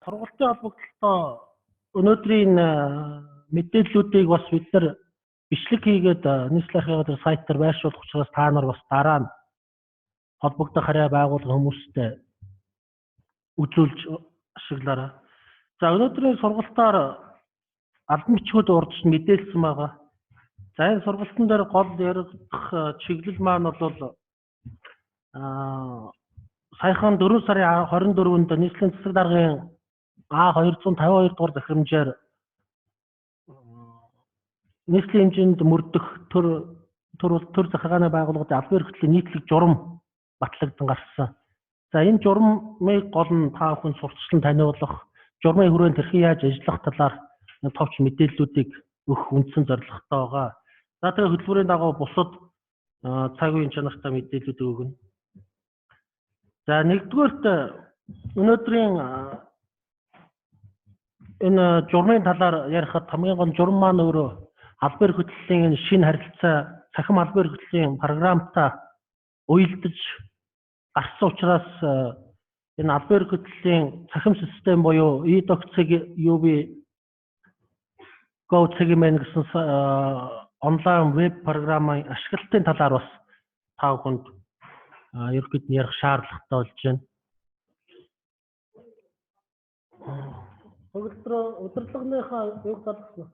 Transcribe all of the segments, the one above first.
Сургалтын холбогдлолтой өнөөдрийн мэдээллүүдийг бас бид нар бичлэг хийгээд нийслэлийн сайт дээр байршуулах учраас та нар бас дараа нь холбогдох харьяа байгуулгын хүмүүстэй үзүүлж ашиглаарай. За өнөөдрийн сургалтаар албан бичгүүд урдч мэдээлсэн байгаа. За энэ сургалтын дээр гол яригдах чиглэл маань бол саяхан 4 сарын 24-нд нийслэлийн засаг даргын А252 дугаар захирамжаар нийслэлийн хэмжээнд мөрдөх төр захиргааны байгууллагуудын албан эрхтлийн нийтлэг журам батлагдсан гарсан. За энэ журмыг гол нь та бүхэн сурталчлан таниулах, журмын хүрээнд хэрхэн яаж ажиллах талаар товч мэдээллүүдийг өгөх үндсэн зорилготой байгаа. За тэгээ хөтөлбөрийн дагуу бусад цаг үеийн чанартай мэдээллүүд өгнө. За нэгдүгээрт өнөөдрийн энэ журмын талаар ярихад хамгийн гол журам маань өөрөө албан эрхтлийн шинэ харилцаа цахим албан эрхтлийн програмтай уялдаж гарсан учраас энэ албан эрхтлийн цахим систем буюу e-doc-ыг UB Go-цэгмэн гэсэн онлайн веб програмын ашиглалтын талаар бас та бүхэнд ерөнхийд нь ярих шаардлагатай болж байна. Удирдлагынхаа юг залгасан.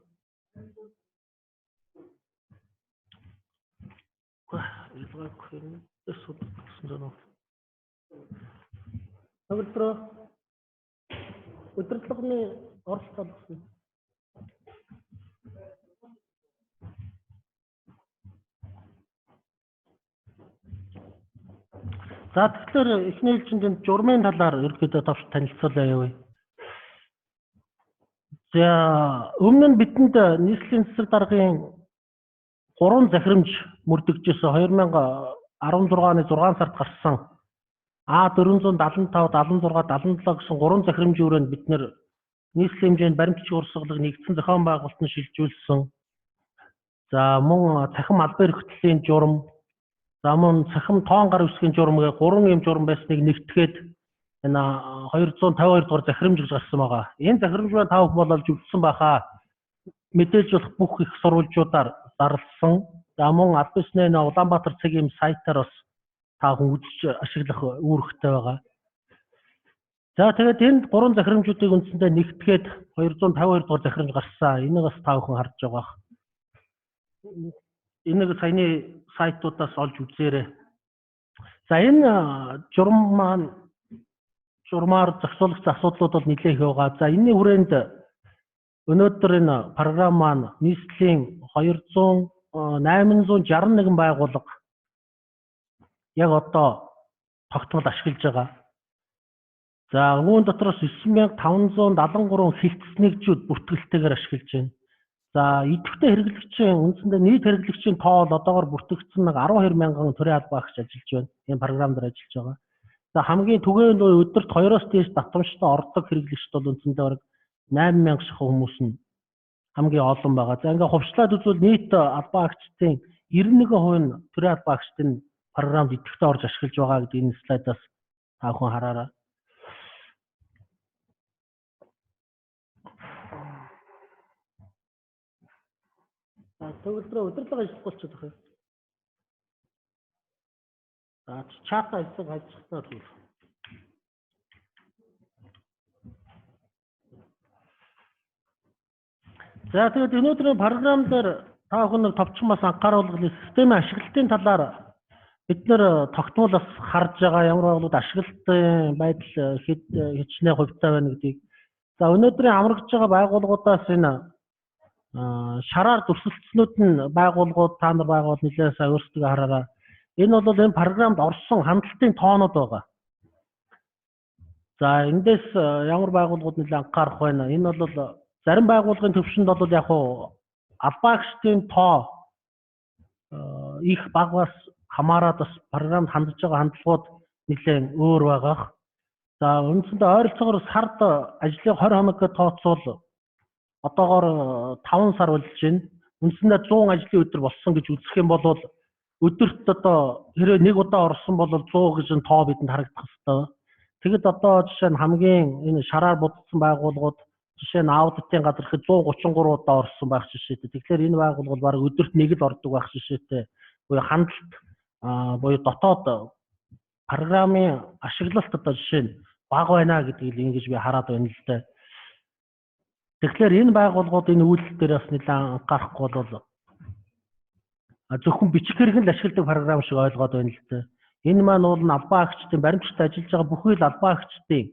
Удирдлагын оролцоо залгасан. За тэгэхээр эхний ээлжинд журмын талаар ерөнхийдөө товч танилцуулъя явъя. За өмнө нь бидэнд нийслэлийн засаг даргын 3 захирамж мөрдөгжсөн 2016 оны 6 сард гарсан А475, 76, 77 гэсэн 3 захирамжийн хүрээнд бид нэр нийслэлийн хэмжээнд баримтчиг урсгалыг нэгдсэн зохион байгуулалтанд шилжүүлсэн. За мөн цахим албан эрхтлийн журам, за мөн цахим тоон гар үсгийн журам гэх 3 юм журам байсныг нэгтгэхэд энэ 252 дугаар захирамж гэж гарсан байгаа. Энэ захирамжаа та бүхэн болж үзсэн байхаа. Мэдээж болох бүх их сурвалжуудаар зарласан. За мөн албан ёсны Улаанбаатар цагийн сайтаар бас та бүхэн үзэж ашиглах үүрэгтэй байгаа. За тэгээд энэ 3 захирамжуудыг үндсэндээ нэгтгэхэд 252 дугаар захирамж гарсан. Энийг бас та бүхэн харж байгаа. Энийг саяны сайтуудаас олж үзээрэй. За энэ журмаар зохицуулагдсан асуудлууд бол нэлээх байгаа. За энэний хүрээнд өнөөдөр энэ програм маань нийслэлийн 861 байгууллага яг одоо тогтмол ашиглаж байгаа. За үүн дотроос 9573 хилцснэгчүүд бүртгэлтэйгээр ашиглаж байна. За идэвхтэй хэрэглэгчийн үндсэндээ нийт хэрэглэгчийн тоо бол одоогоор бүртгэгдсэн 12 мянган төрийн албан агч ажиллаж байна. Энэ програм дээр ажиллаж байгаа. За хамгийн түгээн өдөрт 2-оос дээш татамжтай ордог хэрэглэгчд бол үндсэндээ бараг 8000 шахуу хүмүүс нь хамгийн олон байгаа. За ингээ хувьчлаад үзвэл нийт албан агчдын 91% нь төрийн албан агчдын програмд идэвхтэй орж ашиглаж байгаа гэдэг энэ слайдаас та бүхэн хараарай. Төгөлдрөө удирдлага ажиллах болчиход байна. За чат ажиллах ажиллахтаа тийм. За тэгээд өнөөдрийн програм дээр та бүхэн товчхон бас анхааруулгын системийн ашиглалтын талаар бид нэр тогтмол бас харж байгаа ямар байгууллагууд ашиглалтын байдал хичнээн хувьтай байна гэдгийг. За өнөөдрийн амрагч байгаа байгууллагуудаас энэ шараар дүрсэлтснүүд нь байгууллагууд та нар байгуул нэлээд сайн өөрсдөө хараараа. Энэ бол энэ програмд орсон хандлтын тоонууд байгаа. За эндээс ямар байгууллагууд нэлээд анхаарах байна. Энэ бол зарим байгууллагын төвшөнд бол яг албан агчдын тоо их багаас хамаарат бас програмд хандж байгаа хандлагууд нэлээд өөр байгаа. За үндсэндээ ойролцоогоор сард ажлын 20 хоног тооцвол одоогоор 5 сар болж байна. Үндсэндээ 100 ажлын өдөр болсон гэж үзэх юм бол өдөрт одоо хэрэг нэг удаа орсон бол 100 гэж тоо бидэнд харагдах хэрэгтэй. Тэгэд одоо жишээ нь хамгийн энэ шараар будсан байгууллагууд жишээ нь аудитын газар ихэд 133 удаа орсон байх жишээтэй. Тэгэхээр энэ байгууллага баг өдөрт нэг л ордог байх жишээтэй. Буюу хандлт буюу дотоод програмын ашиглалт одоо жишээ нь бага байна гэдгийг ингэж би хараад байна л дээ. Тэгэхээр энэ байгууллагууд энэ үйлдэл дээр бас нэлээд анхаарахгүй бол зөвхөн бичих хэрэгэн л ашигладаг програм шиг ойлгоод байна л дээ. Энэ маань бол албан агчдын баримтчтай ажиллаж байгаа бүхий л албан агчдын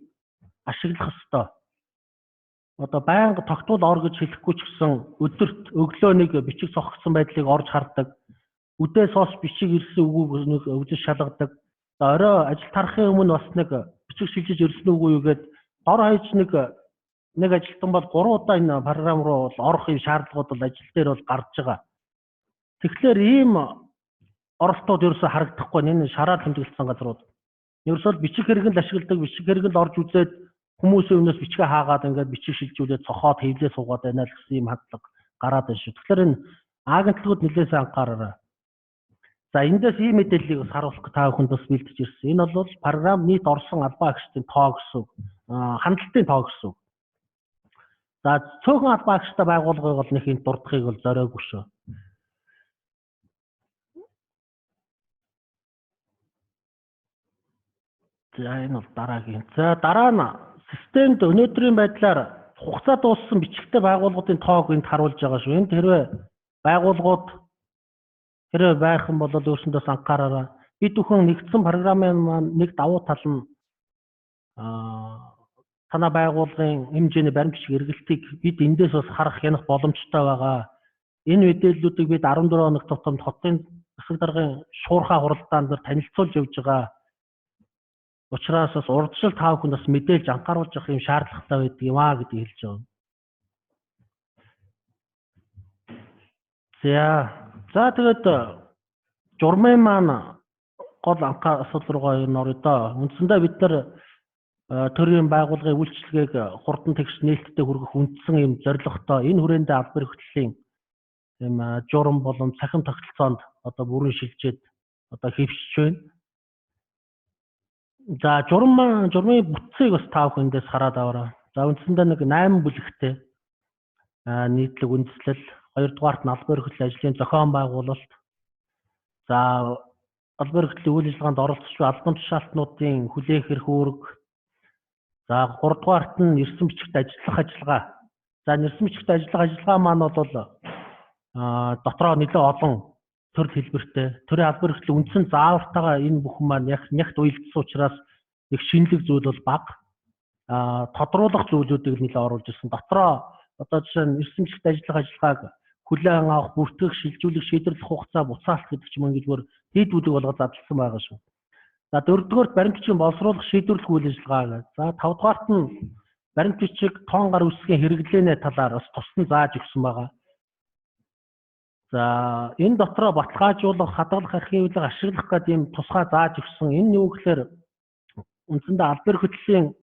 ашиглах ёстой. Одоо байнга тогтвол ор гэж хэлэхгүй ч гэсэн өдөрт өглөө нэг бичих цогцсон байдлыг орж хардаг. Үдээс хойш бичиг ирсэн үгүйг нэг өвдөж шалгадаг. Орой ажил тарахын өмнө бас нэг бичиг шилжиж ирсэн үгүй юу гэд дор хаяж нэг ажилтан бол 3 удаа энэ програм руу орох юм шаардлагууд бол ажил дээр бол гарч байгаа. Тэгэхээр ийм оролтууд ерөөсө харагдахгүй энэ шараар тэмдэглэсэн газрууд. Ерөөсөө бичих хэрэгэн л ашигладаг, бичих хэрэгэн л орж үзээд хүмүүсийн өмнөөс бичгээ хаагаад ингээд бичиг шилжүүлээд цохоод хэвлээ суугаад байна л гэсэн юм хадлага гараад байна шүү. Тэгэхээр энэ агентлагууд нэлээд анхаараарай. За эндээс ийм мэдээллийг бас харуулах та бүхэнд бас бэлдэж ирсэн. Энэ бол програм нийт орсон албан агчдын тоо гэсэн үг. Хандлтын тоо гэсэн үг. За цөөхөн албан агчтай байгууллагыг бол нэг энд дурдахыг бол зориогүй шүү. За энэ бол дараагийн. За дараа нь системд өнөөдрийн байдлаар хугацаа дууссан бичигтэй байгууллагуудын тоог энд харуулж байгаа шүү. Энд хэрвээ байгууллагууд байх юм бол өөрсөндөөс анхаараарай. Бид бүхэн нэгдсэн програмын маань нэг давуу тал нь танай байгууллагын хэмжээний баримтчиг эргэлтийг бид эндээс бас харах хянах боломжтой байгаа. Энэ мэдээллүүдийг бид 14 хоног тутамд хотын засаг даргын шуурхай хуралдаанд танилцуулж явж байгаа. Учираас бас урдчил та бүхэнд бас мэдээлж анхааруулж явах юм шаардлагатай байдаг юм аа гэдгийг хэлж байгаа. За тэгээд журмын маань гол асуудал руугаа ер нь орё доо. Үндсэндээ бид нар төрийн байгууллагын үйлчлэгийг хурдан тэгш нээлттэй хүргэх үндсэн юм зорилготой энэ хүрээндээ албан хөтлийн юм журам болон цахим тогтолцоонд одоо бүрэн шилжээд одоо хэвшиж байна. За журмын бүтцийг бас та бүхэн эндээс хараад аваарай. За үндсэндээ нэг 8 бүлэгтэй нийтлэг үндэслэл, хоёрдугаарт нь албан хөтлийн ажлын зохион байгуулалт. За албан хөтлийн үйл ажиллагаанд оролцож буй албан тушаалтнуудын хүлээх эрх үүрэг. За гуравдугаарт нь эрсэн бичигт ажиллах ажиллагаа. За эрсэн бичигт ажиллагаа маань бол дотроо нэлээд олон төрөл хэлбэртэй. Төрийн албан хөтлийн үндсэн заавартайгаа энэ бүхэн маань нягт уялдсан учраас их шинэлэг зүйл бол бага. Тодруулах зүйлүүдийг нэлээд оруулж ирсэн. Дотроо одоо жишээ нь эрсэн бичигт ажиллагааг хүлээн авах, бүртгэх, шилжүүлэх, шийдвэрлэх хугацаа буцаалт гэдэг ч юм ингэдгээр дэд бүлэг болгож задлсан байгаа шүү. За дөрөвдүгээрт баримтчийн боловсруулах, шийдвэрлэх үйл ажиллагаа гэдэг. За тавдугаарт нь баримтчийг тоон гар үсгийн хэрэглээний талаар бас тусдан зааж өгсөн байгаа. За энэ дотроо баталгаажуулах, хадгалах, архивлах, ашиглах гэдэг ийм тусгай зааж өгсөн. Энэ юу гэхээр үндсэндээ албан хөтлийн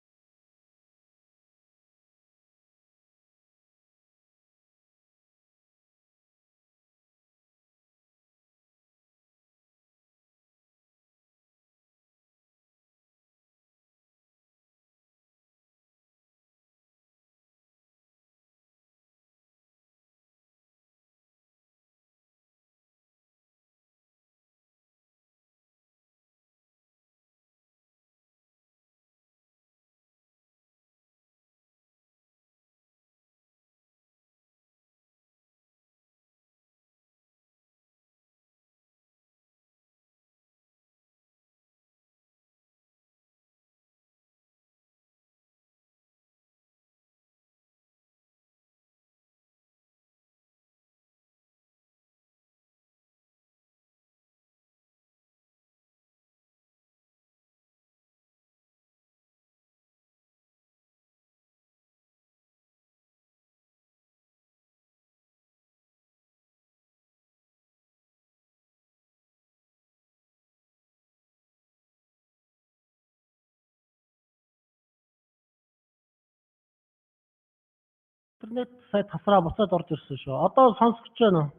интернет сайт хасраа буцаад орж ирсэн шүү. Одоо сонсогч байна уу?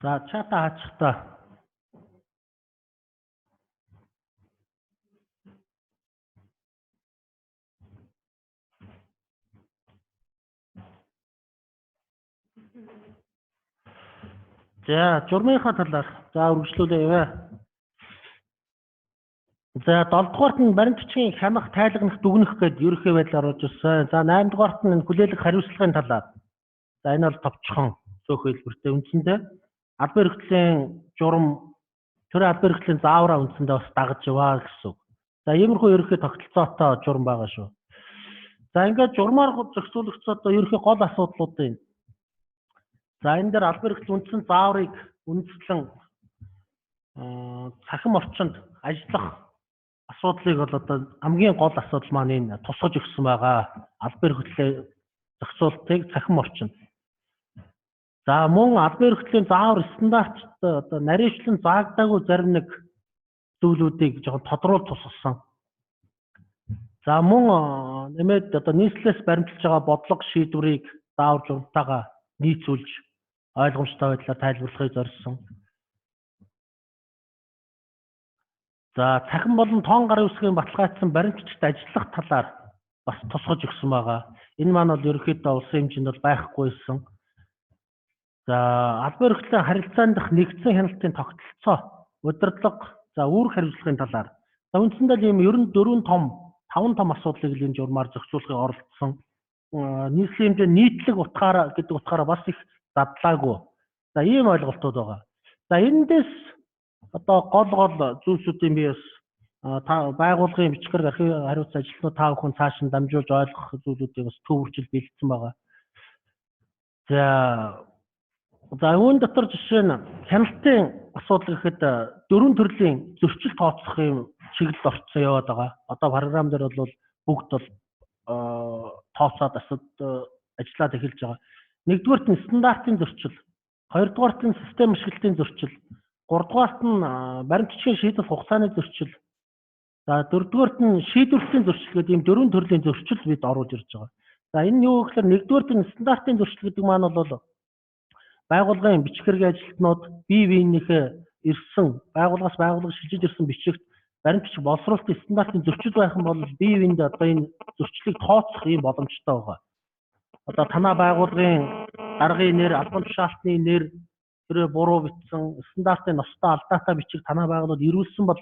За чата хаачих та. За журмынхаа талаар за үргэлжлүүлээе. За 7 дугаарт нь баримт бичгийн хянах, тайлагнах, дүгнэх гэдэг ерөнхий байдлаар орж ирсэн. За 8 дугаарт нь хүлээлэг хариуцлагын талаар. За энэ бол товчхон сөөх хэлбэртэй үндсэндээ албан эрхтлийн журам төрийн албан эрхтлийн заавраа үндсэндээ бас дагаж яваа гэсэн үг. За иймэрхүү ерөнхий тогтолцоотой журам байгаа шүү. За ингээд журмаар зохицуулагдсан одоо ерөнхий гол асуудлуудын. За энэ дээр албан эрхтлийн үндсэн зааврыг үндэслэн цахим орчинд ажиллах асуудлыг бол одоо хамгийн гол асуудал маань энэ тусгаж өгсөн байгаа. Албан эрхтлийн зохицуултыг цахим орчинд. За мөн албан эрхтлийн заавар стандартт одоо нарийвчлан заагдаагүй зарим нэг зүйлүүдийг жоохон тодруулж тусгасан. За мөн нэмээд одоо нийслэлээс баримталж байгаа бодлого шийдвэрийг заавар журамтайгаа нийцүүлж ойлгомжтой байдлаар тайлбарлахыг зорьсон. За цахим болон тоон гарын үсгийн баталгаажсан баримтчид ажиллах талаар бас тусгаж өгсөн байгаа. Энэ маань бол ерөнхийдөө улсын хэмжээнд бол байхгүйсэн. За албан эрхтлийн харилцаан дах нэгдсэн хяналтын тогтолцоо, удирдлага, за үүрэг хариуцлагын талаар. За үндсэндээ ийм ер нь 5 том асуудлыг энэ журмаар зохицуулахыг оролдсон. Нийслэлийн хэмжээнд нийтлэг утгаараа гэдэг утгаараа бас их задлаагүй. За ийм ойлголтууд байгаа. За энэндээс одоо гол зүйлсүүдийн би бас байгууллагын бичгээр архив хариуц ажилтнууд та бүхэн цааш нь дамжуулж ойлгох зүйлүүдийг бас төвөрчл бэлдсэн байгаа. За үүн дотор жишээ нь хяналтын асуудал гэхэд 4 төрлийн зөрчил тооцох юм чиглэл орцсон яваад байгаа. Одоо програм дээр бол бүгд бол тооцоод ажиллаад эхэлж байгаа. Нэгдүгээрт нь стандартын зөрчил, хоёрдугаарт нь систем ашиглалтын зөрчил, гуравдугаарт нь баримт бичгийн шийдвэр хугацааны зөрчил. За дөрөвдүгээрт нь шийдвэрлэлийн зөрчил гэдэг ийм 4 төрлийн зөрчил бид оруулж ирж байгаа. За энэ нь юу гэхээр нэгдүгээрт нь стандартын зөрчил гэдэг маань бол байгууллагын бичих хэргийн ажилтнууд бие биенийхээ ирсэн байгууллагаас байгууллага шилжиж ирсэн бичигт баримт бичиг боловсруулалтын стандартын зөрчил байх юм бол бие биендээ одоо энэ зөрчлийг тооцох ийм боломжтой байгаа. Одоо танай байгууллагын даргын нэр, албан тушаалтны нэр тэрэ буруу бичсэн стандартын ностой алдаатай бичиг танай байгууллагад ирүүлсэн бол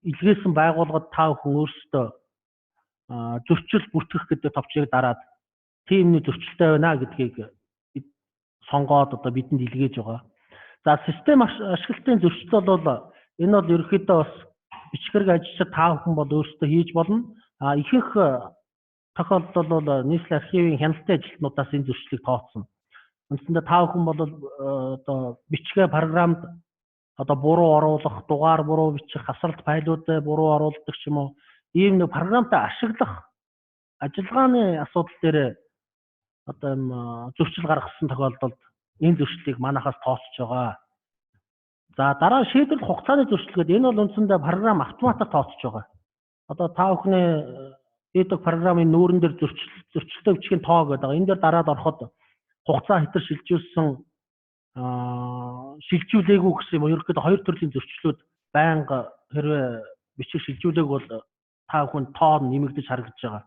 илгээсэн байгууллагад та бүхэн өөрсдөө зөрчил бүртгэх гэдэг товчийг дараад тиймний зөрчилтэй байна гэдгийг сонгоод одоо бидэнд илгээж байгаа. За систем ашиглалтын зөрчил бол энэ бол ерөнхийдөө бас бичих хэрэг ажилчид та бүхэн бол өөрсдөө хийж болно. Ихэнх тохиолдолд бол нийслэлийн архивын хяналтын ажилтнуудаас энэ зөрчлийг тооцсон. Үндсэндээ та бүхэн бол одоо бичгээ програмд одоо буруу оруулах, дугаар буруу бичих, хасралт файлуудаа буруу оруулдаг ч юм уу ийм нэг програмтай ашиглах ажиллагааны асуудал дээр одоо юм зөрчил гаргасан тохиолдолд энэ зөрчлийг манайхаас тооцож байгаа. За дараа нь шийдвэрлэх хугацааны зөрчил гэдэг энэ бол үндсэндээ програм автоматар тооцож байгаа. Одоо та бүхний хийдэг програмын нүүрэн дээр зөрчилтэй бичгийн тоо гэдэг. Энэ дээр дараад ороход хугацаа хэтэр шилжүүлсэн шилжүүлээгүй гэсэн юм. Ерөнхийдөө 2 төрлийн зөрчлүүд байнга хэрвээ бичиг шилжүүлээг бол та бүхэн тоо нэмэгдэж харагдаж байгаа.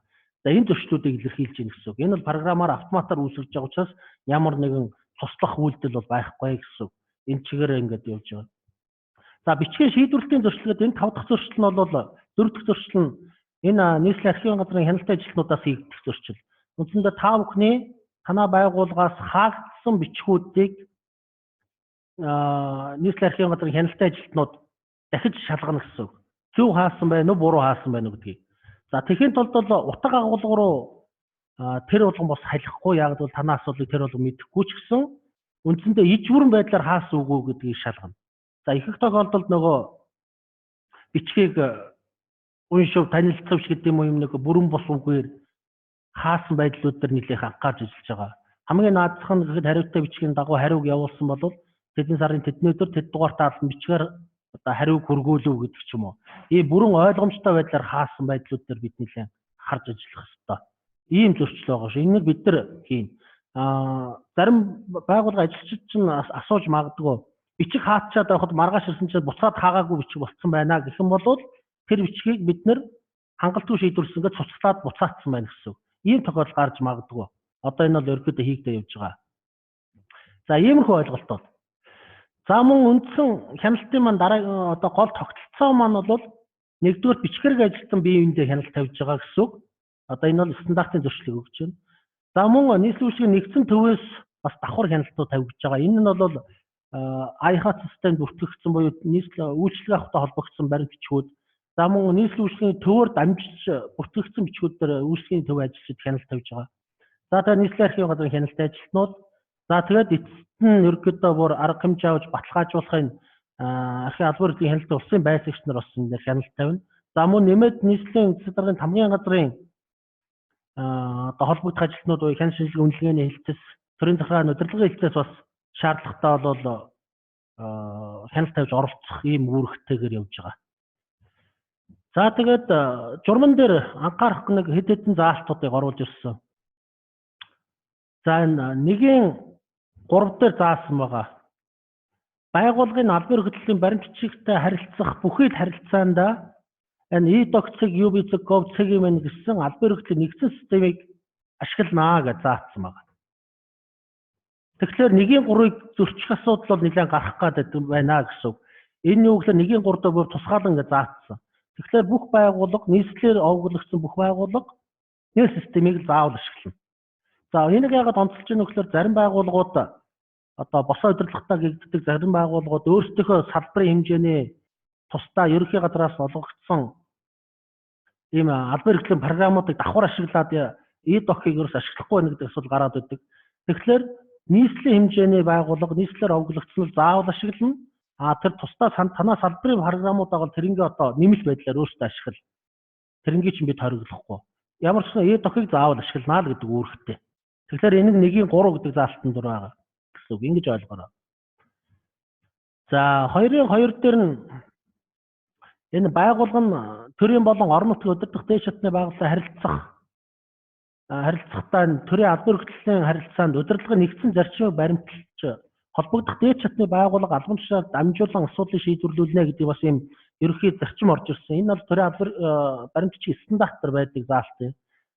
За энэ зөрчлүүдийг илэрхийлж гин гэсэн үг. Энэ бол програмаар автоматар үүсгэж байгаа учраас ямар нэгэн туслах үйлдэл бол байхгүй гэсэн үг. Энэ чигээр ингэж явж байгаа. За бичгийн шийдвэрлэлийн зөрчил гэдэг энэ 5 дахь зөрчил нь бол 4 дахь зөрчил нь энэ нийслэлийн архивын газрын хяналтын ажилтнуудаас хийгдэх зөрчил. Үндсэндээ та бүхний танай байгууллагаас хаагдсан бичгүүдийг нийслэлийн архивын газрын хяналтын ажилтнууд дахиж шалгана гэсэн үг. Зөв хаасан байна уу, буруу хаасан байна уу гэдгийг. За тэхийн тулд бол утга агуулга руу тэр болгон бас халихгүй яг бол танай асуудлыг тэр болгон мэдэхгүй ч гэсэн үндсэндээ ижбүрэн байдлаар хаасан үгүй гэдгийг шалгана. За ихэнх тохиолдолд нөгөө бичгийг уншив танилцавч гэдэг юм нэг бүрэн бус үгээр хаасан байдлууд дээр нэлээх анхаарч ажиллаж байгаа. Хамгийн наадах нь гэхэд хариуцлага бичгийн дагуу хариуг явуулсан бол тэдний сарын тэдний өдөр тэд дугаартай албан бичгээр одоо хариуг хөргөөлөв гэдэг ч юм уу. Ийм бүрэн ойлгомжтой байдлаар хаасан байдлууд дээр бид нэлээд харж ажиллах хэрэгтэй. Ийм зөрчил байгаа шүү. Энийг бид нар хийн. Зарим байгууллага ажилчид чинь асууж магадгүй. бичиг хаачаад байхад маргааш ирсэн чинь буцаад хаагаагүй бичиг болцсон байна гэх юм бол тэр бичгийг бид нэр хангалтгүй шийдвэрлсэн гэж цуцлаад буцаагдсан байна гэсэн. Ийм тохиолдол гарч магадгүй. Одоо энэ бол ерөөдөө хийгдэж явж байгаа. За иймэрхүү ойлголтууд. За мөн үндсэн хяналтын маань дараа одоо гол тогтолцоо маань бол нэгдүгээр бичгэрэг ажилтан бие биендээ хяналт тавьж байгаа гэсэн үг. Одоо энэ бол стандартын зөрчлийг өгч байна. За мөн нийслэлийн үйлчлэгийн нэгдсэн төвөөс бас давхар хяналтууд тавигдж байгаа. Энэ нь бол АИХ системд бүртгэгдсэн буюу нийслэлийн үйлчлэгийн авахтай холбогдсон баримт бичгүүд. За мөн нийслэлийн үйлчлэгийн төвөөр дамжиж бүртгэгдсэн бичгүүд дээр үйлчлэгийн төв ажилчид хяналт тавьж байгаа. За тэгээ нийслэлийн архивын газрын хяналт ажилтнууд. За тэгээд эцэст нь ерөнхийдөө бүр арга хэмжээ авч баталгаажуулахын архивын албан эрхлэлийн хяналтын улсын байцаагч нар бас энэ хяналт тавина. За мөн нэмээд нийслэлийн засаг даргын тамгын газрын одоо холбогдох ажилтнууд буюу хяналт шинжилгээ үнэлгээний хэлтс, төрийн захиргааны удирдлагын хэлтс бас шаардлагатай бол хяналт тавьж оролцох ийм үүрэгтэйгээр явж байгаа. За тэгээд журман дээр анхаарах нэг хэд хэдэн заалтуудыг оруулж ирсэн. За энэ 1-3 дээр заасан байгаа. Байгууллагын албан эрхлэлийн баримт бичигтэй харилцах бүхий л харилцаанд энэ e-doc-цэг, UB-цэг, gov-цэг юм гэсэн албан эрхлэлийн нэгдсэн системийг ашигланаа гэж заасан байгаа. Тэгэхээр 1-3-ыг зөрчих асуудал бол нэлээд гарах гэдэг байна гэсэн үг. Энэ юу гэхээр 1-3 дээр бүр тусгаалan гэж заасан. Тэгэхээр бүх байгууллага, нийслэлээр овоглогдсон бүх байгууллага нэг системийг заавал ашиглана. За энийг яагаад онцолж байгаа нөхлөөр зарим байгууллагууд одоо босоо удирдлагатай гэгддэг зарим байгууллагууд өөрсдийнхөө салбарын хэмжээний тусдаа ерөнхий газраас олгогдсон ийм албан эрхлэлийн програмуудыг давхар ашиглаад e-doc-ыг ерөөс ашиглахгүй байна гэдэг асуудал гараад байдаг. Тэгэхээр нийслэлийн хэмжээний байгууллага нийслэлээр овоглогдсон нь заавал ашиглана. Тэр тусдаа танаа салбарын програмуудаа бол тэрнгээ одоо нэмэлт байдлаар өөрсдөө ашиглал. Тэрнгээ чинь бид хориглохгүй. Ямар ч нэг e-doc-ыг заавал ашигланаа л гэдэг үүрэгтэй. Тэгэхээр энийг 1-3 гэдэг заалтан дур байгаа гэсэн үг. Ингэж ойлгоорой. За 2-2 дээр нь энэ байгууллага нь төрийн болон орон нутгийн удирдах дээд шатны байгууллагатай харилцахтаа төрийн албан эрхлэлийн харилцаанд удирдлагын нэгдсэн зарчмыг баримталж холбогдох дээд шатны байгууллага албан тушаалд дамжуулан асуудлыг шийдвэрлүүлнэ гэдэг бас ийм ерөнхий зарчим орж ирсэн. Энэ бол төрийн баримт бичгийн стандартаар байдаг заалт юм.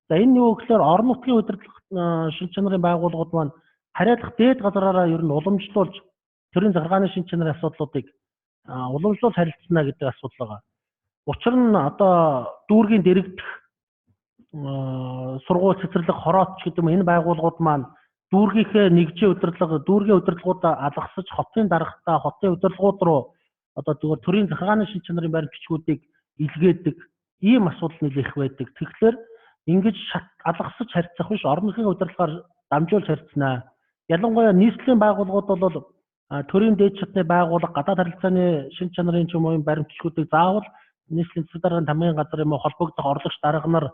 За энэ юу гэхээр орон нутгийн удирдлага шин чанарын байгууллагууд маань хариалах дээд газраараа ер нь уламжлуулж төрийн захиргааны шин чанарын асуудлуудыг уламжлуулж харилцана гэдэг асуудал байгаа. Учир нь одоо дүүргийн дэрэгдэх сургууль цэцэрлэг хороотч гэдэг энэ байгууллагууд маань дүүргийнхээ нэгжийн удирдлага, дүүргийн удирдлагуудаа алгасаж хотын даргатаа, хотын удирдлагууд руу одоо зөвхөн төрийн захиргааны шин чанарын баримт бичгүүдийг илгээдэг ийм асуудал нэлээх байдаг. Тэгэхээр ингэж алгасаж харьцах биш орон нутгийн удирдлагаар дамжуулж харьцнаа. Ялангуяа нийслэлийн байгууллагууд бол төрийн дээд шатны байгууллага гадаад харилцааны шин чанарын ч юм уу баримт бичгүүдийг заавал нийслэлийн засаг даргын тамгын газар юм уу холбогдох орлогч дарга нар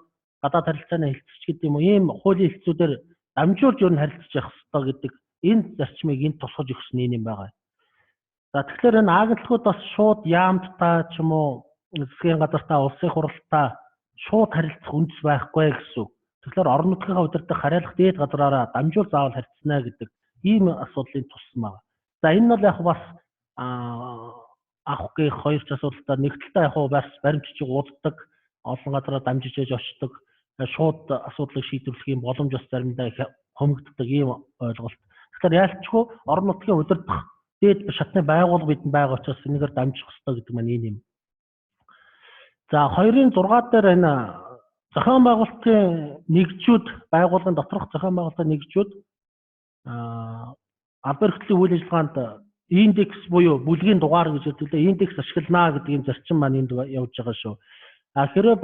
гадаад харилцааны хэлтсч гэдэг юм уу ийм хуулийн хэлтсүүдээр дамжуулж ер нь харилцаж явах хэрэгтэй гэдэг энэ зарчмыг энд тусгаж өгсөн юм байгаа. За тэгэхээр энэ агентлагууд бас шууд яамттай ч юм уу засгийн газартаа улсын хуралтай шууд харилцах үндэс байхгүй гэсэн үг. Тэгэхээр орон нутгийн удирдах хариалах дээд газраараа дамжуул заавал харилцана гэдэг ийм асуудлыг туссан байна. За энэ нь яг бас авахгийн хоёр ч асуудалтай нэгдэлтэй яг бас баримт бичиг ууддаг, олон газараа дамжиж яж очдог, шууд асуудлыг шийдвэрлэх юм боломж бас заримдаа хомигддог ийм ойлголт. Тэгэхээр яалтчгүй орон нутгийн удирдах дээд шатны байгууллага бидэнд байгаа учраас энэгээр дамжих хэрэгтэй гэдэг маань энэ юм. За 2-6 дээр энэ зохион байгуулалтын нэгжүүд, байгууллагын доторх зохион байгуулалтын нэгжүүд албан эрхлэлийн үйл ажиллагаанд индекс буюу бүлгийн дугаар гэж хэлдэг. Индекс ашигланаа гэдэг юм зарчим маань энд явж байгаа шүү. Хэрэв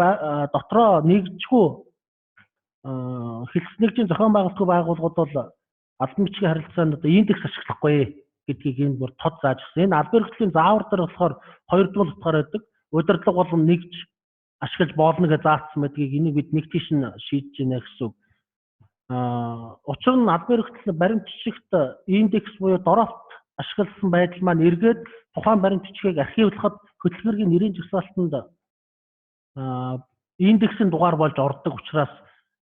дотроо нэгжгүй хэлс нэгжийн зохион байгуулалтын байгууллагууд бол албан бичгийн харилцаанд одоо индекс ашиглахгүй гэдгийг энэ бүр тод зааж өгсөн. Энэ албан эрхлэлийн заавар дээр болохоор 2 дугаар утгаар байдаг. Удирдлага болон нэгж ашиглаж болно гэж заасан байдгийг энийг бид нэг тийш нь шийдэж байна гэсэн үг. Учир нь албан эрхлэл баримт бичигт индекс буюу доролт ашигласан байдал маань эргээд тухайн баримт бичгийг архивлахад хөтөлбөрийн нэрийн жагсаалтанд индексийн дугаар болж ордог учраас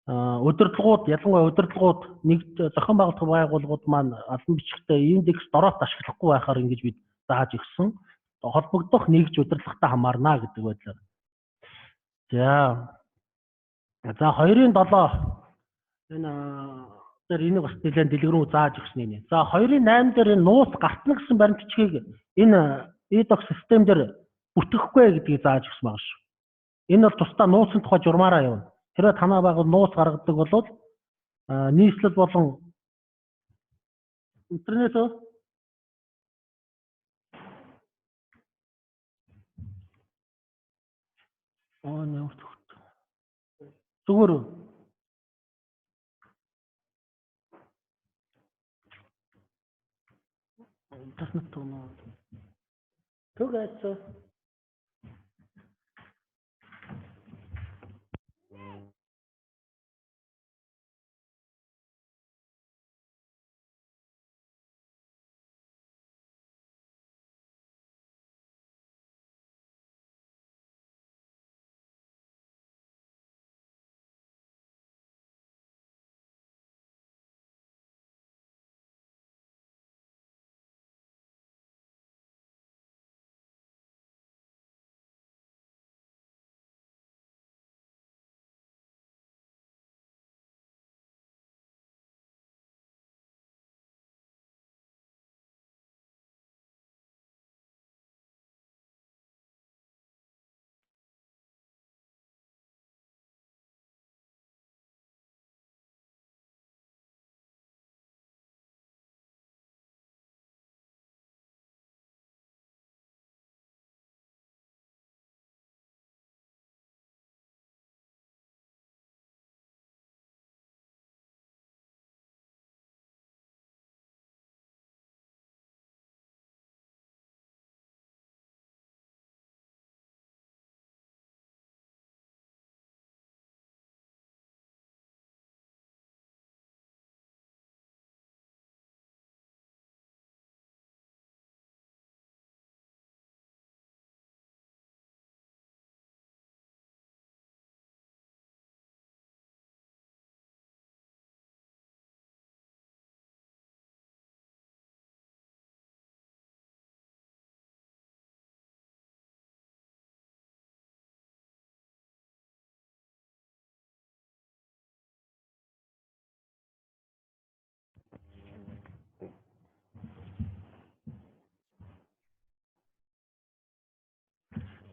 удирдлагууд, ялангуяа удирдлагууд нэг зохион байгуулалтын байгууллагууд маань албан бичигтээ индекс доролт ашиглахгүй байхаар ингэж бид зааж өгсөн. Холбогдох нэгж удирдлагатай хамаарна гэдэг байдлаар. За 2-7 энэ дээр энийг бас нэлээд дэлгэрэнгүй зааж өгсөн юм. За 2-8 дээр энэ нууц гартна гэсэн баримтчгийг энэ EDOC систем дээр бүтгэхгүй гэдгийг зааж өгсөн байгаа шүү. Энэ бол тусдаа нууцын тухай журмаараа явна. Хэрвээ танай байгуул нууц гаргадаг бол нийслэл болон интернет зүгээр интернет тоноо түгээч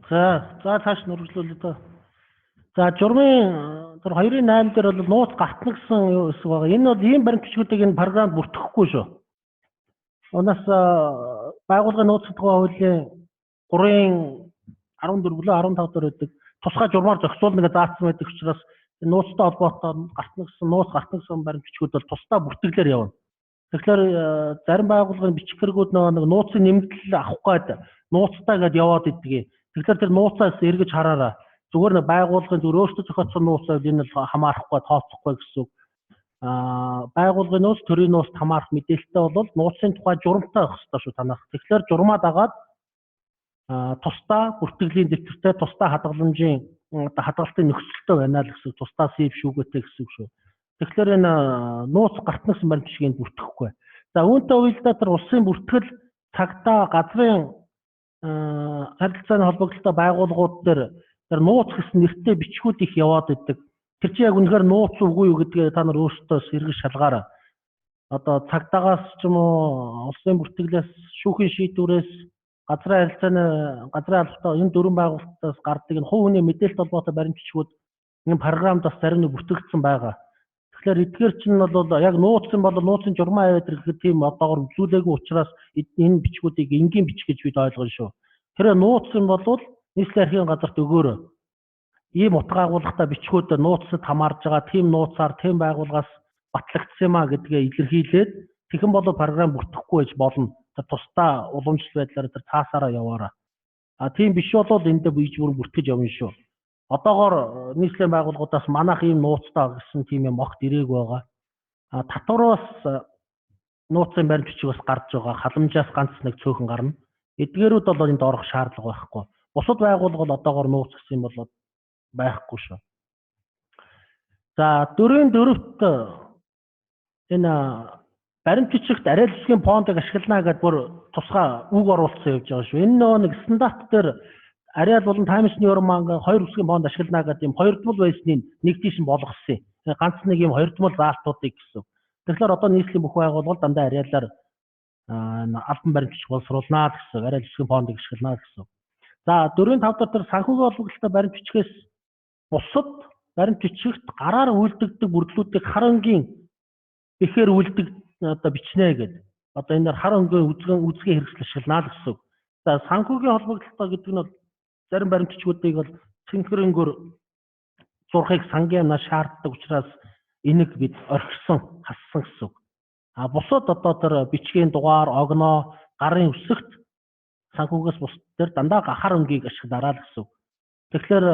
За цааш нөрвөлүүлээ дөө. За журмын тэр 2-8 дээр бол нууц гартна гэсэн юу хэсэг байгаа. Энэ бол ийм баримтчгуудыг энэ програмд бүртгэхгүй шүү. Унаас байгууллагын нууцын тухай хуулийн 3-14 15 дээр байдаг тусгай журмаар зохицуулна гэж заасан байдаг учраас нууцтай холбоотой нууц гартна гэсэн баримтчгууд бол тусдаа бүртгэлээр явна. Тэгэхээр зарим байгууллагын бичих хэрэгүүд нэг нууцын нэмэгдэл авах гээд нууцтай гэдээ яваад иддэг. Тэгэхээр тэр нууцаас эргэж хараараа зүгээр нэг байгууллагын зүгээр өөртөө зохиоцсон нууцаар энэ л хамаарахгүй тооцохгүй гэсэн үг. Байгууллагын нууц төрийн нууцт хамаарах мэдээлэлтэй бол нууцын тухай журамтай байх хэрэгтэй шүү танах. Тэгэхээр журмаа дагаад тусдаа бүртгэлийн дэвтэртэй тусдаа хадгаламжийн хадгалтын нөхцөлтэй байна л гэсэн тусдаа сэв шүүгээтэй гэсэн үг шүү. Тэгэхээр энэ нууц гартна гэсэн баримтчгийг бүртгэхгүй. За үүнтэй уялдаа тэр улсын бүртгэл цагдаа газрын харилцааны холбогдлолтой байгууллагууд дээр тэр нууц гэсэн нэртэй бичгүүд их яваад идэг. Тэр чинь яг үнэхээр нууц үгүй юу гэдгээ та нар өөрсдөө сэргэж шалгаарай. Одоо цагдаагаас ч юм уу улсын бүртгэлээс шүүхийн шийдвэрээс газрын албатай энэ дөрвөн байгууллагаас гардаг энэ хувь хүний мэдээлэлт холбоотой баримтчгууд энэ програмд бас зарим нэг бүртгэгдсэн байгаа. Тэгэхээр эдгээр чинь бол яг нууцын бол нууцын журмаа аваад ирэхэд тийм одоогор үзүүлээгүй учраас энэ бичгүүдийг энгийн бичих гэж бид ойлгоно шүү. Тэр нууцын бол нийслэлийн архивын газарт өгөөрэй. Ийм утга агуулгатай бичгүүд нууцад хамаарж байгаа тийм нууцаар тийм байгууллагаас батлагдсан юм а гэдгээ илэрхийлээд тэгэн бол програм бүртгэхгүй байж болно. Тэр тусдаа уламжлалт байдлаар тэр цаасаараа яваараа. Тийм биш бол эндээ бийж бүртгэж явна шүү. Одоогор нийслэлийн байгууллагуудаас манайх ийм нууцтай гэсэн тийм юм огт ирээг байгаа. Татвараас нууцын баримтчиг бас гарч байгаа. Халамжаас ганц нэг цөөхөн гарна. Эдгээрүүд бол энд орох шаардлага байхгүй. Бусад байгууллага бол одоогор нууц гэсэн юм бол байхгүй шүү. За 4-4-т энэ баримт бичигт арай зүсгийн фонтыг ашиглана гэдэг бүр тусгай үг оруулсан явж байгаа шүү. Энэ нөгөө нэг стандарт дээр Arial болон Times New Roman хоёр үсгийн фонд ашиглана гэдэг юм хоёрдмол байсныг нэг тийш болгосон. Ганц нэг юм хоёрдмол заалтуудыг гэсэн. Тэгэхээр одоо нийслэлийн бүх байгууллагууд дандаа Arial-аар албан баримт бичиг боловсруулнаа гэсэн. Arial үсгийн фондыг ашиглана гэсэн. За 4-5 дахь дээр санхүүгийн холбогдолтой баримт бичгээс бусад баримт бичигт гараар үйлдэгдэг бүрдлүүдийг хар өнгийн ихээр үйлдэг одоо бичнэ гэдэг. Одоо энэ хар өнгийн үзгийн хэрэгсэл ашиглана гэсэн. За санхүүгийн холбогдолтой гэдэг нь бол зарим баримт бичгүүдийг бол цэнхрэнгөр зурхыг сангийн амнаас шаарддаг учраас энийг бид орхисон, хассан гэсэн. А бусад одоо тэр бичгийн дугаар, огноо, гарын үсэгт санхүүгээс бусад тэр дандаа хар өнгийг ашиглараа л гэсэн. Тэгэхээр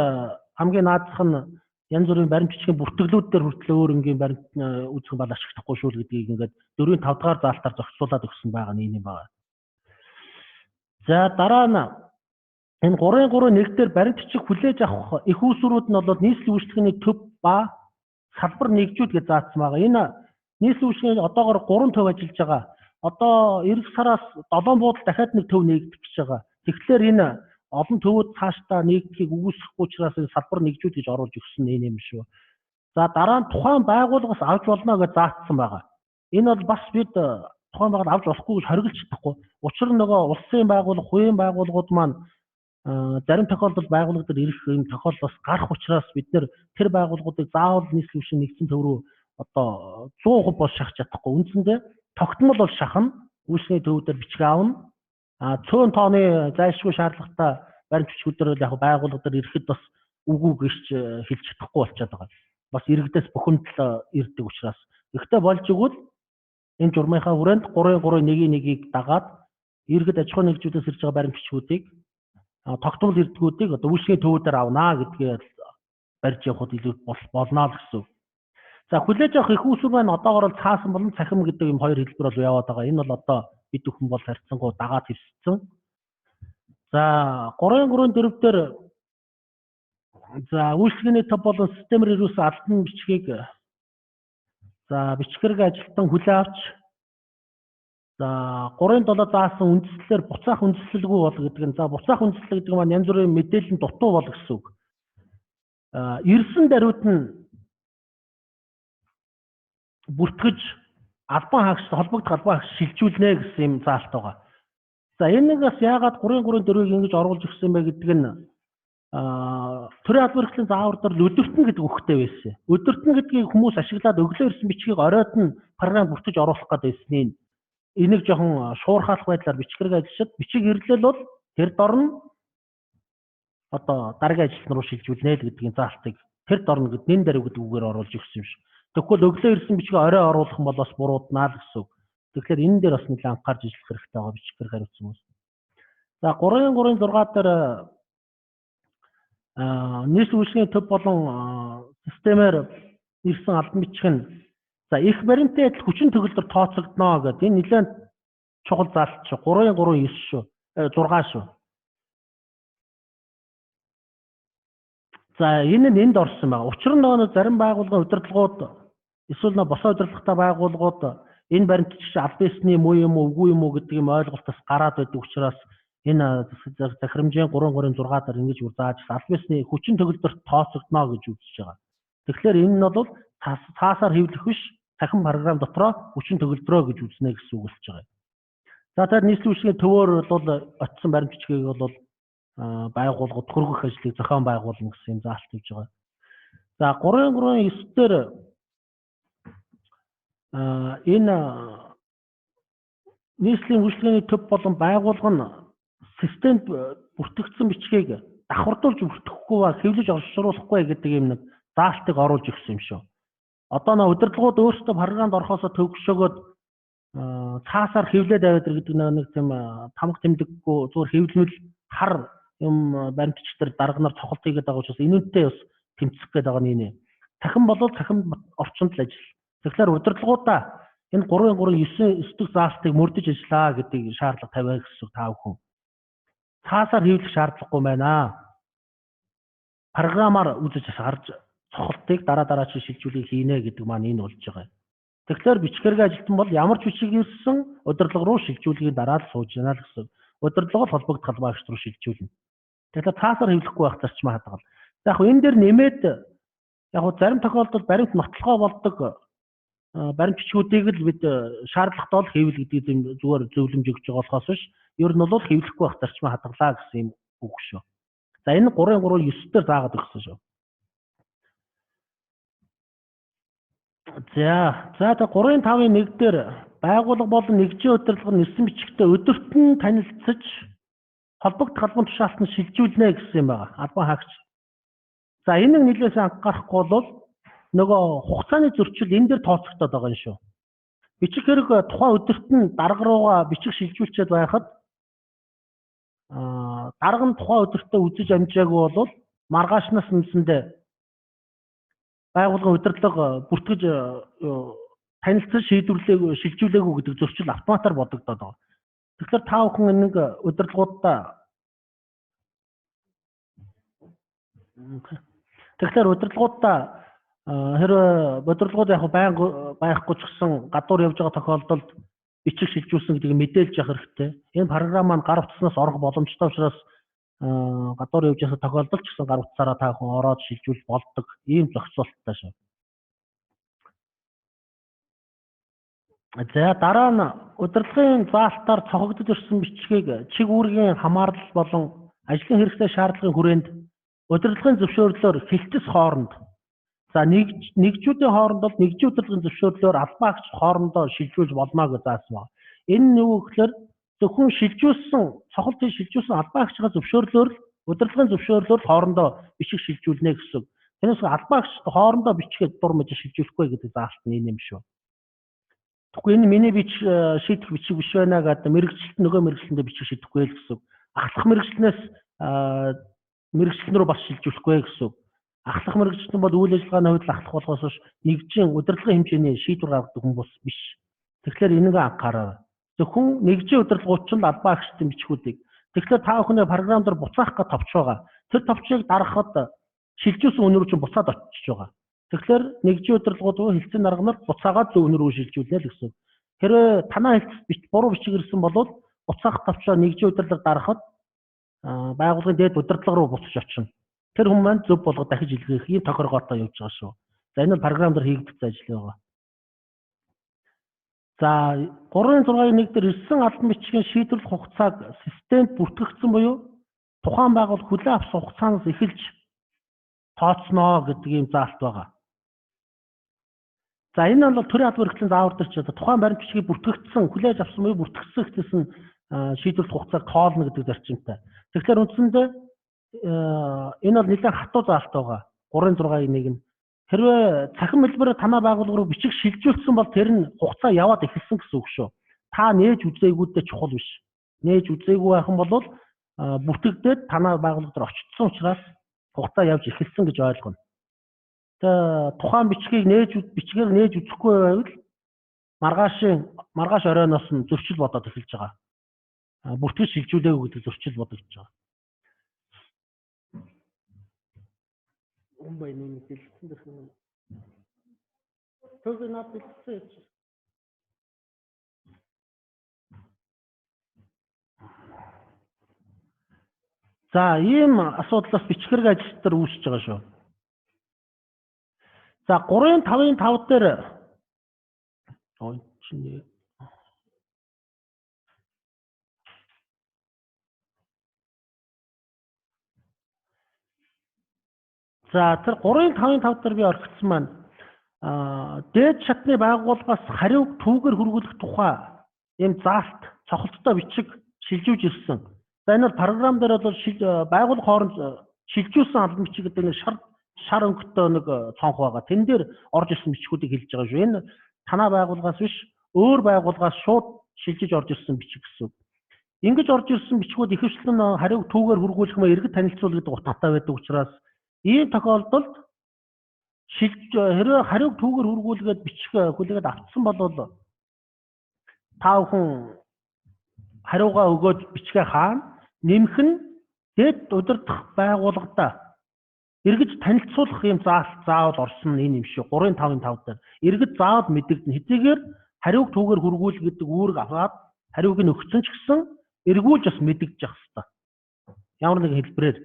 хамгийн наадах нь янз бүрийн баримт бичгийн бүртгэлүүд дээр хүртэл өөр өнгийн баримт үүсгэн бол ашиглахгүй шүү гэдгийг ингээд 4-5 дахь заалтаар зохицуулаад өгсөн байгаа нь юм байна. За дараа нь энэ 3-3-1 дээр баримт бичиг хүлээж авах их үүсвэрүүд нь бол нийслэлийн үйлчлэгээний төв ба салбар нэгжүүд гэж заасан байгаа. Энэ нийслэлийн үйлчлэгээний одоогоор 3 төв ажиллаж байгаа. Одоо эх сараас 7 буудал дахиад нэг төв нэгдэх гэж байгаа. Тэгэхээр энэ олон төвүүд цаашдаа нэгдэхийг үгүйсэхгүй учраас энэ салбар нэгжүүд гэж оруулж өгсөн юм шүү. За дараа нь тухайн байгууллагаас авч болно гэж заасан байгаа. Энэ бол бас бид тухайн байгууллага авч болохгүй гэж хориглож чадахгүй. Учир нь нөгөө улсын байгууллага, хувийн байгууллагууд маань зарим тохиолдолд байгууллага дээр ирэх юм тохиолдолд гарах учраас бид нэр тэр байгууллагуудыг заавал нийслэлийн түвшин нэгдсэн төв рүү одоо 100% бол шахаж чадахгүй. Үндсэндээ тогтмол бол шахна, үйлчлэгийн төвүүдээр бичиг аавна. Цөөн тооны зайлшгүй шаардлагатай баримт бичгүүдээр яг байгууллага дээр ирэхэд бас үгүй гэж хэлж чадахгүй болчиход байгаа. Бас иргэдээс бухимдал ирдэг учраас. Гэхдээ болж игэл энэ журмынхаа хүрээнд 3-3-1-1-ийг дагаад иргэд аж ахуйн нэгжүүдээс ирж байгаа баримт бичгүүдийг тогтмол ирдгүүдийг одоо үйлчлэгийн төвүүдээр авнаа гэдгээр барьж явахд илүү болно л гэсэн. За хүлээж авах их усүр маань одоогоор цаасан болон цахим гэдэг юм хоёр хэлбэр бол яваад байгаа. Энэ бол одоо бид бүхэн бол харьцангуй дагаад хэвссэн. За 3-3-4 дээр за үйлчлэгээний төв болон системээр ирүүлсэн албан бичгийг за бичгэрэг ажилтан хүлээ авч за 3-7 заасан үндслэлээр буцаах үндслэлгүй бол гэдэг нь за буцаах үндслэл гэдэг нь маань янз бүрийн мэдээлэл дутуу бол гэсэн үг. Ирсэн даруйд нь бүртгэж албан хаагч холбогдох албан хаагч шилжүүлнэ гэсэн юм заалт байгаа. За энэ нэгээс яагаад 3-3-4-ийг ингэж оруулж өгсөн бэ гэдэг нь төрийн албан эрхлэлийн заавар дээр өдөртөн гэдэг үгтэй байсан. Өдөртөн гэдгийг хүмүүс ашиглаад өглөө ирсэн бичгийг оройд нь програм бүртгэж оруулах гэдэг энийг жоохон шуурхаалх байдлаар бичгэрэг ажилчид бичиг ирлэл бол тэр дорн одоо дараагийн ажилтан руу шилжүүлнэ л гэдгийн заалтыг тэр дорн гэдэг нэн даруй гэдэг үгээр оруулж өгсөн юм шиг. Тэгвэл өглөө ирсэн бичгийг орой оруулах нь бол бас бурууднаа л гэсэн. Тэгэхээр энэ дээр бас нэлээд анхаарч ажиллах хэрэгтэй байгаа бичгэрэг хариуцсан хүмүүс. За 3-3-6 дээр нийслэлийн үйлчлэгийн төв болон системээр ирсэн албан бичиг нь за их баримтын адил хүчин төгөлдөр тооцогдно гэдэг энэ нэлээд чухал заалт шүү. 3-3-9 шүү. 6 шүү. За энэ нь энд орсон байна. Учир нь нөгөө зарим байгууллагын удирдлагууд эсвэл босоо удирдлагатай байгууллагууд энэ баримт бичиг албан ёсны муу юм уу үгүй юм уу гэдэг юм ойлголтоос гараад байдаг учраас энэ захирамжийн 3-3-6 дээр ингэж зааж албан ёсны хүчин төгөлдөр тооцогдно гэж үзэж байгаа. Тэгэхээр энэ нь бол цаасаар хэвлэх биш цахим програм дотроо хүчин төгөлдрөө гэж үзнэ гэсэн үг болж байгаа. За тэр нийслэлийн үйлчлэгийн төвөөр бол очсон баримт бичгийг бол байгууллагууд хөргөх ажлыг зохион байгуулна гэсэн юм заалт хийж байгаа. За 3-3-9 дээр энэ нийслэлийн үйлчлэгээний төв болон байгууллага нь системд бүртгэгдсэн бичгийг давхардуулж бүртгэхгүй ба хэвлэж оршруулахгүй гэдэг юм нэг заалтыг оруулж өгсөн юм шүү. Одоо нөө удирдлагууд өөрсдөө програмд орохоосоо төгсөөгөөд цаасаар хэвлээд аваад гэдэг нэг тийм тамга тэмдэггүй зүгээр хэвлэмэл хар юм баримт бичгээр дарганаар цохолт хийгээд байгаа учраас энүүнтэй бас тэмцэх гээд байгаа нь. Цахим болол цахим орчинд л ажил. Тэгэхээр удирдлагуудаа энэ 3-3-9 дэх заалтыг мөрдөж ажиллаа гэдэг шаардлага тавиа гэсэн та бүхэн. Цаасаар хэвлэх шаардлагагүй байна. Програмаар үзэж харж цохолтыг дараа чи шилжүүлэх хийнэ гэдэг маань энэ болж байгаа. Тэгэхээр бичгээргээ ажилтан бол ямар ч бичиг ирсэн удирдлага руу шилжүүлгийн дараа л сууж яана л гэсэн. Удирдлага бол холбогдох албаагч руу шилжүүлнэ. Тэгэхээр цаасаар хэвлэхгүй байх зарчмаа хадгална. Яг хөө энэ дээр нэмээд яг хөө зарим тохиолдолд баримт нотлохоо болдог баримт бичгүүдийг л бид шаардлагатай бол хэвлэл гэдэг зүгээр зөвлөмж өгч байгаа болохоос биш. Ер нь бол хэвлэхгүй байх зарчмаа хадгалаа гэсэн юм үг шүү. За энэ 3-3-9 дээр заагаад өгсөн шүү. За 3-5-1 дээр байгууллага болон нэгжийн удирдлага нь нэрсэн бичигтээ өдөртөн танилцаж холбогдох албан тушаалтанд шилжүүлнэ гэсэн юм байна. Албан хаагч. За энэ нэлээс анхаарахгүй бол нөгөө хугацааны зөрчил энэ дээр тооцогдоод байгаа юм шүү. Бичих хэрэг тухайн өдөртөн дарга руугаа бичих шилжүүлчихэд байхад дарга нь тухайн өдөртөө үзэж амжаагүй бол маргаашнаас үндсэндээ байгууллагын удирдлага бүртгэж танилцаж шилжүүлээгүй гэдэг зөрчил автоматар бодогдоод байгаа. Тэгэхээр та бүхэн нэг удирдлагуудаа хэрвээ удирдлагууд яг байнга байхгүй ч гэсэн гадуур явж байгаа тохиолдолд бичиг шилжүүлсэн гэдгийг мэдээлж явах хэрэгтэй. Энэ програм маань гар утаснаас орох боломжтой учраас гадуур явж байгаа тохиолдолд ч гэсэн гар утсаараа та бүхэн ороод шилжүүл болдог. Ийм зохицуулттай шүү. За дараа нь удирдлагын заалтаар цохогдож ирсэн бичгийг чиг үүргийн хамаарлал болон ажлын хэрэгцээ шаардлагын хүрээнд удирдлагын зөвшөөрлөөр хилцэс хооронд за нэгжүүдийн хооронд бол нэгжийн удирдлагын зөвшөөрлөөр албаагч хоорондоо шилжүүлж болно гэж заасан байна. Энэ нь юу гэхээр зөвхөн цохолтын шилжүүлсэн албаагчийн зөвшөөрлөөр удирдлагын зөвшөөрлөөр хоорондоо бичиг шилжүүлнэ гэсэн. Тэрнээс албаагч хоорондоо бичгээд дур мэж шилжүүлэхгүй гэдэг заалт нь энэ юм шүү. Тэгэхгүй энэ миний шийдэх бичиг биш байна гэдэг мэрэгчлэлт нөгөө мэрэгчлэндээ бичиг шийдэхгүй л гэсэн. Ахлах мэрэгчлэнээс мэрэгчлэн рүү бас шилжүүлэхгүй гэсэн. Ахлах мэрэгчлэн бол үйл ажиллагааны хувьд ахлах болохоос биш нэгжийн удирдлагын хэмжээний шийдвэр гаргадаг хүмүүс биш. Тэгэхээр энийг анхаараа. Зөвхөн нэгжийн удирдлагууд ч албаагчдын бичгүүдийг. Тэгэхээр та бүхний програм дээр буцаах гэж товч байгаа. Тэр товчийг дарахад шилжүүлсэн үнэр чинь буцаад очиж байгаа. Тэгэхээр нэгжийн удирдлагууд хэлцэн дарга нар буцаагаад зөв үнэр рүү шилжүүлнэ л гэсэн. Хэрвээ танаа хэлцэд буруу бичиг ирсэн бол буцаах товчоо нэгжийн удирдлага дарахад байгууллагын дээд удирдлага руу буцаж очино. Тэр хүмүүс маань зөв болгоод дахиж илгээх ийм тохиргоотой явж байгаа шүү. За энэ нь програм дээр хийгдэх ажил байгаа. За 3-6-1 дээр ирсэн албан бичгийн шийдвэрлэх хугацааг системд бүртгэгдсэн буюу тухайн байгууллага хүлээн авсан хугацаанаас эхэлж тооцноо гэдэг ийм заалт байгаа. За энэ бол төрийн албан хэрэгслийн заавар дээр ч тухайн баримт бичгийг бүртгэгдсэн хүлээж авсан буюу бүртгэгдсэн гэсэн шийдвэрлэх хугацааг тоолно гэдэг зарчимтай. Тэгэхээр үндсэндээ энэ бол нэлээд хатуу заалт байгаа. 3-6-1 нь хэрвээ цахим хэлбэрээр танаа байгууллага руу бичиг шилжүүлсэн бол тэр нь хугацаа яваад эхэлсэн гэсэн үг шүү. Та нээж үзээгүйдээ чухал биш. Нээж үзээгүй байхan бол бүртгэгдээд танаа байгууллага дээр очсон учраас хугацаа явж эхэлсэн гэж ойлгоно. Тэгээ тухайн бичгээр нээж үзэхгүй байвал маргааш оройноос нь зөрчил бодоод эхэлж байгаа. Бүртгэж шилжүүлээгүй гэдэг зөрчил бодогдож байгаа. Умбай нэг хэлсэн дэрхэн. Төгөө над хэлсэн. За ийм асуудлаас бичгэрэг ажилтнаар үүсэж байгаа шүү. За 3-5-5 дээр за тэр 3-5-5 дээр би орхисон маань дээд шатны байгууллагаас хариуг түүгээр хөргүүлэх тухай ийм заалт цохолттой бичиг шилжүүлж ирсэн. За энэ бол програм дээр бол байгууллага хооронд шилжүүлсэн албан бичиг гэдэг нэг шар өнгөтэй нэг цонх байгаа. Тэн дээр орж ирсэн бичгүүдийг хэлж байгаа шүү. Энэ танаа байгууллагаас биш өөр байгууллагаас шууд шилжиж орж ирсэн бичиг гэсэн. Ингэж орж ирсэн бичгүүд ихэвчлэн хариуг түүгээр хөргүүлэх мэ иргэд танилцуул гэдэг утгатай байдаг учраас ийм тохиолдолд хэрвээ хариуг түүгээр хөргүүлгээд бичих хүлээгээд автсан бол та бүхэн хариугаа өгөөд бичгээ хаана нэмэх нь дэд удирдах байгууллагадаа эргэж танилцуулах юм заавал орсон нь энэ юм шүү. 3-5-5 дээр. Эргэж заавал мэдэгдэн. Хэдийгээр хариуг түүгээр хүргүүл гэдэг үүрэг аваад хариуг нь өгсөн ч гэсэн эргүүлж бас мэдэгдэж явах хэрэгтэй. Ямар нэгэн хэлбэрээр.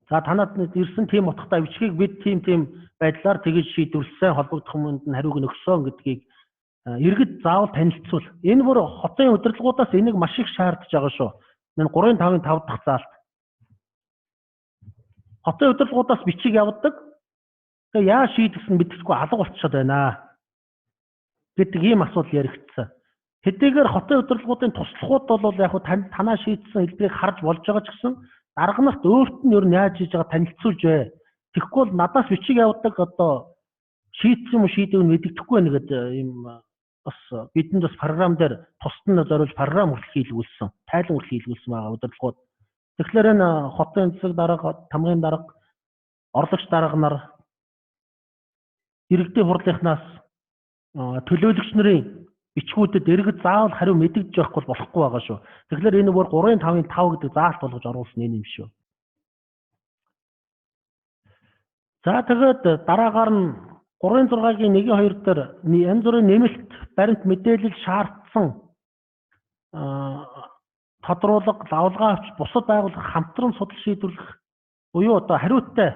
За танад ирсэн тийм утгатай бичгийг бид тийм байдлаар тэгж шийдвэрлсэн холбогдох хүмүүнд нь хариуг нь өгсөн гэдгийг эргэж заавал танилцуул. Энэ бүр хотын удирдлагуудаас энийг маш их шаардж байгаа шүү. Энэ 3-5-5 дахь заалт. Хотын удирдлагуудаас бичиг явуулдаг. Тэгээ яа шийдгэсэн мэдэхгүй алга болчиход байна гэдэг ийм асуудал яригдсан. Хэдийгээр хотын удирдлагуудын туслахууд бол яг танаа шийдсэн хэлбэрийг харж болж байгаа ч гэсэн дарга нарт өөрт нь ер нь яаж хийж байгаа танилцуулж бай. Тэгэхгүй бол надаас бичиг явуулдаг одоо шийдсэн юм шийдэв нь мэддэхгүй байна гэдэг ийм бас бидэнд бас програм дээр тусад нь зориулж програм хүртэл хийлгүүлсэн, тайлан хүртэл хийлгүүлсэн байгаа удирдлагууд. Тэгэхээр энэ хотын засаг дарга, тамгын дарга, орлогч дарга нар иргэдийн хурлынхнаас төлөөлөгч нарын бичгүүдэд эргэж заавал хариу мэдэгдэж явахгүй болохгүй байгаа шүү. Тэгэхээр энэ бүр 3-5-5 гэдэг заалт болгож оруулсан энэ юм шүү. За тэгээд дараагаар нь 3-6-гийн 1-2 дээр янз бүрийн нэмэлт баримт мэдээлэл шаардсан тодруулга, лавлгаа авч бусад байгууллага хамтран судал шийдвэрлэх буюу одоо хариутай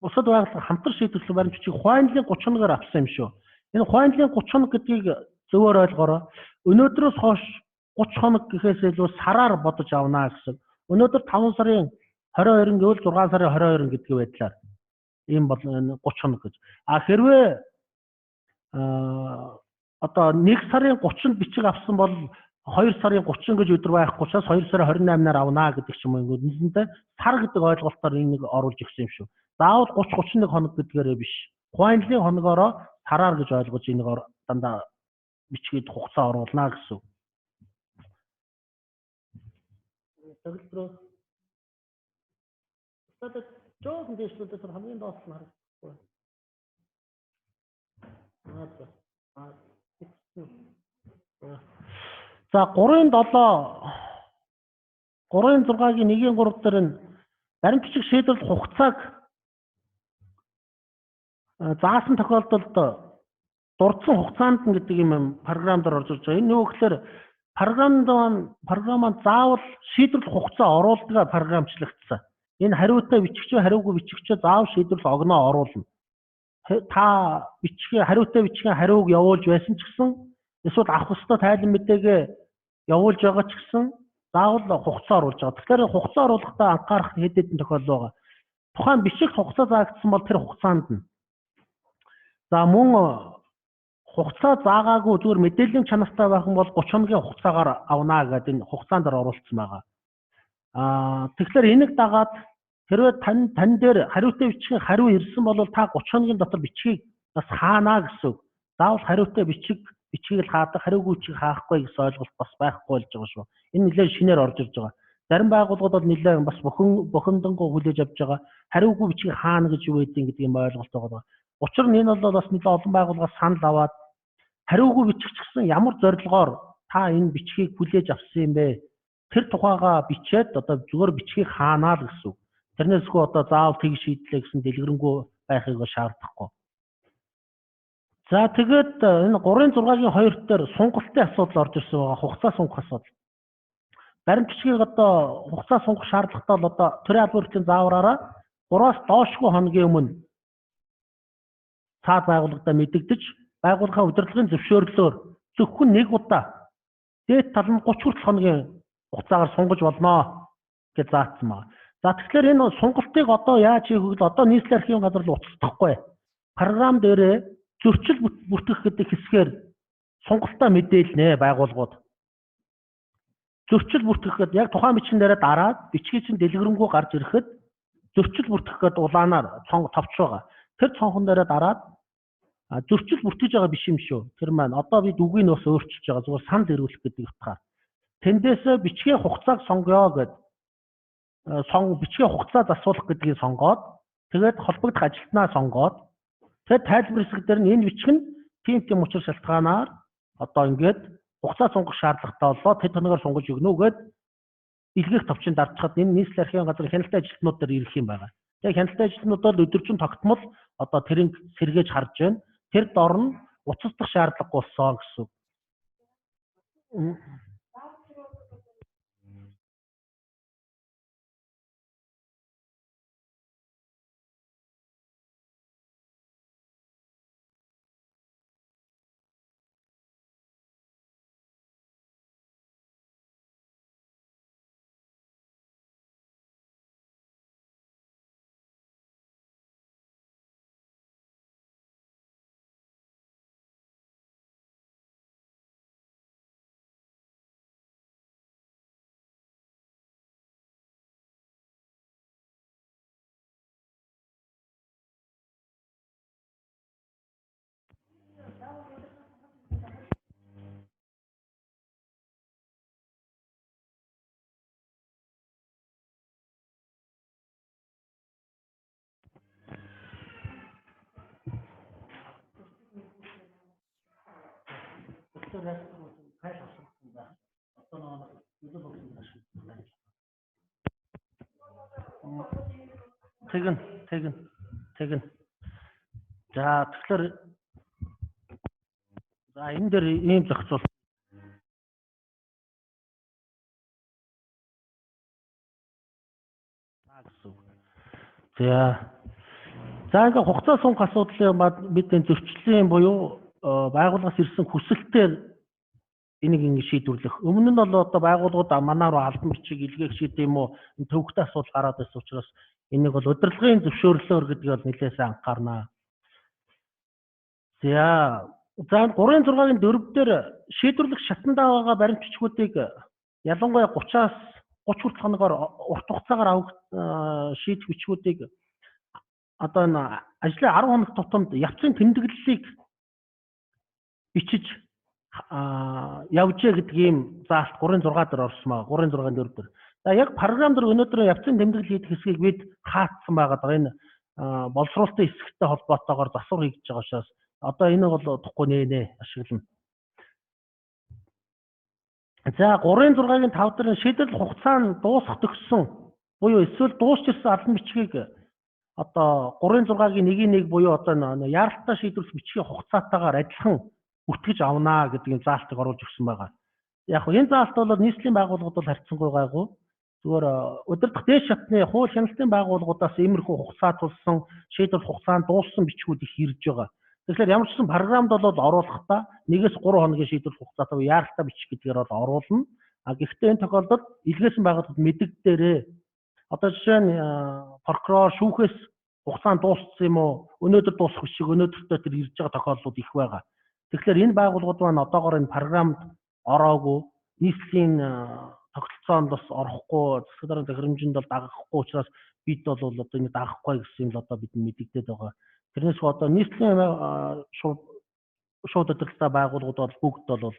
бусад байгууллага хамтран шийдвэрлэх баримт бичгийг хойнлын 31-аар авсан юм шүү. Энэ хойнлын 31 гэдгийг зөвөр ойлгоорой. Өнөөдрөөс хойш 30 хоног гэхээс илүү сараар бодож авнаа гэсэн. Өнөөдөр 5 сарын 22 гэвэл 6 сарын 22 гэдгийг байдлаар ийм бол 30 хоног гэж. Хэрвээ одоо 1 сарын 30-нд бичиг авсан бол 2 сарын 30 гэж өдөр байхгүй учраас 2 сарын 28-наар авнаа гэдэг ч юм уу. Үндсэндээ сар гэдэг ойлголтоор энийг оруулж өгсөн юм шүү. Заавал 30-31 хоног гэдгээрээ биш. Хойнлын хоногоороо сараар гэж ойлгож энийг дандаа бичгээд хугацаа оруулнаа гэсэн. Төгөлдрөө. Статус жоохон дэвшлүүлээд хамгийн доотлол нь харагдахгүй. За 3-7 3-6-гийн 1-3 дээр нь баримт бичиг шийдвэрлэх хугацааг заасан тохиолдолд дурдсан хугацаанд нь гэдэг юм програм дээр орж ирж байгаа. Энэ юу гэхээр програманд заавал шийдвэрлэх хугацаа оруулдаг програмчлагдсан. Энэ хариутай бичигчөө хариугүй бичигчөө заавал шийдвэрлэх огноо оруулна. Та хариутай бичгийн хариуг явуулж байсан ч гэсэн эсвэл авах ёстой тайлан мэдээгээ явуулж байгаа ч гэсэн заавал хугацаа оруулж байгаа. Тэгэхээр хугацаа оруулахдаа анхаарах хэд хэдэн тохиолдол байгаа. Тухайн бичигт хугацаа заагдсан бол тэр хугацаанд нь. За мөн хугацаа заагаагүй зүгээр мэдээллийн чанартай байх юм бол 30 хоногийн хугацаагаар авнаа гэдэг энэ хугацаанд оруулсан байгаа. Тэгэхээр энийг дагаад хэрвээ тань дээр хариутай бичгийн хариу ирсэн бол та 30 хоногийн дотор бичгийг бас хаанаа гэсэн үг. Заавал хариутай бичгийг л хаадаг, хариугүй бичгийг хаахгүй гэсэн ойлголт бас байхгүй болж байгаа шүү. Энэ нэлээд шинээр орж ирж байгаа. Зарим байгууллагууд бол нэлээд бас бохиндонгоо хүлээж авч байгаа. Хариугүй бичгийг хаана гэж юу байдгийг гэдэг юм ойлголт байгаа. Учир нь энэ бол бас нэлээд олон байгууллагаас санал аваад хариугүй бичигч гэсэн ямар зорилгоор та энэ бичгийг хүлээж авсан юм бэ? Тэр тухайга бичээд одоо зүгээр бичгийг хаанаа л гэсэн үг. Тэрнээсгүй одоо заавал тийг шийдлээ гэсэн дэлгэрэнгүй байхыг шаардахгүй. За тэгээд энэ 3-6-гийн 2 дээр сунгалтын асуудал орж ирсэн байгаа. Хугацаа сунгах асуудал. Баримт бичгийг одоо хугацаа сунгах шаардлагатай бол одоо төрийн албан хөрөлийн заавраараа 3-аас доошгүй хоногийн өмнө цаад байгууллагада мэдэгдэж байгууллагын удирдлагын зөвшөөрлөөр зөвхөн нэг удаа дээд тал нь 30 хүртэл хоногийн хугацаагаар сунгаж болно гэж заасан байна. За тэгэхээр энэ сунгалтыг одоо яаж хийх вэ? Одоо нийслэлийн архивын газар л уцалдахгүй. Програм дээрээ зөрчил бүртгэх гэдэг хэсгээр сунгалтаа мэдээлнэ байгууллагууд. Зөрчил бүртгэх гэдэг яг тухайн бичгийн дээрээ дараад бичгийн чинь дэлгэрэнгүй гарч ирэхэд зөрчил бүртгэх гэдэг улаанаар товч байгаа. Тэр цонхон дээрээ дараад зөрчил бүртгэж байгаа биш юм шүү. Тэр маань одоо бид үгийг нь бас өөрчилж байгаа. Зүгээр санал ирүүлэх гэдэг утгаар. Тэндээсээ бичгийн хугацааг сонгоё гэдэг. Бичгийн хугацаа засуулах гэдгийг сонгоод тэгээд холбогдох ажилтнаа сонгоод тэгээд тайлбар хэсэг дээр нь энэ бичих нь тийм учир шалтгаанаар одоо ингээд хугацаа сунгах шаардлагатай боллоо. Тэд тоноогоор сунгаж өгнө үгээд илгээх товчонд дарчхад энэ нийслэлийн архивын газрын хяналтын ажилтнууд дээр ирэх юм байна. Тэгээ хяналтын ажилтнуудад өдөржин тогтмол одоо тэрийг сэргээж харж байна. Тэр дор нь уцасдах шаардлагагүй болсон гэсэн үг. Тэгнэ. За тэгэхээр энэ дээр ийм зохицуул. За ингээ хугацаа сунх асуудлын бид энэ зөрчлийн буюу байгууллагаас ирсэн хүсэлтээр энийг ингэ шийдвэрлэх. Өмнө нь бол одоо байгууллагууд манай руу албан бичиг илгээх шийд юм уу төвөгтэй асуудал гараад байсан учраас энийг бол удирдлагын зөвшөөрлөөр гэдгийг бол нэлээд сайн анхаарнаа. За 3-6-гийн 4-дээр шийдвэрлэх шатндаа байгаа баримт бичгүүдийг ялангуяа 30-аас 30 хүртэлх хоногоор урт хугацаагаар авах шийдэх бичгүүдийг одоо энэ ажлын 10 хоног тутамд явцын тэмдэглэлийг бичиж явжээ гэдэг ийм заалт 3-6 дээр орсон байгаа. 3-6-гийн 4 дээр. За яг програм дээр өнөөдөр явцын тэмдэглэл хийх хэсгийг бид хаацсан байгаа. Энэ боловсруулалтын хэсэгтэй холбоотойгоор засвар хийж байгаа учраас одоо энэ бол утгагүй нэ ашиглана. За 3-6-гийн 5 дээр шийдэл хугацаа нь дуусах төгссөн буюу эсвэл дуусч ирсэн албан бичгийг одоо 3-6-гийн 1-1 буюу одоо яаралтай шийдвэрлэх бичгийн хугацаатайгаар адилхан бүртгэж авнаа гэдэг юм заалтыг оруулж өгсөн байгаа. Яг хөө энэ заалт бол нийслэлийн байгууллагууд бол харьцангуй гайгүй. Зүгээр удирдах дээд шатны хууль хяналтын байгууллагуудаас иймэрхүү хугацаа тулсан шийдвэрлэх хугацаанд дууссан бичгүүд их ирж байгаа. Тэгэхээр ямар ч сан програмд бол оруулахдаа 1-3 хоногийн шийдвэрлэх хугацаатай яаралтай бичих гэдгээр бол оруулна. Гэхдээ энэ тохиолдолд илгээсэн байгууллагууд мэддэгдээрээ одоо жишээ нь прокурор шүүхээс хугацаанд дууссан юм уу? Өнөөдөр дуусах биш өнөөдөртөө тэр ирж байгаа тохиолдлууд их байгаа. Тэгэхээр энэ байгууллагууд маань одоогоор энэ програмд ороогүй, нийслэлийн тогтолцоонд бас орохгүй, засаг даргын захирамжинд бол дагахгүй учраас бид бол одоо энэ дагахгүй гэсэн юм л одоо бид мэдэгдээд байгаа. Тэрнээс одоо нийслэлийн шууд удирдлагатай байгууллагууд бол бүгд бол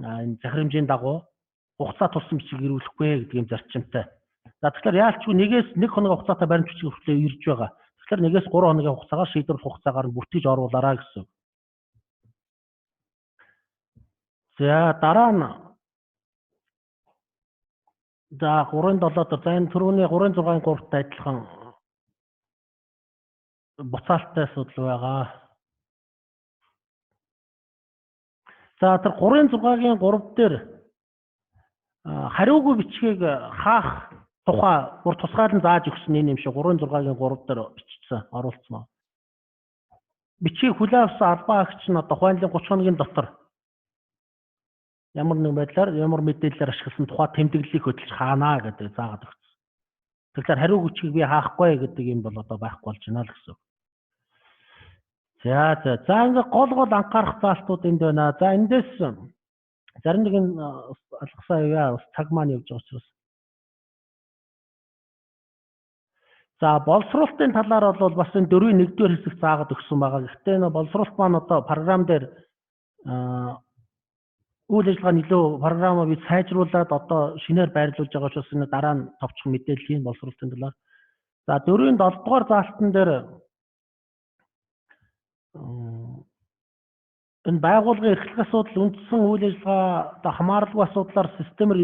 энэ захирамжийн дагуу хугацаа тулсан бичиг ирүүлэхгүй гэдэг юм зарчимтай. За тэгэхээр яалчгүй 1-1 хоногийн хугацаатай баримт бичиг хүртэл ирж байгаа. Тэгэхээр 1-3 хоногийн хугацаагаар шийдвэрлэх хугацаагаар нь бүртгэж оруулаарай гэсэн. За дараа нь за 3-7 дээр за энэ түрүүний 3-6-гийн 3-тай адилхан буцаалттай асуудал байгаа. За тэр 3-6-гийн 3 дээр хариугүй бичгийг хаах тухай бүр тусгаарлан зааж өгсөн юм шиг 3-6-гийн 3 дээр бичсэн оруулсан. Бичгийг хүлээн авсан албан агч нь одоо хуулийн 30 хоногийн дотор ямар нэг байдлаар ямар мэдээлэлээр ашигласан тухай тэмдэглэлийг хөтлөж хаанаа гэдэг заагаад өгсөн. Тэгэхээр хариу хүчийг би хаахгүй гэдэг юм бол одоо байхгүй болж байна л гэсэн. За ингээ гол анхаарах заалтууд энд байна. За эндээс зарим нэг нь алгасаа яваа цаг маань явж байгаа учраас. За боловсруулалтын талаар бол бас энэ 4-ийн 1-р хэсэг заагаад өгсөн байгаа. Гэхдээ энэ боловсруулалт маань одоо програм дээр үйл ажиллагаа илүү програмаа бид сайжруулад одоо шинээр байрлуулж байгаа учраас энэ дараа нь товчхон мэдээлэл хийн боловсруулалтын талаар. За 4-ийн 7 дугаар заалтан дээр энэ байгууллагын эрхлэх асуудал үндсэн үйл ажиллагаа одоо хамааралгүй асуудлаар системээр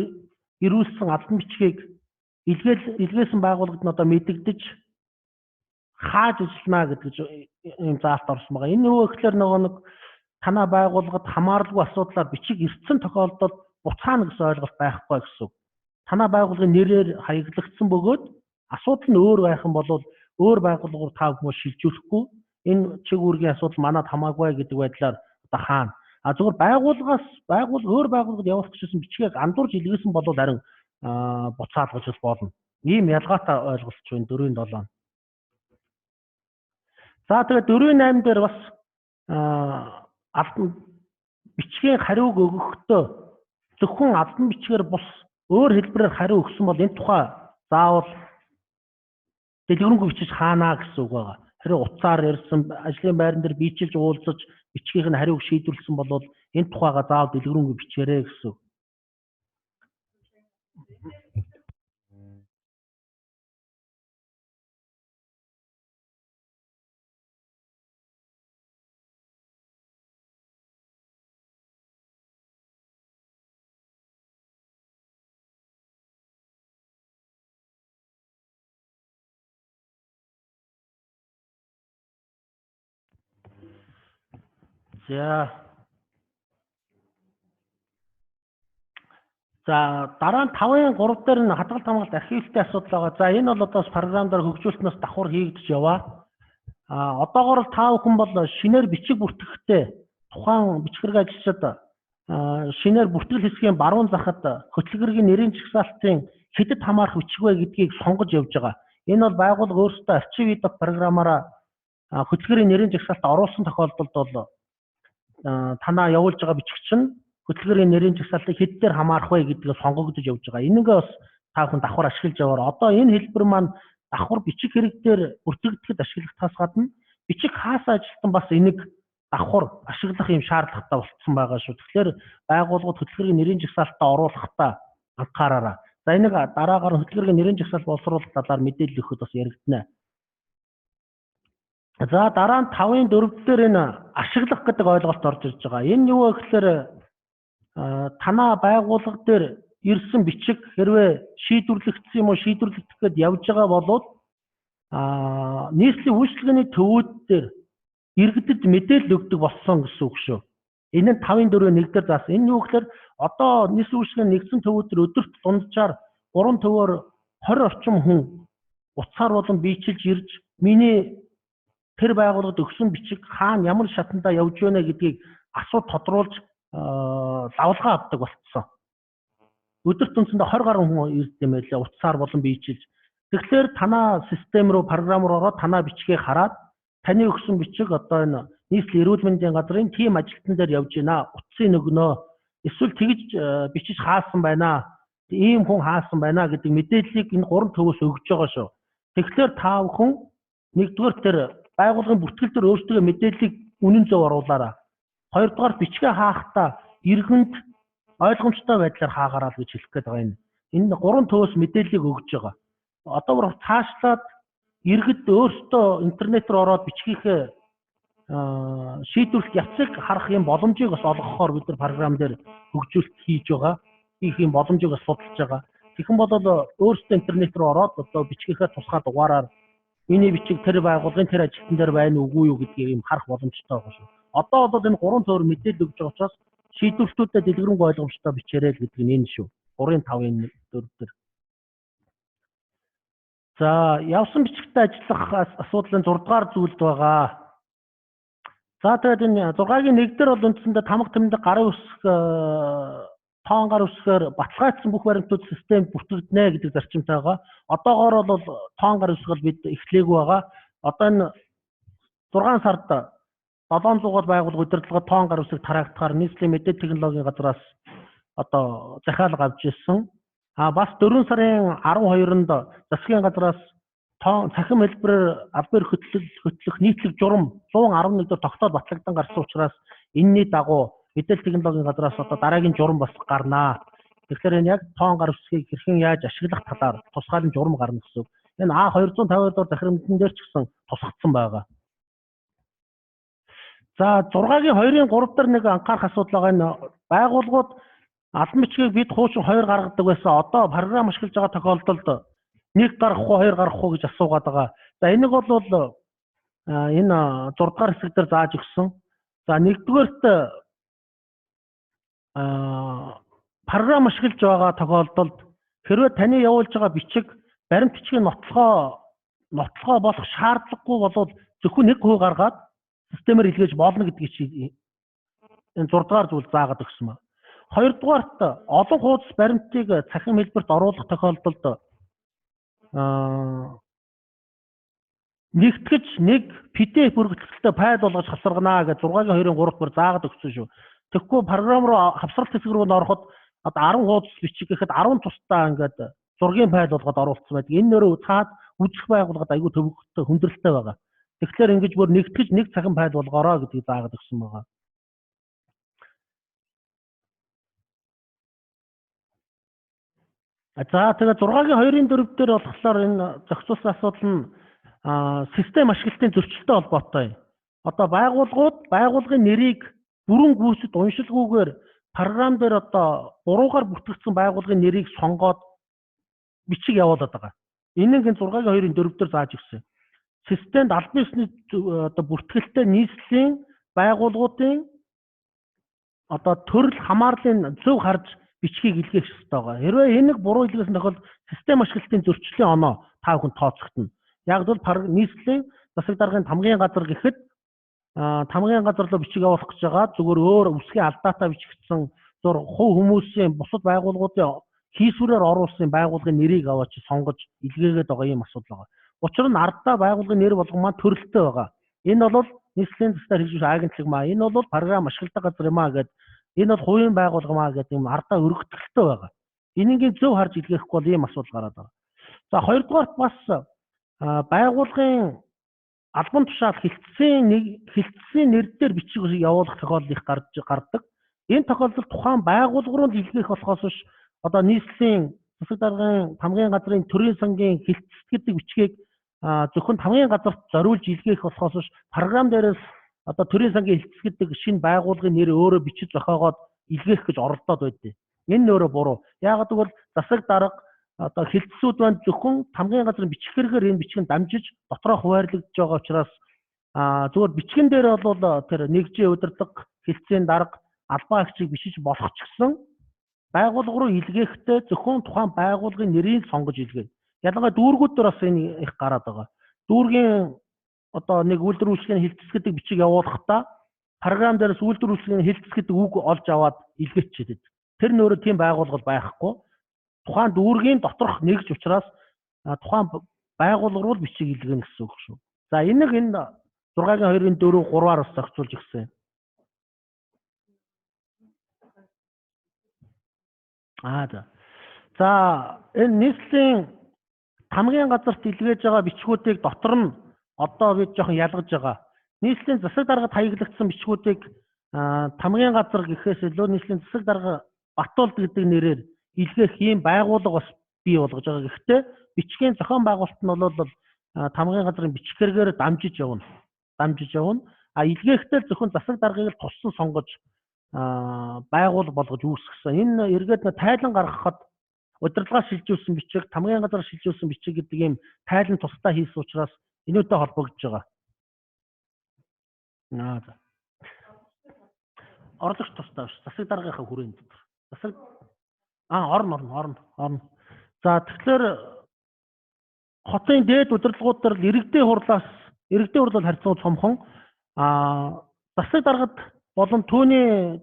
ирүүлсэн албан бичгийг илгээсэн байгууллагад нь одоо мэдэгдэж хааж ажиллана гэдэг юм заалт орсон байгаа. Энэ юу гэхээр нөгөө нэг танай байгууллагад хамааралгүй асуудлаар бичиг ирсэн тохиолдолд буцаана гэсэн ойлголт байхгүй гэсэн. Танай байгууллагын нэрээр хаяглагдсан бөгөөд асуудал нь өөр байх юм бол өөр байгууллага руу та хүмүүс шилжүүлэхгүй энэ чиг үүргийн асуудал манад хамаагүй гэдэг байдлаар одоо хаана. А зөвхөн өөр байгууллагад явуулах гэсэн бичгийг андуурж илгээсэн бол харин буцаалгаж болно. Ийм ялгаатай ойлголт байна 4-7. За тэгээд 4-8 дээр бас албан бичгийн хариуг өгөхдөө зөвхөн албан бичгээр бус өөр хэлбэрээр хариу өгсөн бол энэ тухай заавал дэлгэрэнгүй бичиж хаана гэсэн үг байгаа. Харин утсаар ярьсан ажлын байран дээр бичилж уулзаж бичгийг нь хариуг шийдвэрлсэн бол энэ тухайга заавал дэлгэрэнгүй бичээрэй гэсэн. За дараа нь 5-3 дээр нь хадгалт хамгаалалт архивтай асуудал байгаа. За энэ бол одоо програм дээр хөгжүүлснээс давхар хийгдэж яваа. Одоогоор та бүхэн бол шинээр бичиг бүртгэхдээ тухайн бичиг хэрэг ажилчид шинээр бүртгэл хэсгийн баруун захад хөтөлбөрийн нэрийн жагсаалтын хэдэд хамаарах бичиг бай гэдгийг сонгож явж байгаа. Энэ бол байгууллага өөрсдөө арчивидо програмаараа хөтөлбөрийн нэрийн жагсаалтаа оруулсан тохиолдолд бол танаа явуулж байгаа бичигч нь хөтөлбөрийн нэрийн жагсаалтыг хэд дээр хамаарах вэ гэдгийг сонгогдож явж байгаа. Энэгээ бас та бүхэн давхар ашиглаж яваар. Одоо энэ хэлбэр маань давхар бичиг хэрэг дээр бүртгэгдэхэд ашиглахаас гадна бичиг хаасаа ажилтан бас энийг давхар ашиглах юм шаардлагатай болцсон байгаа шүү. Тэгэхээр байгууллагууд хөтөлбөрийн нэрийн жагсаалтаа оруулахдаа анхаараарай. За энийг дараагаар хөтөлбөрийн нэрийн жагсаалт боловсруулах талаар мэдээлэл өгөхөд бас яригдана. За дараа нь 5-4 дээр энэ ашиглах гэдэг ойлголт орж ирж байгаа. Энэ юу вэ гэхээр танаа байгууллага дээр ирсэн бичиг хэрвээ шийдвэрлэгдсэн юм уу шийдвэрлэгдэх гээд явж байгаа болоод нийслэлийн үйлчлэгээний төвүүд дээр иргэдэд мэдээлэл өгдөг болсон гэсэн үг шүү. Энэ нь 5-4-1 дээр заасан. Энэ юу гэхээр одоо нийслэлийн үйлчлэгээний нэгдсэн төвүүд дээр өдөрт дунджаар 3 төвөөр 20 орчим хүн утсаар болон биечилж ирж миний тэр байгууллагад өгсөн бичиг хаана ямар шатандаа явж байна гэдгийг асуу тодруулж лавлгаа авдаг болцсон. Өдөрт үндсэндээ 20 гаруй хүн ирд юм байлаа утсаар болон биечилж. Тэгэхээр танаа систем рүү програм руу ороод танаа бичгийг хараад таны өгсөн бичиг одоо энэ нийслэлийн эрүүл мэндийн газрын тим ажилтан дээр явж байна. Утсын нөгнөө эсвэл тэгж бичиж хаасан байна. Ийм хүн хаасан байна гэдэг мэдээллийг энэ 3 төвөөс өгж байгаа шүү. Тэгэхээр та бүхэн нэгдүгээр тэр байгууллагын бүртгэл дээр өөрсдөө мэдээллийг үнэн зөв оруулаарай. Хоёрдугаар бичгээ хаахтаа иргэнд ойлгомжтой байдлаар хаагаарай гэж хэлэх гээд байгаа юм. Энэ 3 төвөөс мэдээллийг өгж байгаа. Одоо бүр цаашлаад иргэд өөрсдөө интернет рүү ороод бичгийнхээ шийдвэрлэх явцыг харах юм боломжийг бас олгохоор бид нар програм дээр хөгжүүлэлт хийж байгаа. Их юм боломжийг бас судалж байгаа. Тэгэх юм бол өөрсдөө интернет рүү ороод одоо бичгийнхээ тусгай дугаараар миний бичиг тэр байгууллагын тэр ажилтан дээр байна уугүй юу гэдгийг юм харах боломжтой байгаа шүү. Одоо бол энэ 3 төвөр мэдээлэл өгж байгаа учраас шийдвэрлэлтүүдэд дэлгэрэнгүй ойлгомжтой бичээрэй гэдэг нь энэ шүү. 3-5-4 дээр. За явсан бичигтэй ажиллах асуудлын 6 дугаар зүйлд байгаа. За тэгээд энэ 6-гийн 1 дээр бол үндсэндээ тамга тэмдэг гарын үсэх тоон гар үсгээр баталгаажсан бүх баримтууд системд бүртгэгдэнэ гэдэг зарчимтай байгаа. Одоогоор бол тоон гар үсгэл бид эхлээгүй байгаа. Одоо энэ 6 сард 700-аад байгууллага удирдлагад тоон гар үсэг тараагдахаар нийслэлийн мэдээ технологийн газраас одоо захиалга авч ирсэн. Бас 4 сарын 12-нд засгийн газраас цахим хэлбэрээр албаар хөтлөх нийтлэг журам 111 дээр тогтоод батлагдсан гарсан учраас энэний дагуу мэдээлэл технологийн газраас одоо дараагийн журам бас гарнаа. Тэгэхээр энэ яг тоон гар үсгийг хэрхэн яаж ашиглах талаар тусгайлан журам гарна гэсэн. Энэ А250 дахь захирамжтан дээр ч гэсэн тусгагдсан байгаа. За 6-гийн 2-ын 3 дээр нэг анхаарах асуудал байгаа энэ байгууллагууд албан бичгийг бид хуучин 2 гаргадаг байсан. Одоо програм ашиглаж байгаа тохиолдолд 1 гаргах уу 2 гаргах уу гэж асуугаад байгаа. За энийг бол энэ 6 дугаар хэсэг дээр зааж өгсөн. За нэгдүгээрт програм ашиглаж байгаа тохиолдолд хэрвээ таны явуулж байгаа бичиг баримт бичгийн нотлохоо болох шаардлагагүй бол зөвхөн 1% гаргаад системээр илгээж болно гэдгийг чи энэ 6 дугаар зүйл заагаад өгсөн ба. Хоёрдугаарт олон хуудас баримтыг цахим хэлбэрт оруулах тохиолдолд нэгтгэж нэг PDF бүргэлдэхтэй файл болгож хасаргана гэж 6-гийн 2-3-р заагаад өгсөн шүү. Тэгэхгүй програм руу хавсралт хэсэг рүү ороход одоо 10 хуудас бичих гэхэд 10 тусдаа ингээд зургийн файл болгоод оруулсан байдаг. Энэ нөрөө цаад үзэх байгууллагад айгүй төвөгтэй хүндрэлтэй байгаа. Тэгэхээр ингэж бүр нэгтгэж нэг цахим файл болгоорой гэдгийг заагаад өгсөн байгаа. За тэгээд 6-гийн 2-4 дээр болохоор энэ зохицуулсан асуудал нь систем ашиглалтын зөрчилтэй холбоотой. Одоо байгууллагын нэрийг бүрэн гүйцэд уншилгүйгээр програм дээр одоо 3-гаар бүртгэгдсэн байгууллагын нэрийг сонгоод бичиг явуулаад байгаа. Энэ нэг 6-гийн 2-4 дээр зааж өгсөн. Системд албан ёсны одоо бүртгэлтэй нийслэлийн байгууллагуудын одоо төрөл хамаарлын зөв харж бичгийг илгээх ёстой байгаа. Хэрвээ энийг буруу илгээсэн тохиолдолд систем ашиглалтын зөрчлийн оноо та бүхэн тооцогдно. Яг бол нийслэлийн засаг даргын тамгын газар гэхэд тамгын газар руу бичиг явуулах гэж байгаа зүгээр өөр үсгийн алдаатай бичигдсэн зур хувь хүмүүсийн бусад байгууллагуудын хийсвэрээр оруулсан байгууллагын нэрийг аваач сонгож илгээгээд байгаа юм асуудал байгаа. Учир нь ардаа байгууллагын нэр болгон маань төрөлтэй байгаа. Энэ бол нийслэлийн засгаар хэрэгжүүлэх агентлаг маа. Энэ бол програм ашигладаг газар юм аа гэдэг. Энэ бол хувийн байгууллага маа гэдэг юм ардаа өргөдөлттэй байгаа. Энийгээ зөв харж илгээхгүй бол ийм асуудал гараад байгаа. За хоёрдугаарт бас байгууллагын албан тушаал хилцсэн нэр дээр бичиг явуулах тохиолдол их гардаг. Энэ тохиолдолд тухайн байгууллага руу илгээх болохоос биш одоо нийслэлийн засаг даргын тамгын газрын төрийн сангийн хилцэд гэдэг бичгийг зөвхөн тамгын газарт зориулж илгээх болохоос биш програм дээрээс одоо төрийн сангийн хилцэд гэдэг шинэ байгууллагын нэр өөрөө бичиж зохиогоод илгээх гэж оролдоод байдیں۔ Энэ нөрөө буруу. Яагаад гэвэл засаг дарга одоо хилцсүүд маань зөвхөн тамгын газрын бичих хэрэгээр энэ бичгийг дамжиж дотроо хуваарлагдж байгаа учраас зүгээр бичгэн дээр бол тэр нэгжийн удирдлага хилцээний дарга албан агчийг бичиж болох ч гэсэн байгууллага руу илгээхдээ зөвхөн тухайн байгууллагын нэрийг сонгож илгэв. Ялангуяа дүүргүүд дээр бас энэ их гараад байгаа. Дүүргийн одоо нэг үйлдвэр үйлчлэгийн хилцэс гэдэг бичиг явуулахдаа програм дээрээс үйлдвэр үйлчлэгийн хилцэс гэдэг үг олж аваад илгээчихэдэг. Тэр нөрөө тийм байгууллага байхгүй. Тухайн дүүргийн доторх нэгж учраас тухайн байгууллага руу бичиг илгээнэ гэсэн үг шүү. За энэ 6-гийн 2-4 3-аар бас зохицуулж өгсөн. За энэ нийслэлийн тамгын газарт илгээж байгаа бичгүүдийг дотор нь одоо бид жоохон ялгаж байгаа. Нийслэлийн засаг даргад хаяглагдсан бичгүүдийг тамгын газар гэхээс илүү нийслэлийн засаг дарга Батуулд гэдэг нэрээр илгээх ийм байгууллага бас бий болгож байгаа. Гэхдээ бичгийн зохион байгуулалт нь бол тамгын газрын бичих хэрэгээр дамжиж явна. Илгээхдээ зөвхөн засаг даргыг туссан сонгож байгууллага болгож үүсгэсэн. Энэ эргээд тайлан гаргахад удирдлагаа шилжүүлсэн бичиг, тамгын газар шилжүүлсэн бичиг гэдэг ийм тайлан тусдаа хийсэн учраас энүүтэй холбогдож байгаа. За. Орлогч тусдаа биш. Засаг даргынхаа хүрээнд. Засаг орно. За тэгэхээр хотын дээд удирдлагууд дээр иргэдийн хурлаар харьцангуй цомхон засаг даргад болон түүний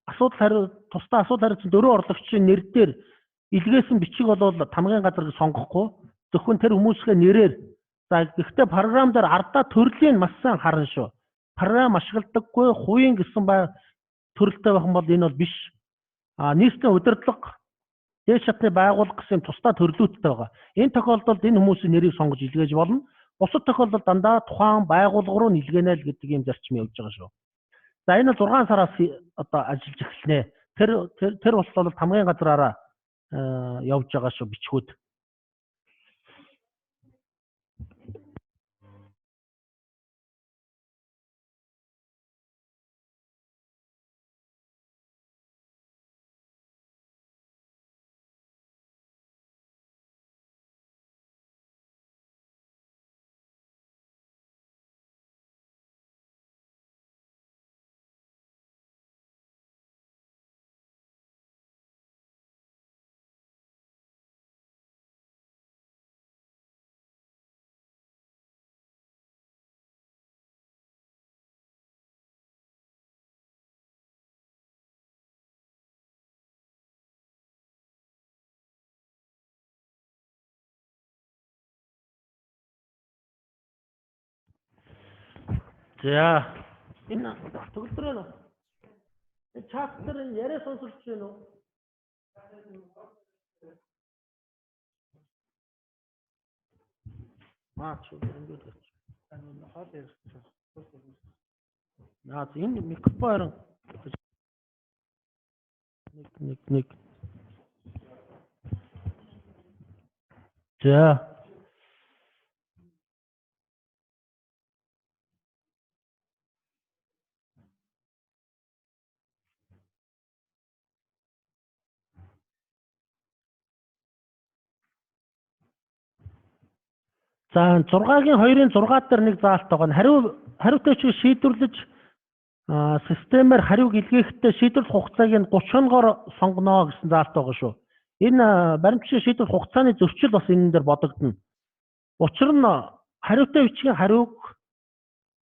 тусдаа асуудал хариуцсан 4 орлогчийн нэр дээр илгээсэн бичиг бол тамгын газар сонгохгүй зөвхөн тэр хүмүүсийн нэрээр гэхдээ програм дээр ардаа төрлийн маш сайн харна шүү. Програм ашигладаггүй хувийн гэсэн төрөлтэй байх юм бол энэ бол биш. Нийслэлийн удирдлага дээд шатны байгууллага гэсэн тусдаа төрлүүдтэй байгаа. Энэ тохиолдолд энэ хүмүүсийн нэрийг сонгож илгээж болно. Бусад тохиолдолд дандаа тухайн байгууллага руу илгээнэ л гэдэг ийм зарчим явж байгаа шүү. За энэ 6 сараас одоо ажиллаж эхэлнэ. Тэр бол тамгын газраараа явж байгаа шүү бичгүүд. За энэ төгөлдрөө нөө. Чат дээр яриа сонсолж байна уу? Маач ингэж байна. Энэ хол ярьсан. Наад энэ микрофон нэг. За. За 6-гийн 2-ын 6 дээр нэг заалт байгаа нь хариутай чи шийдвэрлэж системээр хариуг илгээхдээ шийдвэрлэх хугацааг нь 30 хоногоор сонгоно гэсэн заалт байгаа шүү. Энэ баримтчийн шийдвэрлэх хугацааны зөрчил бас энэ дээр бодогдно. Учир нь хариутай бичгийн хариуг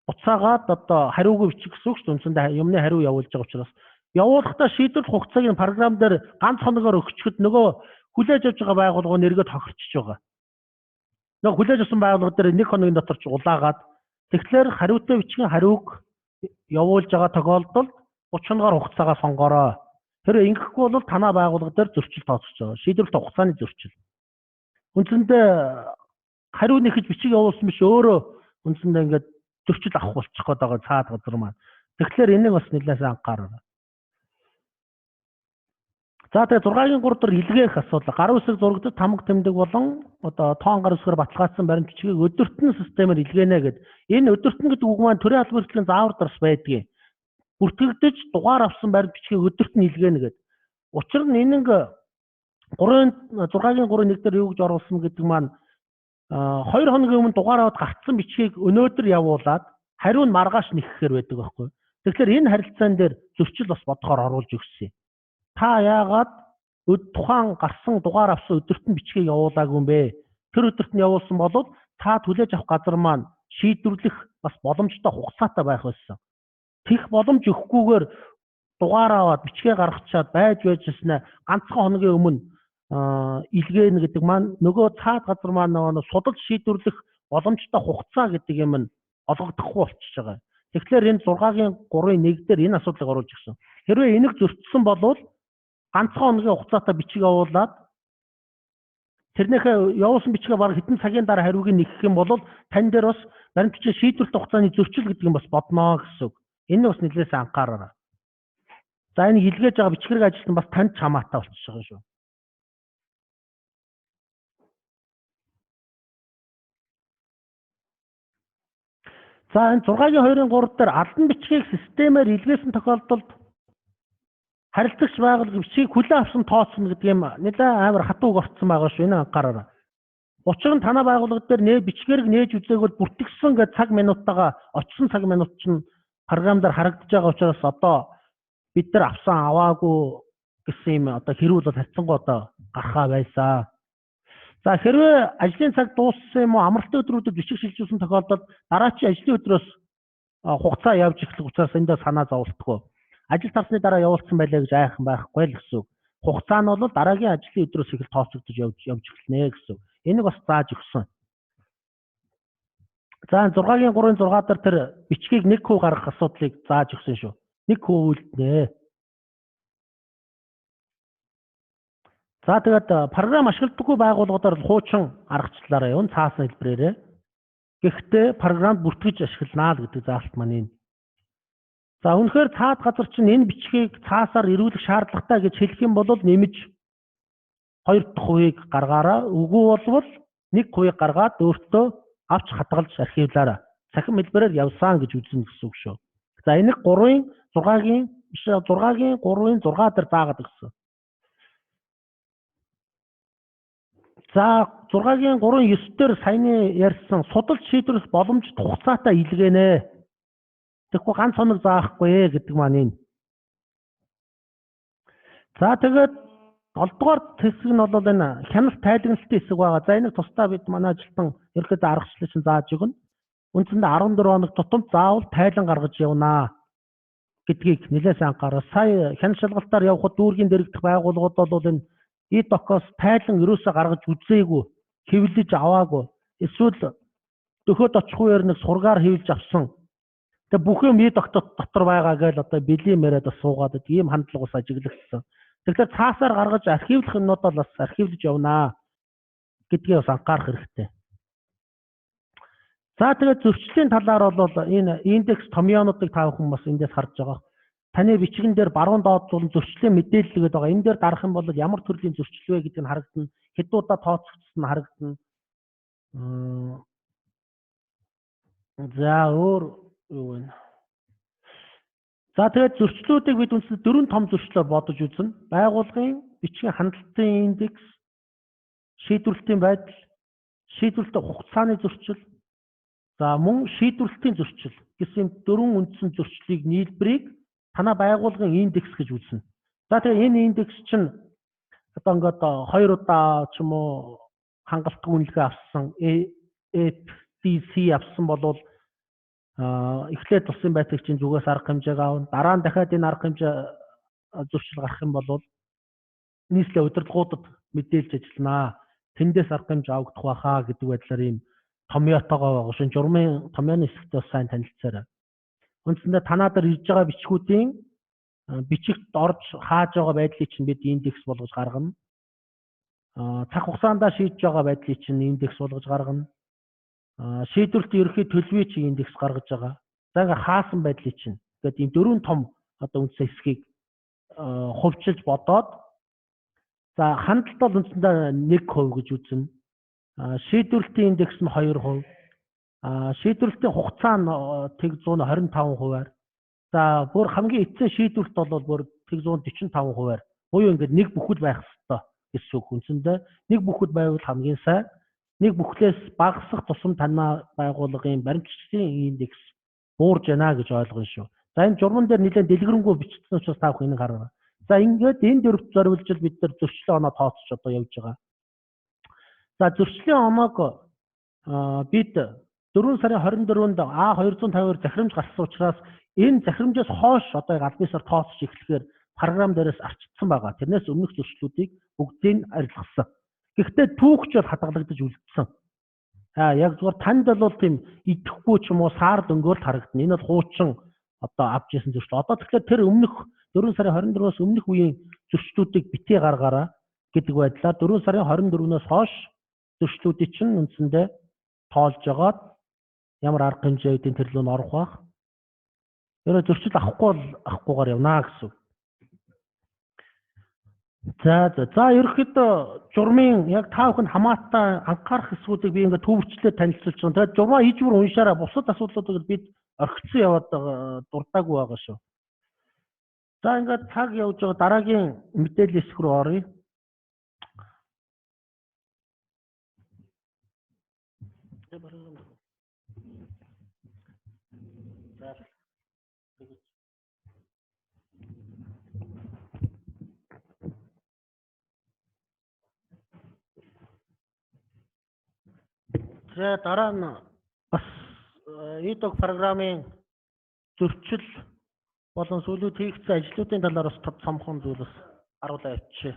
буцаагаад одоо хариуг бичих гэсэн үг шүү. Үндсэндээ юмны хариу явуулж байгаа учраас явуулахдаа шийдвэрлэх хугацааг нь програм дээр ганц хоногоор өгчөхөд нөгөө хүлээж авч байгаа байгууллага нь эргээд тохирчиж байгаа. Нөгөө хүлээж авсан байгууллага дээр 1 хоногийн дотор ч улаагаад тэгэхээр хариутай бичгийн хариуг явуулж байгаа тохиолдолд 30 хоногоор хугацаагаа сонгороо. Тэр ингэхгүй бол танаа байгууллага дээр зөрчил тооцож байгаа. Шийдвэрлэх хугацааны зөрчил. Үндсэндээ хариу нэхэж бичиг явуулсан биш өөрөө үндсэндээ ингээд зөрчил авах болчих гээд байгаа цаад газар маань. Тэгэхээр энийг бас нэлээсээ анхаараа. За тэгээ 6-гийн 3 дээр илгээх асуудал. Гар үсэг зурагтад тамга тэмдэг болон одоо тоон гар үсгээр баталгаажсан баримт бичгийг өдөртөн системээр илгээнэ гэд. Энэ өдөртөн гэдэг үг маань төрийн албан ёслолын заавар дарс байдгийг. Бүртгэгдэж дугаар авсан баримт бичгийг өдөртөн илгээнэ гэд. Учир нь энэ 6-гийн 3-ын 1 дээр юу гэж оруулсан гэдэг маань 2 хоногийн өмнө дугаар аваад гартсан бичгийг өнөөдөр явуулаад хариу нь маргааш нэхэхээр байдаг байхгүй. Тэгэхээр энэ харилцаан дээр зөрчил бас бодохоор оруулж өгсөн юм. Та яагаад тухайн гарсан дугаар авсан өдөртөн бичгийг явуулаагүй юм бэ? Тэр өдөртөн явуулсан бол та түлээж авах газар маань шийдвэрлэх бас боломжтой хугацаатай байх байсан. Тех боломж өгөхгүйгээр дугаар аваад бичгээ гаргачаад байж ирсэнэ ганцхан хоногийн өмнө илгээнэ гэдэг маань нөгөө цаад газар маань нөгөө судалж шийдвэрлэх боломжтой хугацаа гэдэг юм нь олгогдохгүй болчихж байгаа. Тэгэхээр энэ 6-гийн 3-ын 1 дээр энэ асуудлыг оруулж ирсэн. Хэрвээ энийг зөрчсөн бол ганцхан хоногийн хугацаатай бичиг явуулаад тэрнийхээ явуулсан бичгээ баг хэдэн цагийн дараа хариуг нь нэхэх юм бол тань дээр бас баримтчийн шийдвэрлэх хугацааны зөрчил гэдэг юм бас бодно гэсэн үг. Энэ бас нэлээсээ анхаараарай. За энэ илгээж байгаа бичгэрэг ажилтан бас танд хамаатай болчихж байгаа шүү. За энэ 6-гийн 2-ын 3 дээр албан бичгийг системээр илгээсэн тохиолдолд харилцагч байгууллага бичгийг хүлээн авсан тооцно гэдэг юм нэлээд амар хатуу үг орцсон байгаа шүү. Энэ анхаараарай. Учир нь танаа байгууллага дээр бичгэрэг нээж үзээгүүл бүртгэгдсэн гэж цаг минутаага очсон цаг минут чинь програм дээр харагдаж байгаа учраас одоо бид нар аваагүй гэсэн юм одоо хэрүүл бол харьцангуй одоо гарахаа байсаа. За хэрвээ ажлын цаг дууссан юм уу амралтын өдрүүдэд бичиг шилжүүлсэн тохиолдолд дараачийн ажлын өдрөөс хугацаа явж эхлэх учраас эндээ санаа зовлтгоо. Ажил тарсны дараа явуулсан байлаа гэж айхан байхгүй л гэсэн үг. Хугацаа нь бол дараагийн ажлын өдрөөс их л тооцогдож явж эхэлнэ гэсэн үг. Энийг бас зааж өгсөн. За 6-гийн 3-ын 6 дээр тэр бичгийг 1% гаргах асуудлыг зааж өгсөн шүү. 1% үлднэ. За тэгээд програм ашигладаггүй байгууллагуудаар хуучин аргачлалаараа явна цаасан хэлбэрээрээ. Гэхдээ програмд бүртгэж ашиглана л гэдэг заалт маань энэ. За үнэхээр цаад газар чинь энэ бичгийг цаасаар ирүүлэх шаардлагатай гэж хэлэх юм бол нэмж 2 дахь хувийг гаргаараа. Үгүй болвол 1% гаргаад өөртөө авч хадгалж архивлаараа. Цахим хэлбэрээр явсан гэж үзнэ гэсэн үг шүү. За энэ 6-гийн 3-ын 6 дээр заагаад өгсөн. За 6-гийн 3-ын 9 дээр саяны ярьсан судалж шийдвэрлэх боломжит хугацаатай илгээнэ. Тэгэхгүй ганц хоног заахгүй гэдэг маань энэ. За тэгээд 7-дугаар хэсэг нь бол энэ хяналт тайлагналтын хэсэг байгаа. За энийг тусдаа бид манай ажилтан ерөнхийдөө аргачлалч зааж өгнө. Үндсэндээ 14 хоног тутамд заавал тайлан гаргаж явнаа гэдгийг нэлээсээ анхаараа. Сая хяналт шалгалтаар явхад дүүргийн дэрэгдэх байгууллагууд бол энэ ИДОК-оос тайлан ерөөсөө гаргаж үзээгүй, хэвлэж аваагүй. Эсвэл дөхөд очих үеэр нэг сургаар хэвлэж авсан. Тэгээ бүх юм дотор байгаа гэж одоо бэлэн яриад бас суугаад ийм хандлага бас ажиглагдсан. Тэгэхээр цаасаар гаргаж архивлах юмнуудаа бас архивлж явнаа гэдгийг бас анхаарах хэрэгтэй. За тэгээд зөрчлийн талаар бол энэ индекс томьёонуудыг та бүхэн бас эндээс харж байгаа. Таны бичгэн дээр баруун доотлуулан зөрчлийн мэдээлэл гэдэг байгаа. Энэ дээр дарах юм бол ямар төрлийн зөрчил вэ гэдэг нь харагдана. Хэд удаа тооцогдсон нь харагдана. За өөр юу вэ? За тэгээд зөрчлүүдийг бид үндсэндээ 4 том зөрчлөөр бодож үзнэ. Байгууллагын бичгийн хандлтын индекс, шийдвэрлэлийн байдал, шийдвэрлэлтэй хугацааны зөрчил, за мөн шийдвэрлэлийн зөрчил гэсэн 4 үндсэн зөрчлийг нийлбэрийг танай байгууллагын индекс гэж үзнэ. За тэгээд энэ индекс чинь одоо ингээд 2 удаа ч юм уу хангалттай үнэлгээ авсан FDC авсан болвол эхлээд тусын байцаагчийн зүгээс арга хэмжээг аавна. Дараа нь дахиад энэ арга хэмжээ зөрчил гарах юм бол нийслэлийн удирдлагуудад мэдээлж ажилланаа. Тэндээс арга хэмжээ авагдах байхаа гэдэг байдлаар ийм томьёотойгоо байгаа шин журмын томьёоны хэсэгтээ бас сайн танилцаарай. Үндсэндээ танаа дээр ирж байгаа бичгүүдийн бичигт орж хааж байгаа байдлыг чинь бид индекс болгож гаргана. Цаг хугацаанд шийдэж байгаа байдлыг чинь индекс болгож гаргана. Шийдвэрлэлт ерөнхий төлөвийг чинь индекс гаргаж байгаа. За ингээ хаасан байдлыг чинь гэдэг ийм 4 том одоо үндсэн хэсгийг хувьчилж бодоод за хандлт бол үндсэндээ 1% гэж үзнэ. Шийдвэрлэлтийн индекс нь 2%. Шийдвэрлэлтийн хугацаа нь тэг 125%-аар. За бүр хамгийн эцсийн шийдвэрлэлт бол бүр тэг 145%-аар. Буюу ингээд нэг бүхэл байх ёстой гэсэн үг. Үндсэндээ нэг бүхэл байвал хамгийн сайн. Нэг бүхлээс багасах тусам танай байгууллагын баримтчдын индекс буурж байна гэж ойлгоно шүү. За энэ журман дээр нэлээд дэлгэрэнгүй бичсэн учраас та бүхэн энийг хараа. За ингээд энэ дөрвт зориулж бид нар зөрчлийн оноо тооцож одоо явж байгаа. За зөрчлийн оноог бид 4 сарын 24-нд А252 захирамж гарсан учраас энэ захирамжаас хойш одоо албан ёсоор тооцож эхлэхээр програм дээрээс арчигдсан байгаа. Тэрнээс өмнөх зөрчлүүдийг бүгдийг арилгасан. Гэхдээ түүхч бол хадгалагдаж үлдсэн. Яг зүгээр танд бол тийм идэхгүй ч юм уу саар дөнгөөр харагдана. Энэ бол хуучин одоо авч ирсэн зөрчил. Одоо тэгэхээр тэр өмнөх 4 сарын 24-өөс өмнөх үеийн зөрчлүүдийг битгий гаргаараа гэдэг байдлаар 4 сарын 24-өөс хойш зөрчлүүдийг чинь үндсэндээ тоолж агаад ямар арга хэмжээний тэр рүү орох байх. Ерөө зөрчил авахгүй бол авахгүйгээр явнаа гэсэн. За ерөөхдөө журмын яг та бүхэн хамаатан анхаарах хэсгүүдийг би ингээд төвчлээ танилцуулж байгаа. Тэгээд журмаа ижбүр уншаараа бусад асуудлуудыг бид орхицсан яваад дуртаагүй байгаа шүү. За ингээд цаг явж байгаа дараагийн мэдээлэл хэсэг рүү оръё. За дараа нь бас EDOC програмын зөрчил болон сүүлүүд хийгдсэн ажлуудын талаар бас томхон зүйл бас харуулж авчи.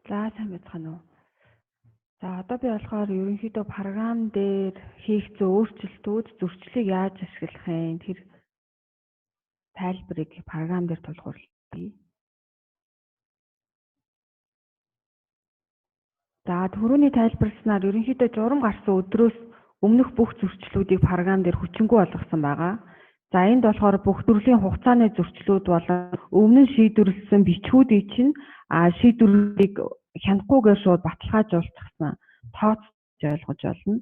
За сайн байцгаана уу. За одоо би болохоор ерөнхийдөө програм дээр хийгдсэн өөрчлөлтүүд зөрчлийг яаж ашиглахын тэр тайлбарыг програм дээр тулгуурлая. За түрүүний тайлбарласнаар ерөнхийдөө журам гарсан өдрөөс өмнөх бүх зөрчлүүдийг програм дээр хүчингүй болгосон байгаа. За энд болохоор бүх төрлийн хугацааны зөрчлүүд болон өмнө нь шийдвэрлэсэн бичгүүдийг чинь шийдвэрлэлийг хянахгүйгээр шууд баталгаажуулчихсан тооцож ойлгож болно.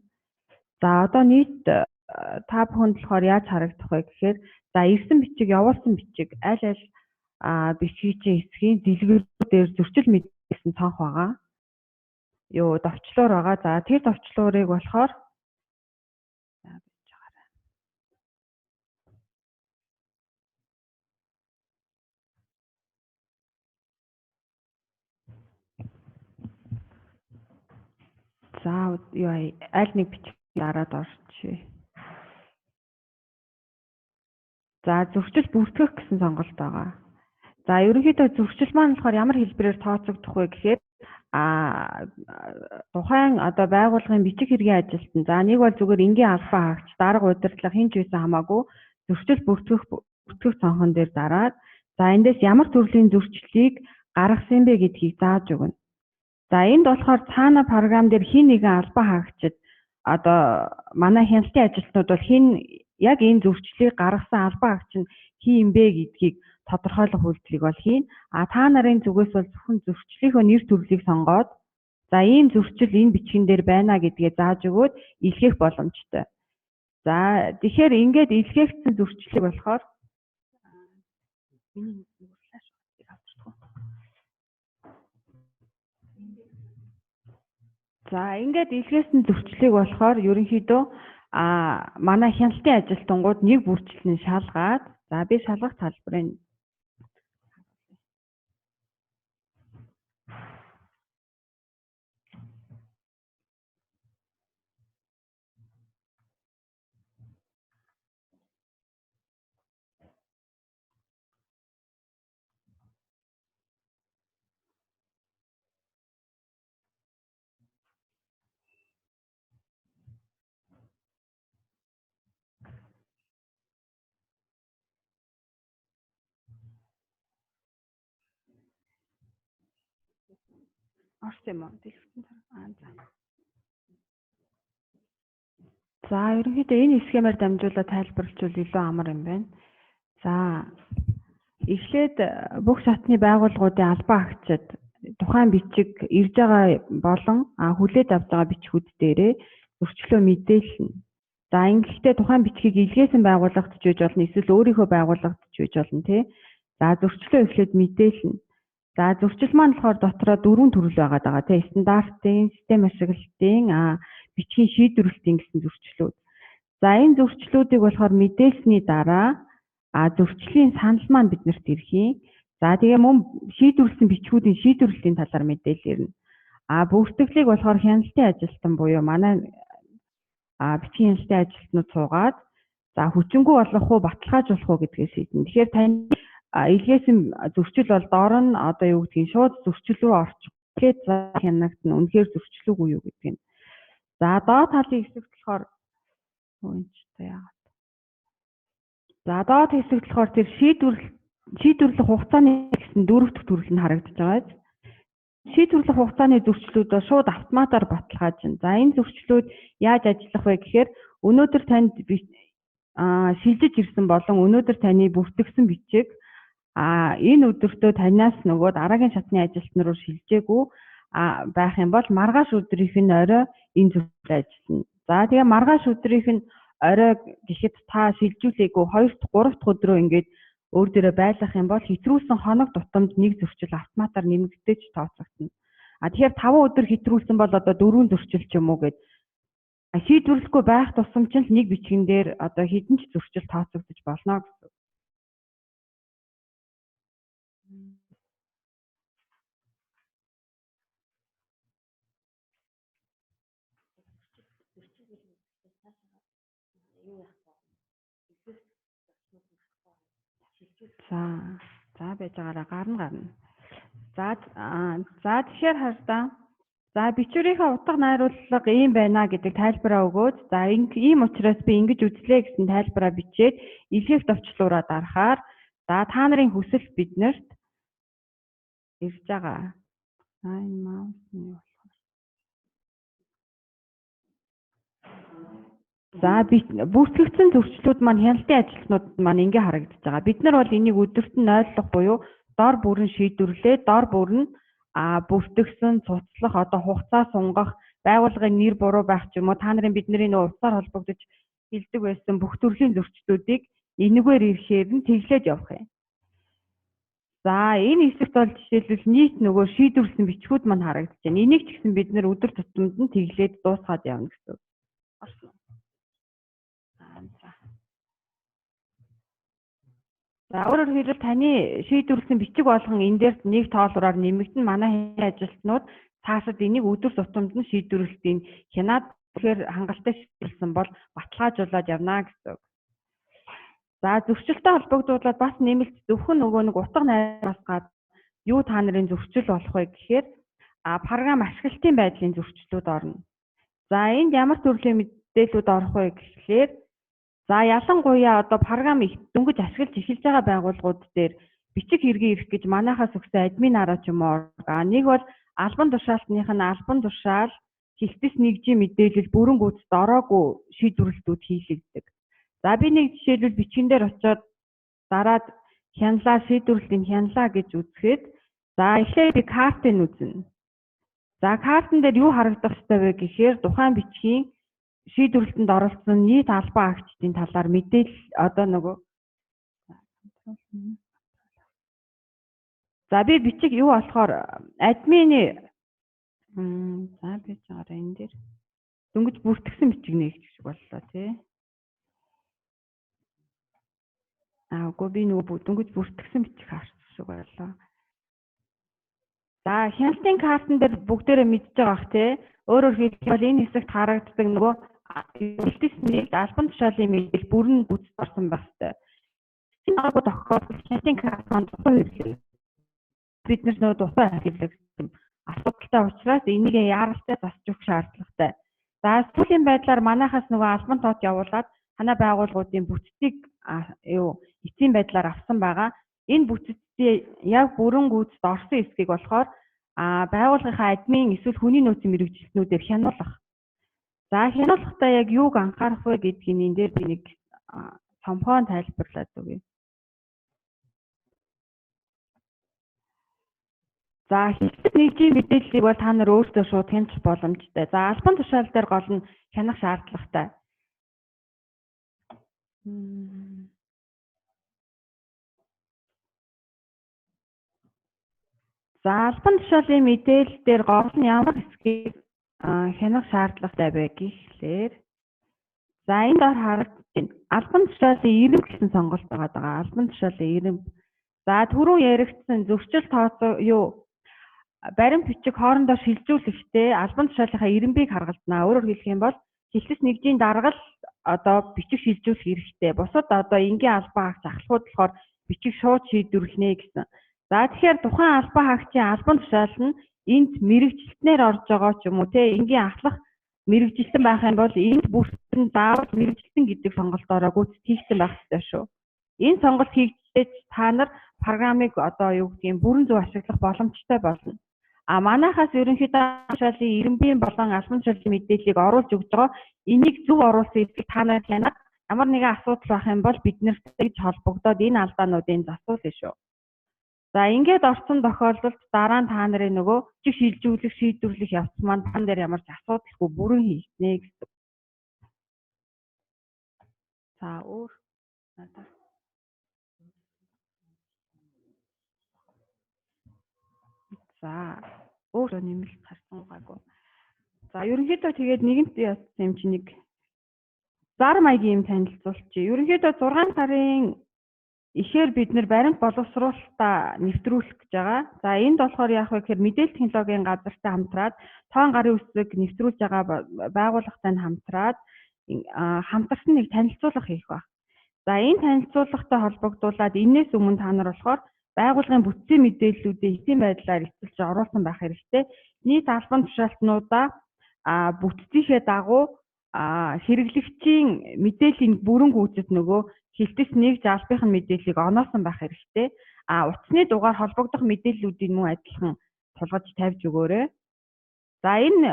За одоо нийт та бүхэнд болохоор яаж харагдах вэ гэхээр за ирсэн бичиг, явуулсан бичиг аль бичгийн хэсгийн дэлгүүр дээр зөрчил мэдсэн цонх байгаа. Юу довчлуур байгаа. За тэр довчлуурыг болохоор за юу аль нэг бичиг дараад орчихъя. За зөрчил бүртгэх гэсэн сонголт байгаа. За ерөнхийдөө зөрчил маань болохоор ямар хэлбэрээр тооцогдох вэ гэхээр тухайн одоо байгууллагын бичиг хэргийн ажилтан за нэг бол зүгээр энгийн албан хаагч дарга удирдлага хинч байсан хамаагүй зөрчил бүртгэх цонхон дээр дараад за эндээс ямар төрлийн зөрчлийг гаргасан бэ гэдгийг зааж өгнө. За энд болохоор цаана програм дээр хин нэгэн албан хаагчид одоо манай хяналтын ажилтнууд бол хин яг энэ зөрчлийг гаргасан албан хаагч нь хин юм бэ гэдгийг тодорхойлох үйлдэлийг бол хийн. Та нарын зүгээс бол зөвхөн зөрчлийнхөө нэр төрлийг сонгоод за ийм зөрчил энэ бичгэн дээр байна гэдгээ зааж өгөөд илгээх боломжтой. За тэгэхээр ингээд илгээгдсэн зөрчлийг болохоор за ингээд илгээсэн зөрчлийг болохоор ерөнхийдөө манай хяналтын ажилтнууд нэг бүрчлэн шалгаад за би шалгах салбарыг орсон юм уу? За ерөнхийдөө энэ схемээр дамжуулаад тайлбарлавал илүү амар юм байна. За эхлээд бүх шатны байгууллагуудын албан хаагчид тухайн бичиг ирж байгаа болон хүлээж авч байгаа бичгүүд дээрээ зөрчлөө мэдээлнэ. За ингэхдээ тухайн бичгийг илгээсэн байгууллагт ч үж болно, эсвэл өөрийнхөө байгууллагт ч үж болно тий. За зөрчлөө эхлээд мэдээлнэ. За зөрчил маань болохоор дотроо 4 төрөл байгаа даа тий. Стандартын, систем ашиглалтын, бичгийн шийдвэрлэлтийн гэсэн зөрчлүүд. За энэ зөрчлүүдийг болохоор мэдээлсний дараа зөрчлийн санал маань биднэрт ирэх. За тэгээ мөн шийдвэрлсэн бичгүүдийн шийдвэрлэлийн талаар мэдээлэл ирнэ. Бүртгэлийг болохоор хяналтын ажилтан буюу манай бичгийн хяналтын ажилтнууд суугаад за хүчингү болох уу, баталгаажуулах уу гэдгээс шийднэ. Тэгэхээр таны илгээсэн зөрчил бол доор нь одоо юу гэдгийг шууд зөрчил рүү орчих. Тэгээд за хянагдана. Үнэхээр зөрчлөөгүй юу гэдгийг. За доод талын хэсэгт болохоор за доод хэсэгт болохоор тэр шийдвэрлэх хугацааны гэсэн 4 дахь төрөл нь харагдаж байгаа. Шийдвэрлэх хугацааны зөрчлүүд бол шууд автоматар баталгаажна. За энэ зөрчлүүд яаж ажиллах вэ гэхээр өнөөдөр танд шилжиж ирсэн болон өнөөдөр таны бүртгэсэн бичиг энэ өдөртөө танаас нөгөө дараагийн шатны ажилтнаар руу шилжээгүй байх юм бол маргааш өдрийнх нь орой энэ зөрчил ажиллана. За тэгээ маргааш өдрийнх нь орой гэхэд та шилжүүлээгүй 2 дахь 3 дахь өдрөө ингээд өөр дээрээ байлгах юм бол хэтрүүлсэн хоног тутамд нэг зөрчил автоматар нэмэгдэж тооцогдно. Тэгэхээр 5 өдөр хэтрүүлсэн бол одоо 4 зөрчил ч юм уу гэд шийдвэрлэхгүй байх тусам ч нэг бичгэн дээр одоо хэдэн ч зөрчил тооцогдож болно гэсэн. За байж байгаараа гарна. За тэгэхээр хардаа. За бичвэрийнхээ утга найруулга ийм байна гэдэг тайлбараа өгөөд за ийм учраас би ингэж үзлээ гэсэн тайлбараа бичээд илгээх товчлуураа дарахаар за та нарын хүсэл биднэрт ирж байгаа. Энэ маусны болохоор. За бүртгэгдсэн зөрчлүүд маань хяналтын ажилтнууд маань ингэ харагдаж байгаа. Бид нар бол энийг өдөрт нь ойлгох буюу дор бүр нь шийдвэрлээ, дор бүр нь бүртгэгдсэн цуцлах, одоо хугацаа сунгах, байгууллагын нэр буруу байх ч юм уу, та нарын бидний нөө утсаар холбогдож хэлдэг байсан бүх төрлийн зөрчлүүдийг энэгээр ирэхээр нь тэглээд явах юм. За энэ хэсэгт бол жишээлбэл нийт нөгөө шийдвэрлсэн бичгүүд маань харагдаж байна. Энийг ч гэсэн бид нэр өдөр тутамд нь тэглээд дуусгаад явна гэсэн. За өөрөөр хэлбэл таны шийдвэрлсэн бичиг болгон энэ дээр нэг тоолбороор нэмэгдэн манай ажилтнууд цаашид энийг өдөр тутамд нь шийдвэрлэхийн хянаад тэгэхээр хангалттай шийдвэрлсэн бол баталгаажуулаад явна гэсэн. За зөрчилтэй холбогдуулаад бас нэмэлт зөвхөн нөгөө нэг утга найраас гад юу та нарын зөрчил болох вэ гэхээр програм ашиглалтын байдлын зөрчлүүд орно. За энд ямар төрлийн мэдээлүүд орох вэ гэхээр за ялангуяа одоо програм их дөнгөж ашиглаж эхэлж байгаа байгууллагууд дээр бичиг хэрэг ирэх гэж манайхаас өгсөн админ араа ч юм уу. Нэг бол албан тушаалтных нь албан тушаал хилтэс нэгжийн мэдээлэл бүрэн гүйцэд ороогүй шийдвэрлэлтүүд хийлэгддэг. За би нэг жишээлбэл бичгэн дээр очиод дараад хяналаа шийдвэрлэлтийг хяналаа гэж үзэхэд за эхлээд би картыг үзнэ. За картан дээр юу харагдах ёстой вэ гэхээр тухайн бичгийн шийдвэрлэлтэнд оролцсон нийт албан агчдын талаар мэдээлэл одоо нөгөө за би бичиг юу болохоор админы за би чараа энэ дээр дөнгөж бүртгэсэн бичиг нээх шиг боллоо тий. Үгүй би нөгөө дөнгөж бүртгэсэн бичиг харсан шиг боллоо. За хяналтын картан дээр бүгдээрээ мэдж байгаа бах тий. Өөрөөр хэлбэл энэ хэсэгт харагддаг нөгөө хилтэсний албан тушаалын мэдээлэл бүрэн гүйцэд орсон байх ёстой. Энэ агуу тохиолдолд хяналтын картанд бид нар нөгөө дутаа хэлэх асуудалтай учраас энийг яаралтай засч өгөх шаардлагатай. За сүүлийн байдлаар манайхаас нөгөө албан тоот явуулаад танай байгууллагуудын бүтцийг эцсийн байдлаар авсан байгаа. Энэ бүтцийн яг бүрэн гүйцэд орсон хэсгийг болохоор байгууллагынхаа админ эсвэл хүний нөөцийн мэргэжилтнүүдээр хянуулах. За хянуулахдаа яг юуг анхаарах вэ гэдгийг энэ дээр би нэг томхон тайлбарлаад өгье. За хилтэс нэгжийн мэдээллийг бол та нар өөрсдөө шууд хянах боломжтой. За албан тушаал дээр гол нь хянах шаардлагатай. За албан тушаалын мэдээлэл дээр гол нь ямар хэсгийг хянах шаардлагатай вэ гэхлээр за энд дор харагдаж байна. Албан тушаалын ирэм гэсэн сонголт байгаа. Албан тушаалын ирэм. За түрүү яригдсан зөрчил тооцоо баримт бичиг хоорондоо шилжүүлэхдээ албан тушаалынхаа ирэмбийг харгалзана. Өөрөөр хэлэх юм бол хилтэс нэгжийн даргал одоо бичиг шилжүүлэх хэрэгтэй. Бусад одоо энгийн албан хаагч ахлахууд болохоор бичиг шууд шийдвэрлэнэ гэсэн. За тэгэхээр тухайн албан хаагчийн албан тушаал нь энд мэргэжилтнээр орж байгаа ч юм уу те энгийн ахлах мэргэжилтэн байх юм бол энд бүртэн заавал мэргэжилтэн гэдэг сонголтоороо гүйцэд хийгдсэн байх ёстой шүү. Энэ сонголт хийгдээд та нар програмыг одоо юу гэдгийг бүрэн зөв ашиглах боломжтой болно. Манайхаас ерөнхийдөө тушаалын ирэмбийн болон албан тушаалын мэдээллийг оруулж өгж байгаа. Энийг зөв оруулсан эсрэг та нар хянаад ямар нэгэн асуудал байх юм бол бид нартай холбогдоод энэ алдаануудыг засуулна шүү. За ингээд орсон тохиолдолд дараа нь та нарын нөгөө бичиг шилжүүлэх, шийдвэрлэх явц маань тань дээр ямар ч асуудалгүй бүрэн хийгднэ гэсэн. За өөр надад за өөрөө нэмэлт харсан байгаагүй. За ерөнхийдөө тэгээд нэгэнт яасан юм чи нэг зар маягийн юм танилцуулчих. Ерөнхийдөө 6 сарын ихээр бид нэр баримт боловсруулалтаа нэвтрүүлэх гэж байгаа. За энд болохоор яах вэ гэхээр мэдээлэл технологийн газартай хамтраад тоон гарын үсэг нэвтрүүлж байгаа байгууллагатай хамтраад хамтарсан нэг танилцуулга хийх баг. За энэ танилцуулгатай холбогдуулаад энээс өмнө та нар болохоор байгууллагын бүтцийн мэдээллүүдийг эцсийн байдлаар эцэлж оруулсан байх хэрэгтэй. Нийт албан тушаалтнуудаа бүтцийнхээ дагуу хэрэглэгчийн мэдээллийн бүрэн гүйцэд нөгөө хилтэс нэгж албахийн мэдээллийг оноосон байх хэрэгтэй. Утасны дугаар холбогдох мэдээллүүдийн мөн адилхан тулгаж тавьж өгөөрэй. За энэ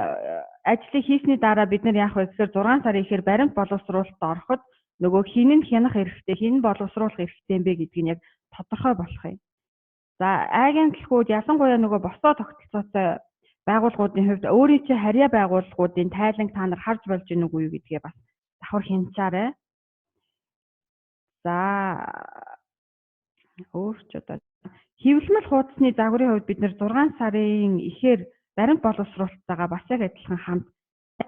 ажлыг хийсний дараа бид нар яах вэ гэхээр 6 сарын ихээр баримт боловсруулалт ороход нөгөө хин нь хянах хэрэгтэй, хин нь боловсруулах хэрэгтэй юм бэ гэдгийг яг тодорхой болох юм. За агентлагууд ялангуяа нөгөө босоо тогтолцоотой байгууллагуудын хувьд өөрийн чинь харьяа байгууллагуудын тайланг та нар харж болж гэнэ үгүй юу гэдгээ бас давхар хянчаарай. За өөрч одоо хэвлэмэл хуудасны загварын хувьд бид нэр 6 сарын ихээр баримт боловсруулалтайгаа бас яг адилхан хамт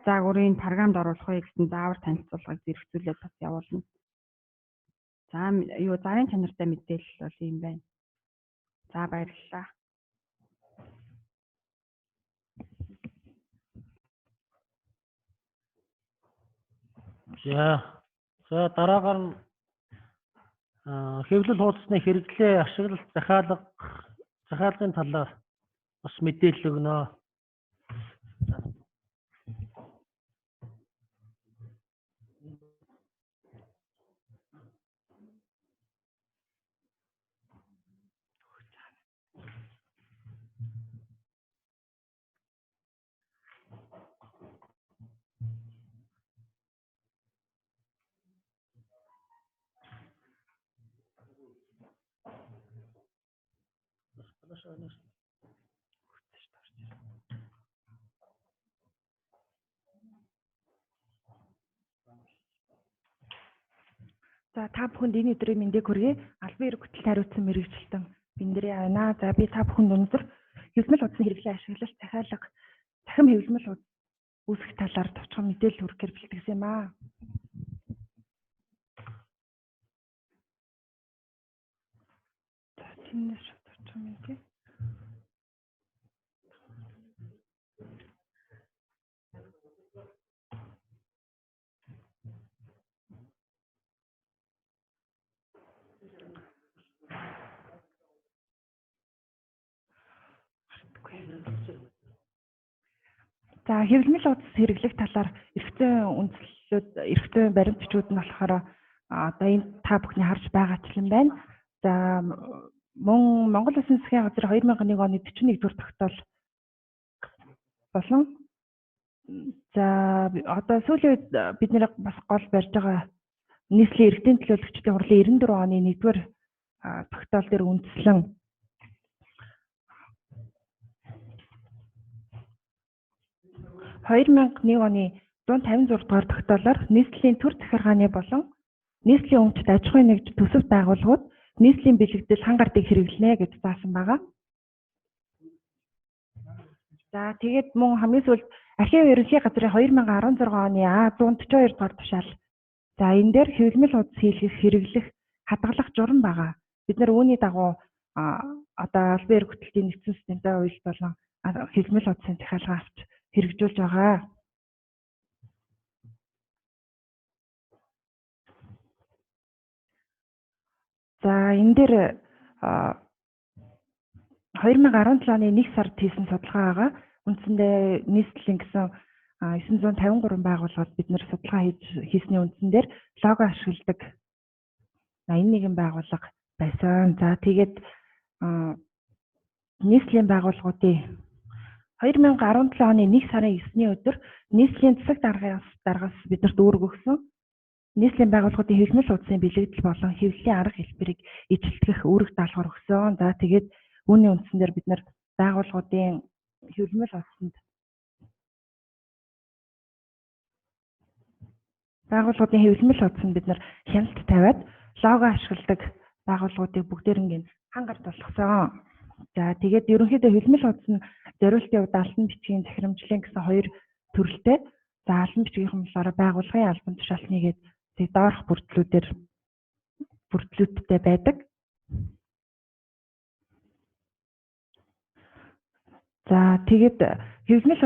загварын програмд оруулах вэ гэсэн заавар танилцуулгыг зэрэгцүүлээд бас явуулна. За юу зарын чанартай мэдээлэл бол юм байна. За баярлалаа. За дараагаар нь хэвлэл хуудасны хэрэглээ, ашиглалт, захиалгын талаар бас мэдээлэл өгнө. За та бүхэнд энэ өдрийн мэндийг хүргэе. Албан эрх хөтөлд хариуцсан мэргэжилтэн Биндрий байна. За би та бүхэнд өнөөдөр хэвлэмэл хуудасны хэрэглээ ашиглалт, захиалга, цахим хэвлэмэл хуудас үүсгэх талаар товчхон мэдээлэл хүргэхээр бэлтгэсэн юм аа. За тиймээс товчхон мэдээ. За хэвлэмэл хуудас хэрэглэх талаар эрхтэн үндслүүд, эрхтэн баримт бичгүүд нь болохоор одоо энэ та бүхний харж байгаачлан байна. За мөн Монгол Улсын засгийн газар 2001 оны 41 дугаар тогтоол болон за одоо сүүлийн үед бид нэр бас гол барьж байгаа нийслэлийн эрхтэн төлөөлөгчдийн хурлын 94 оны 1-р тогтоол дээр үндэслэн (2001 оны 156 дугаар тогтоолоор нийслэлийн төр захиргааны болон нийслэлийн өмчт аж ахуйн нэгж төсөвт байгууллагууд нийслэлийн бэлэгдэл хангардыг хэрэглэнэ гэж заасан байгаа. За тэгээд мөн хамгийн сүүлд Архив ерөнхий газрын 2016 оны А142 дугаар тушаал. За энэ дээр хэвлэмэл хуудас хэрэглэх хадгалах журам байгаа. Бид нар үүний дагуу одоо албан эрх хөтөлтийн нэгдсэн системтэй уялд болон хэвлэмэл хуудасын захиалга авч хэрэгжүүлж байгаа. За энэ дээр 2017 оны 1 сард хийсэн судалгаа байгаа. Үндсэндээ нийслэлийн гэсэн 953 байгууллагад бид нэр судалгаа хийсний үндсэн дээр лого ашигладаг 81 байгууллага байсан. За тэгээд нийслэлийн байгууллагуудын 2017 оны 1 сарын 9-ний өдөр нийслэлийн засаг даргаас биднэрт үүрэг өгсөн. Нийслэлийн байгууллагуудын хэвлэмэл хуудасын бэлэгдэл болон хэвлэлийн арга хэлбэрийг ижлэгдэх үүрэг даалгавар өгсөн. За тэгээд үүний үндсэн дээр бид нар байгууллагуудын хэвлэмэл хуудасанд бид нар хяналт тавиад лого ашигладаг байгууллагуудыг бүгдээринг хангарт болгосон. За тэгээд ерөнхийдөө хэвлэмэл хуудас нь зориултын хувьд алтан бичгийн захирамжлын гэсэн хоёр төрөлтэй. За алтан бичгийн болохоор байгууллагын албан тушаалтны гээд доорх бүрдлүүдтэй байдаг. За тэгээд хэвлэмэл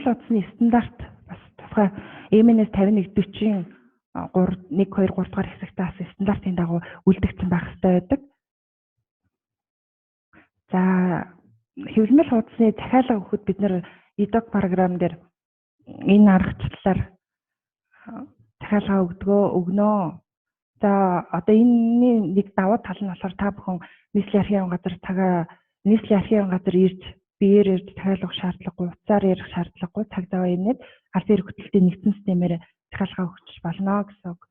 хуудасны стандарт бас тусгай MNS 5140-ийн 1-2-3 дугаар хэсэгтээс стандартын дагуу үлдэгдсэн байх хэрэгтэй байдаг. За хэвлэмэл хуудасны захиалга өгөхөд бид нэр EDOC програм дээр энэ аргачлалаар захиалга өгнө. За одоо энэний нэг давуу тал нь болохоор та бүхэн нийслэлийн архивын газар ирж биеэр ирж захиалгах шаардлагагүй, утсаар ярих шаардлагагүй, цаг зав ирнэ аль бие хөтөлбөрийн нэгдсэн системээр захиалга өгч болно гэсэн үг.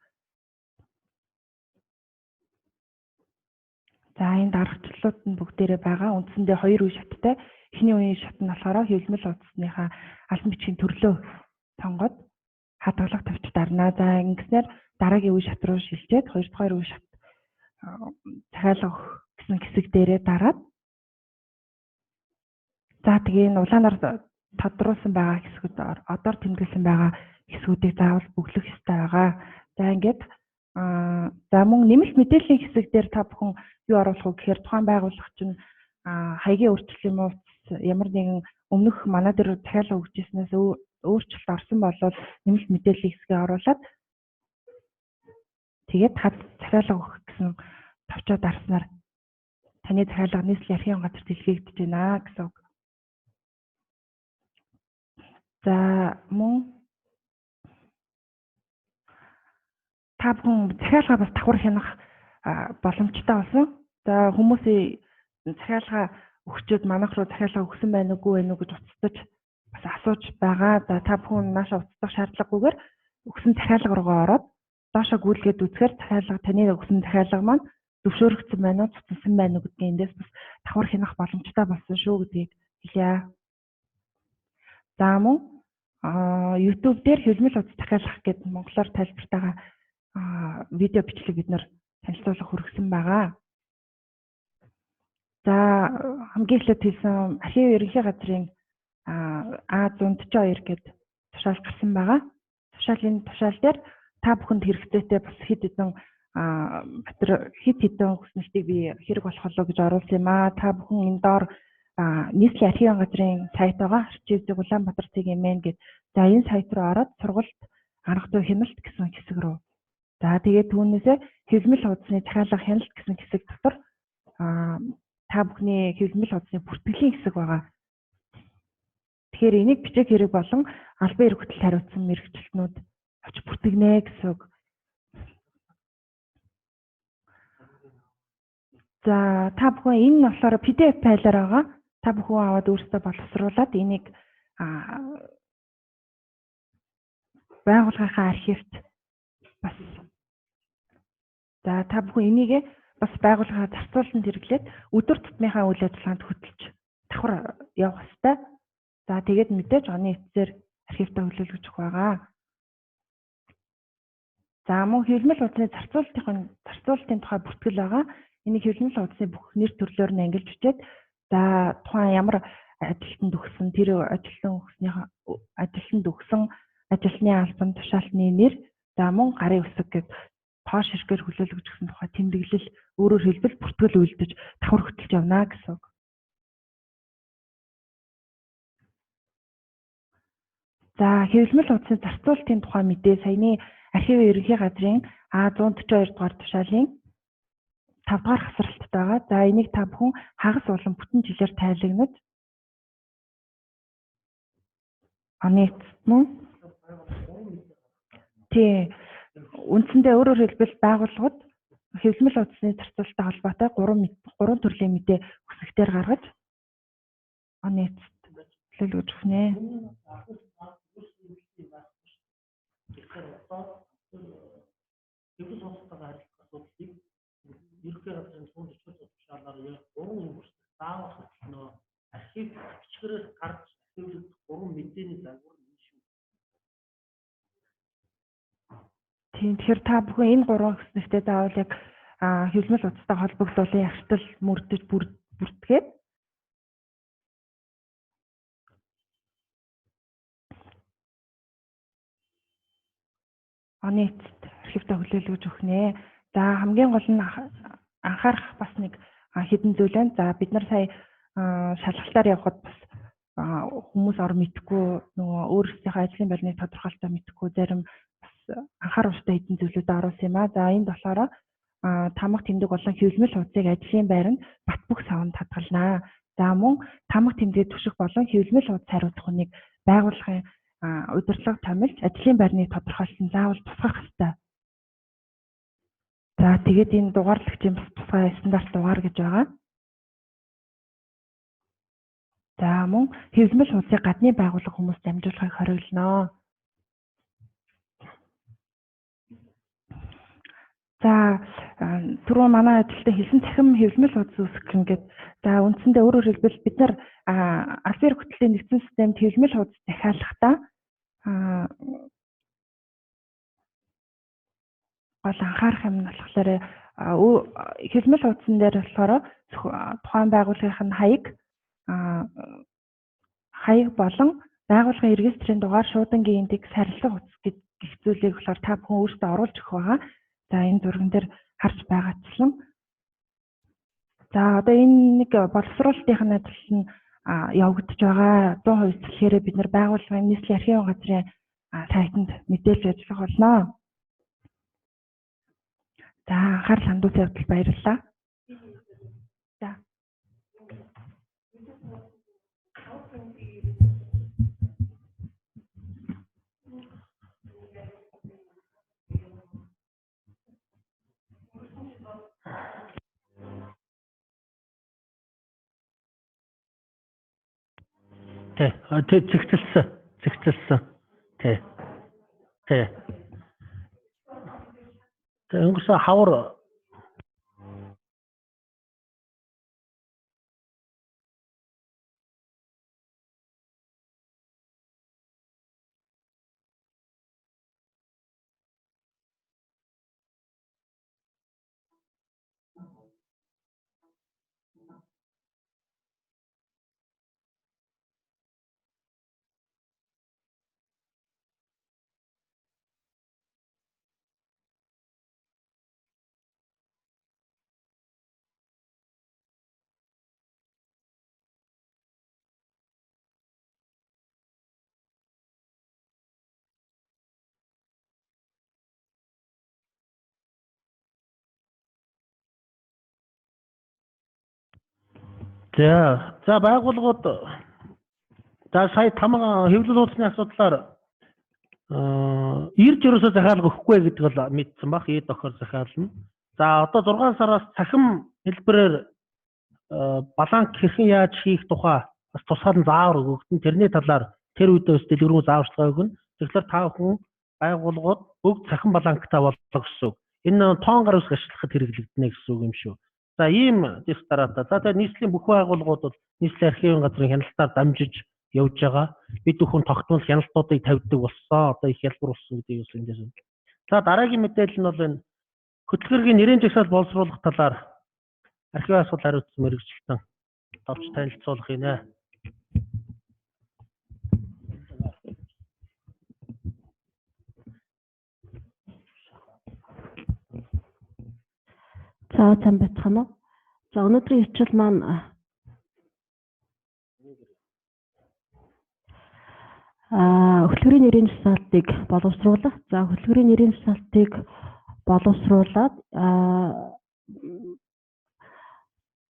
За энэ даргачлалууд нь бүгдээрээ байгаа. Үндсэндээ 2 үе шаттай. Эхний үеийн шат нь болохоор хэвлэмэл утасныхаа албан бичгийн төрлөө сонгоод хадгалах төвч дарна. За ингэснээр дараагийн үе шат руу шилжээд 2 дугаар үе шат захиалга өгөх гэсэн хэсэг дээрээ дараад за тэгээ энэ улаанаар тодруулсан байгаа хэсгүүд одоор тэмдэглэсэн байгаа хэсгүүдийг заавал бүглэх ёстой байгаа. За ингээд за мөн нэмэлт мэдээллийн хэсэг дээр та бүхэн юу оруулах вэ гэхээр тухайн байгууллага чинь хаягийн өөрчлөлт юм уу ямар нэгэн өмнөх манай дээр захиалга өгч ирснээс өөрчлөлт орсон болоод нэмэлт мэдээллийн хэсгээ оруулаад тэгээд захиалга өгөх гэсэн товчоо дарснаар таны захиалга нийслэлийн архивын газар дэлгэгдэж байна гэсэн үг. За мөн та бүхэн захиалга бас давхар хянах боломжтой болсон. За хүмүүсийн захиалга өгчөөд манайх руу захиалга өгсөн байна уугүй байна уу гэж уцтаж бас асууж байгаа. За та бүхэн нааша уцтах шаардлагагүйгээр өгсөн захиалга руугаа ороод доошо гүйлгээд үзэхээр захиалга таны өгсөн захиалга маань зөвшөөрөгдсөн байна уу, цуцсан байна уу гэдгийг эндээс бас давхар хянах боломжтой болсон шүү гэдгийг хэлье. За мөн YouTube дээр хэвлэмэл утас захиалгах гэдэг монголоор тайлбартайгаа видео бичлэг бид нар танилцуулах хүргэсэн байгаа. За хамгийн эхлээд хэлсэн архив ерөнхий газрын А142 гэдэг тушаал гарсан байгаа. Тушаалын тушаал дээр та бүхэнд хэрэгцээтэй бас хэд хэдэн хүснэлтийг би хэрэг болох болоо гэж оруулсан юм аа. Та бүхэн энэ доор нийслэлийн архивын газрын сайт байгаа. Архивзэг Улаанбаатар ЦГМ гэдэг. За энэ сайт руу ороод сургалт арга зүй хяналт гэсэн хэсэг рүү. За тэгээд түүнээсээ хэвлэмэл хуудасны захиалга хяналт гэсэн хэсэг дотор та бүхний хэвлэмэл хуудасны бүртгэлийн хэсэг байгаа. Тэгэхээр энийг бичиг хэрэг болон албан эрх хөдлөлт хариуцсан мэргэжилтнүүд авч бүртгэнэ гэсэн үг. За та бүхэн энэ нь болохоор PDF файлаар байгаа. Та бүхэн аваад өөрсдөө боловсруулад энийг байгууллагынхаа архивт бас за та бүхэн энийг бас байгууллагаа зарцуулсан хэрэглээд өдөр тутмынхаа үйл ажиллагаанд хөтлөж давхар явах ёстой. За тэгээд мэдээж оны эцсээр архивтаа хөлөөлгөж өгөх байгаа. За мөн хэвлэмэл хуудасны зарцуулалтын тухай бүртгэл байгаа. Энийг хэвлэмэл хуудасны бүх нэр төрлөөр нь ангилж бичээд за тухайн ямар ажилтнанд өгсөн тэр ажилтнанд өгсөн ажилтны албан тушаалтны нэр за мөн гарын үсэг гэдэг тоош хэргээр хөлөөлгөж өгсөн тухай тэмдэглэл өөрөөр хэлбэл бүртгэл үйлдэж давхар хөтлөж явна гэсэн үг. За хэвлэмэл хуудасны зарцуулалтын тухай мэдээ саяны архивын ерөнхий газрын А142 дугаар тушаалын 5 дугаар хасралттай байгаа. За энийг та бүхэн хагас болон бүтэн жилээр тайлагнаж оны эцэст мөн үндсэндээ өөрөөр хэлбэл байгууллагууд хэвлэмэл хуудасны зарцуулалттай холбоотой 3 төрлийн мэдээ үсэгтээр гаргаж оны эцэст хөлөөлгөж өгнэ. Хэвлэл хуудастайгаа адилхан асуудлыг ерөнхий газрын түүх зохиол тушаалаар яг 3 өнгөрсөн заавал хөтлөнө. Архив бичгээрээс гарч хэвлэх 3 мэдээний загвар нь шүү. Тэгэхээр та бүхэн энэ 3 хэсэгтээ заавал яг хэвлэмэл хуудастай холбогдуулан ягштал мөрдөж бүртгээд оны эцэст архивтаа хөлөөлгөж өгнэ. За хамгийн гол нь анхаарах бас нэг хэдэн зүйл байна. За бид нар сая шалгалтаар явхад бас хүмүүс ор мэдхгүй нөгөө өөрсдийнхөө ажлын байрны тодорхойлолтоо мэдхгүй зарим бас анхаарах хэрэгтэй хэдэн зүйлүүд оруулсан юм аа. За энд болохоор тамга тэмдэг болон хэвлэмэл хуудсыг ажлын байранд бат бөх савнд хадгалнаа. За мөн тамга тэмдэг түших болон хэвлэмэл хуудас хариуцах хүнийг байгууллагын удирдлага томилж ажлын байрны тодорхойлсон заавал тусгах ёстой. За тэгээд энэ дугаарлагчийн бас тусгай стандарт дугаар гэж байгаа. За мөн хэвлэмэл хуудсыг гадны байгууллага хүмүүст дамжуулахыг хориглоно. За түрүү манай ажилтан хэлсэн цахим хэвлэмэл хуудас үүсгэх ингээд за үндсэндээ өөрөөр хэлбэл бид нар албан ёс хөтөлбөрийн нэгдсэн системд хэвлэмэл хуудас захиалахдаа гол анхаарах юм нь болохоор хэвлэмэл хуудсан дээр болохоор тухайн байгууллагын хаяг болон байгууллагын регистрийн дугаар шуудангийн индекс харилцаа хуудас гэх зүйлийг болохоор та бүхэн өөрсдөө оруулж өгөх байгаа. За энэ зурган дээр харж байгаачлан за одоо энэ нэг боловсруулалтын ажил нь явагдаж байгаа 100% хэлэхээр бид нар байгууллагын нийслэлийн архивын газрын сайтанд мэдээлж ажиллах болно. За анхаарал хандуулсан явдал баярлалаа. За. Зэгцэлсэн. Тэ. Өнгөрсөн хавар За байгууллагууд за сая тамга хэвлэл хуудасны асуудлаар ирж ерөөсөө захиалга өгөхгүй гэдэг бол мэдсэн баг. Эд охор захиална. За одоо 6 сараас цахим хэлбэрээр баланк хэрхэн яаж хийх тухай бас тусгай заавар өгөгдөн. Тэрний талаар тэр үедээ бас дэлгэрэнгүй зааварчилгаа өгнө. Тэгэхээр та бүхэн байгууллагууд бүгд цахим баланктай боллоо гэсэн үг. Энэ тоон гар үсг ашиглахад хэрэглэгдэнэ гэсэн үг юм шүү. За ийм тест дараатаа. За тэгээ нийслэлийн бүх байгууллагууд бол нийслэлийн архивын газрын хяналтаар дамжиж явж байгаа. Бид бүхэн тогтмол хяналтуудыг тавьдаг болсон. Одоо их хялбар болсон гэдгийг бас эндээс. За дараагийн мэдээлэл нь бол энэ хөтөлбөрийн нэрийн жагсаал боловсруулах талаар архивын асуудал хариуцсан мэргэжилтэн товч танилцуулах юм. За сайн байцгаана уу. За өнөөдрийн хичээл маань хөтөлбөрийн нэрийн жагсаалтыг боловсруулах. За хөтөлбөрийн нэрийн жагсаалтыг боловсруулаад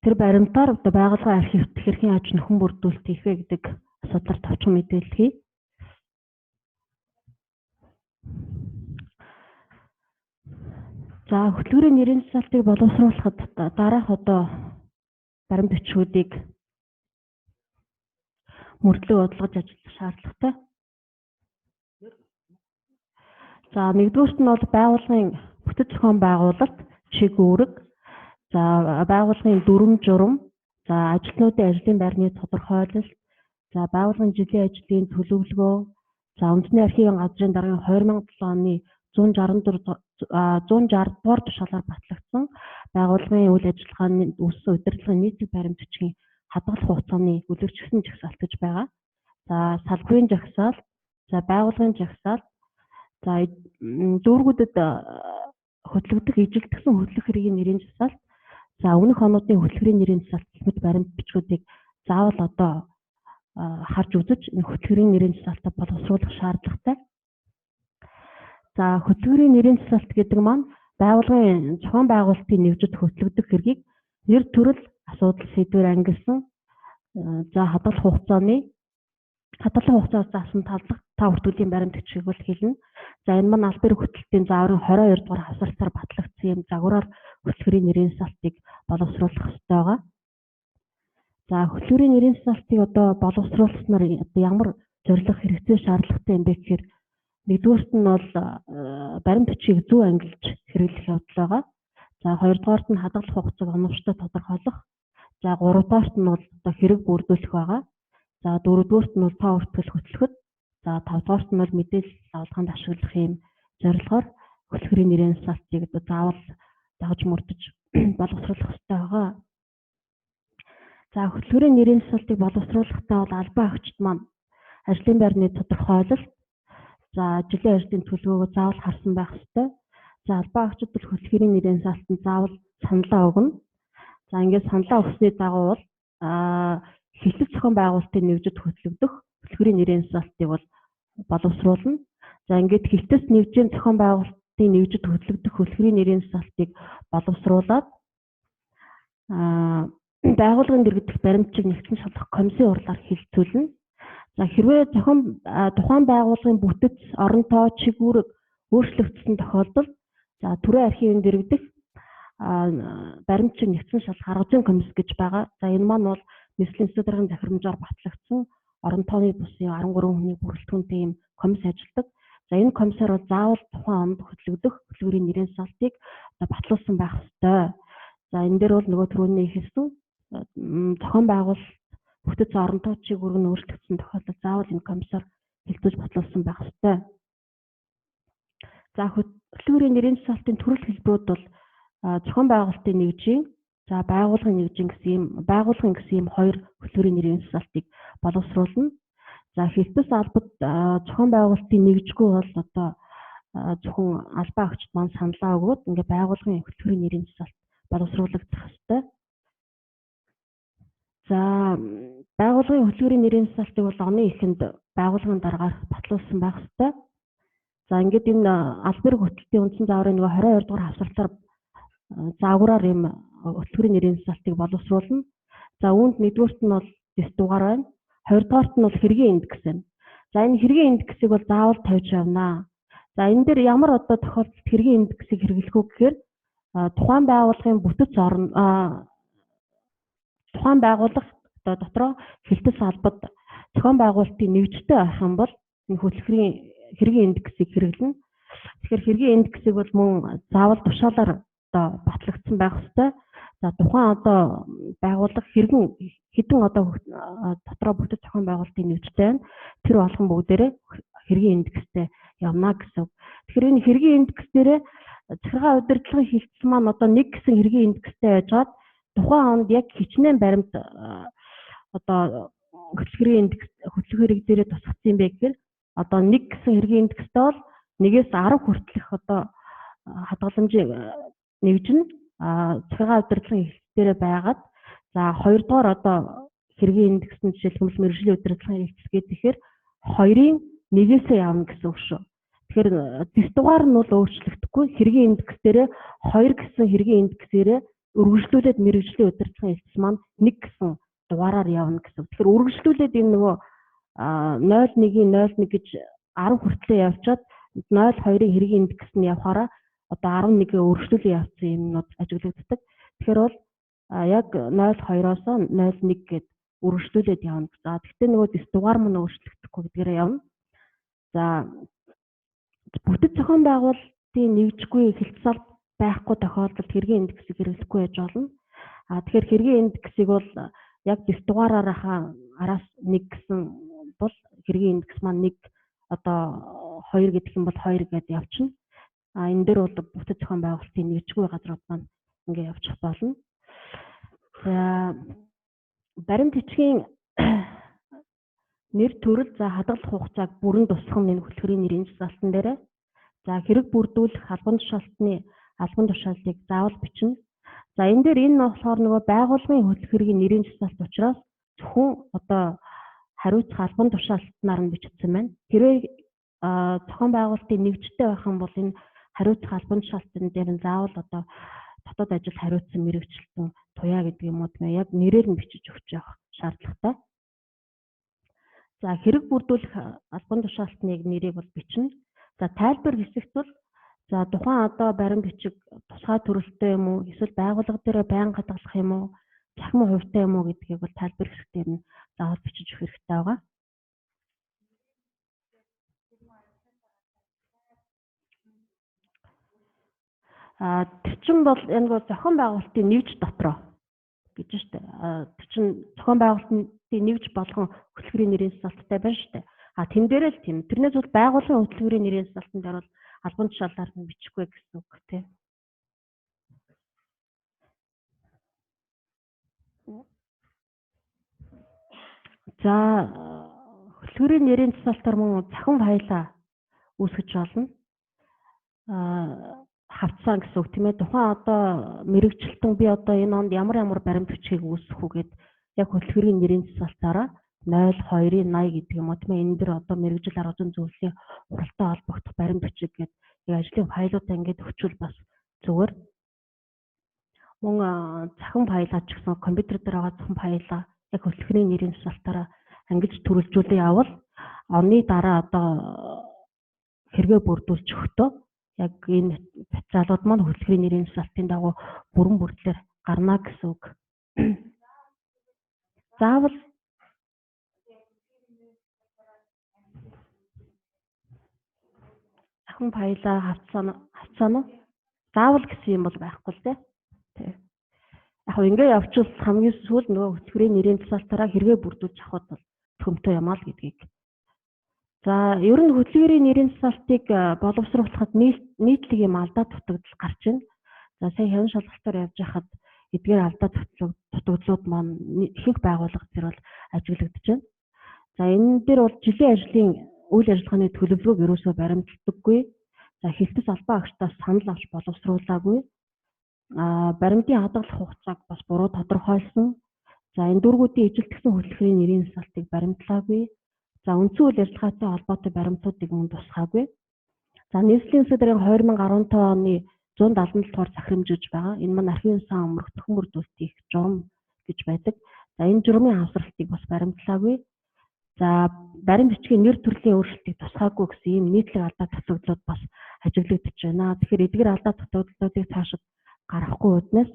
тэр баримтаар одоо байгууллагын архивт хэрхэн яаж нөхөн бүрдүүлэлт хийх вэ гэдэг асуудлаар товчхон мэдээлэл хий. За хөтөлбөрийн нэрийн жагсаалтыг боловсруулахад дараах одоо баримт бичгүүдийг мөрдлөг бодлогож ажиллах шаардлагатай. За нэгдүгüүрт нь бол байгууллагын бүтэц зохион байгуулалт, чиг үүрэг, за байгууллагын дүрм журам, за ажилтнуудын ажлын байрны тодорхойлолт, за байгууллагын жилийн ажлын төлөвлөгөө, за үндэсний архивын газрын даргын 2007 оны 160 дугаар тушаалаар батлагдсан байгууллагын үйл ажиллагааны үүссэн удирдлагын нийтлэг баримт бичгийн хадгалах хугацааны үлгэрчилсэн жагсаалт гэж байгаа. За салбарын жагсаалт, за байгууллагын жагсаалт, за дүүргүүдэд хөтлөгдөх ижилтгсэн хөтлөх хэргийн нэрийн жагсаалт, за өмнөх онуудын хөтлөхрийн нэрийн жагсаалт гэх мэт баримт бичгүүдийг заавал одоо харж үзэж энэ хөтлөхрийн нэрийн жагсаалтаа боловсруулах шаардлагатай. За хөтөлбөрийн нэрийн жагсаалт гэдэг маань байгууллагын зохион байгуулалтын нэвжид хөтлөгдөх хэргийг нэр төрөл асуудал сэдвээр ангилсан за хадгалах хугацаас заасан та бүртгэлийн баримт бичгийг бол хэлнэ. За энэ маань албан хөтөлбөрийн зааврын 22 дугаар хавсалтаар батлагдсан юм загвараар хөтөлбөрийн нэрийн жагсаалтыг боловсруулах ёстой байгаа. За хөтөлбөрийн нэрийн засалтыг одоо боловсруулснаар одоо ямар зорилго хэрэгцээ шаардлагатай юм бэ гэхээр нэгдүгээрт нь бол баримт бичгийг зөв ангилж хэрэглэх явдал байгаа. За хоёрдугаарт нь хадгалах хугацааг оновчтой тодорхойлох. За гуравдугаарт нь бол одоо хэрэг бүрдүүлэх байгаа. За дөрөвдүгээрт нь бол тоо хүртэл хөтлөхөд. За тавдугаарт нь бол мэдээлэл авалгаанд ашиглах юм зорилгоор хөтөлбөрийн нэрийн засалтыг одоо заавал дагаж мөрдөж боловсруулах хэрэгтэй байгаа. За хөтөлбөрийн нэрийн засалтыг боловсруулахдаа бол албан агчид маань ажлын байрны тодорхойлолт, за жилийн ажлын төлөвлөгөөг заавал харсан байх ёстой. За албан агчид бол хөтөлбөрийн нэрийн засалтанд заавал саналаа өгнө. За ингээд саналаа өгсөний дагуу бол хилдэг зохион байгуулалтын нэвжид хөтлөгдөх хөтөлбөрийн нэрийн засалтыг бол боловсруулна. За ингээд хилтэс нэвжийн зохион байгуулалтын нэвжид хөтлөгдөх хөтөлбөрийн нэрийн засалтыг боловсруулад байгууллагын дэргэдэх баримтчиг нэгтгэн шалгах комиссийн хурлаар хилцүүлнэ. За хэрвээ тухайн байгууллагын бүтэц, орон тоо, чигүүрэг өөрчлөгдсөн тохиолдолд за төрийн архивын дэргэдэх баримтчиг нэгтгэн шалгах арга зүйн комисс гэж байгаа. За энэ маань бол нийслэлийн эсрэг даргын захирамжаар батлагдсан орон тооны бүсийн 13 хүний бүрэлдэхүүнтэй ийм комисс ажилладаг. За энэ комиссаар бол заавал тухайн онд хөтлөгдөх хөтөлбөрийн нэрийн засалтыг батлуулсан байх ёстой. За энэ дээр бол нөгөө түрүүний хэлсэн зохион байгуулалт бүтэц орон тоо чигүүрэг нь өөрчлөгдсөн тохиолдолд заавал энэ комиссаар хэлцүүлж батлуулсан байх ёстой. За хөтөлбөрийн нэрийн засалтын төрөл хэлбэрүүд бол зохион байгуулалтын нэгжийн, за байгууллагын нэгжийн гэсэн ийм хоёр хөтөлбөрийн нэрийн засалтыг боловсруулна. За хилтэс албад зохион байгуулалтын нэгжгүй бол одоо зөвхөн албан агчид маань саналаа өгөөд ингээ байгууллагын хөтөлбөрийн нэрийн засалт боловсруулагдах ёстой. За байгууллагын хөтөлбөрийн нэрийн засалтыг бол оны эхэнд байгууллагын дараагаар батлуулсан байх ёстой. За ингээд энэ албан хөтөлбөрийн үндсэн зааврын нөгөө 22 дугаар хавсгалтаар загвараар ийм хөтөлбөрийн нэрийн засалтыг боловсруулна. За үүнд нэгдүгээрт нь бол 9 дугаар байна. Хоёрдугаарт нь бол хэргийн индекс байна. За энэ хэргийн индексийг бол заавал тавьж явнаа. За энэ дээр ямар одоо тохиолдолд хэргийн индексийг хэрэглэх үү гэхээр тухайн байгууллагын бүтэц орн тухайн байгууллага одоо дотроо хилтэс албад зохион байгуулалтын нэгжтэй байх юм бол энэ хөтөлбөрийн хэргийн индексийг хэрэглэнэ. Тэгэхээр хэргийн индексийг бол мөн заавал тушаалаар одоо батлагдсан байх ёстой. За тухайн одоо байгууллага хэдэн одоо дотроо бүтэц зохион байгуулалтын нэгжтэй байна. Тэр болгон бүгдээрээ хэргийн индекстэй явна гэсэн. Тэгэхээр энэ хэргийн индекс дээрээ захиргаа удирдлагын хилцэл маань одоо нэг гэсэн хэргийн индекстэй байжгаад тухайн онд яг хичнээн баримт одоо хөтөлбөрийн дээрээ тусгацсан юм бэ гэхээр одоо нэг гэсэн хэргийн индекстэй бол 1-ээс 10 хүртэлх одоо хадгаламжийг нэгжинэ захиргаа удирдлагын хилцэл дээрээ байгаад за хоёрдугаар одоо хэргийн индекс нь жишээлбэл мэргэжлийн удирдлагын хилцэл гэхээр 2-ын 1-ээс явна гэсэн үг шүү. Тэгэхээр 10 дугаар нь бол өөрчлөгдөхгүй хэргийн индекс дээрээ 2 гэсэн хэргийн индексээрээ үргэлжлүүлээд мэргэжлийн удирдлагын хилцэл маань 1 гэсэн дугаараар явна гэсэн. Тэгэхээр үргэлжлүүлээд энэ нөгөө 0.1-ийн 0.1 гэж 10 хүртлээр явчаад 0.2-ийн хэргийн индекс нь явхаараа одоо 11-ийг өргөжлүүлээ явсан юмнууд ажиглагддаг. Тэгэхээр бол яг 0.2-оос 0.1 гээд өргөжлүүлээд явна. За тэгтээ нөгөө 10 дугаар мань өөрчлөгдөхгүй гэдгээрээ явна. За бүтэц зохион байгуулалтын нэгжгүй хилцэл байхгүй тохиолдолд хэргийн индексийг хэрэглэхгүй байж болно. Тэгэхээр хэргийн индексийг бол яг 10 дугаараар араас 1 гэсэн бол хэргийн индекс маань 1 одоо 2 гэдэг юм бол 2 гэдээ явчихна. Энэ дээр бол бүтэц зохион байгуулалтын нэгжгүй газрууд маань ингээ явчих болно. За баримт бичгийн нэр төрөл за хадгалах хугацааг бүрэн тусгах нь энэ хөтөлбөрийн нэрийн засалтан дээр. За хэрэг бүрдүүлэх албан тушаалтыг заавал бичнэ. За энэ дээр энэ болохоор нөгөө байгууллагын хөтөлбөрийн нэрийн засалт учраас зөвхөн одоо хариуцах албан тушаалтнаар нь бичигдсэн байна. Хэрвээ зохион байгуулалтын нэгжтэй байх юм бол энэ хариуцах албан тушаалтын дээр нь заавал одоо дотоод ажил хариуцсан мэргэжилтэн туяа гэдэг юм уу яг нэрээр нь бичиж өгч явах шаардлагатай. За хэрэг бүрдүүлэх албан тушаалтныг нэрийг бол бичнэ. За тайлбар хэсэгт бол за тухайн одоо баримт бичиг тусгай төрөлттэй юм уу эсвэл байгууллага дээр байнга хадгалах юм уу цахим хувьтай юм уу гэдгийг бол тайлбар хэрэгтэй нь заавал бичиж өгөх хэрэгтэй байгаа. Тэр чинь бол энэ бол зохион байгуулалтын нэвж дотроо гэж штэ. Тэр чинь зохион байгуулалтын нэвж болгон хөтөлбөрийн нэрийн засалттай байна штэ. Тэн дээрээ л тийм. Тэрнээс бол байгууллагын хөтөлбөрийн нэрийн засалтын дээр бол албан тушаалаар нь бичихгүй гэсэн үг тийм. За хөтөлбөрийн нэрийн засалтаар мөн захин файлаа үүсгэж болно. Хавцсан гэсэн үг тийм ээ. Тухайн одоо мэрэгчлэлтэн би одоо энэ онд ямар баримт бичгийг үүсгэх үгээд яг хөтөлбөрийн нэрийн засалтаараа 02-80 гэдэг юм уу тийм ээ. Энэ дэр одоо мэрэгжил арга зүйн зөвлөлийн хуралтай холбогдох баримт бичиг гэдэг яг ажлын файлуудаа ингээд өгчүүл бас зүгээр. Мөн захин файлаа ч гэсэн компьютер дээр байгаа захин файлаа яг хөтөлбөрийн нэрийн засалтаараа ангиж төрөлжүүлээ явал оны дараа одоо хэрэгээ бүрдүүлж өгтөө яг энэ материалууд маань хөтөлбөрийн нэрийн засалтын дагуу бүрэн бүртлэр гарна гэсэн үг. Заавал захин файлаа хавцсан уу? Заавал гэсэн юм бол байхгүй л тий. Яг ингээ явуул хамгийн сүүл нөгөө хөтөлбөрийн нэрийн засалтаараа хэрэгээ бүрдүүлж авахд бол төхөмтэй юм аа л гэдгийг. За ер нь хөтөлбөрийн нэрийн засалтыг боловсруулахад нийтлэг юм алдаа дутагдал гарч байна. За сая хянан шалгалтаар явж байхад эдгээр алдаа дутагдлууд маань ихэнх байгууллага зэрэг бол ажиглагдаж байна. За энэ дээр бол жилийн ажлын үйл ажиллагааны төлөвлөгөөг ерөөсөө баримтдаггүй. За хилтэс албан агчдаас санал авч боловсруулаагүй. Баримтын хадгалах хугацааг бас буруу тодорхойлсон. За энэ дүүргүүдийн ижилтгсэн хөтөлбөрийн нэрийн засалтыг баримтлаагүй. За үндсэн үйл ажиллагаатай холбоотой баримтуудыг мөн тусгаагүй. За нийслэлийн засаг даргын 2015 оны 177 дугаар захирамжиж байгаа. Энэ маань архивын сан өмнөх төхөн бүрдүүлэлт хийх журам гэж байдаг. За энэ журмын хавсралтыг бас баримтлаагүй. За баримт бичгийн нэр төрлийн өөрчлөлтийг тусгаагүй гэсэн ийм нийтлэг алдаа дутагдлууд бас ажиглагдаж байна. Тэгэхээр эдгээр алдаа дутагдлуудыг цаашид гаргахгүй үднээс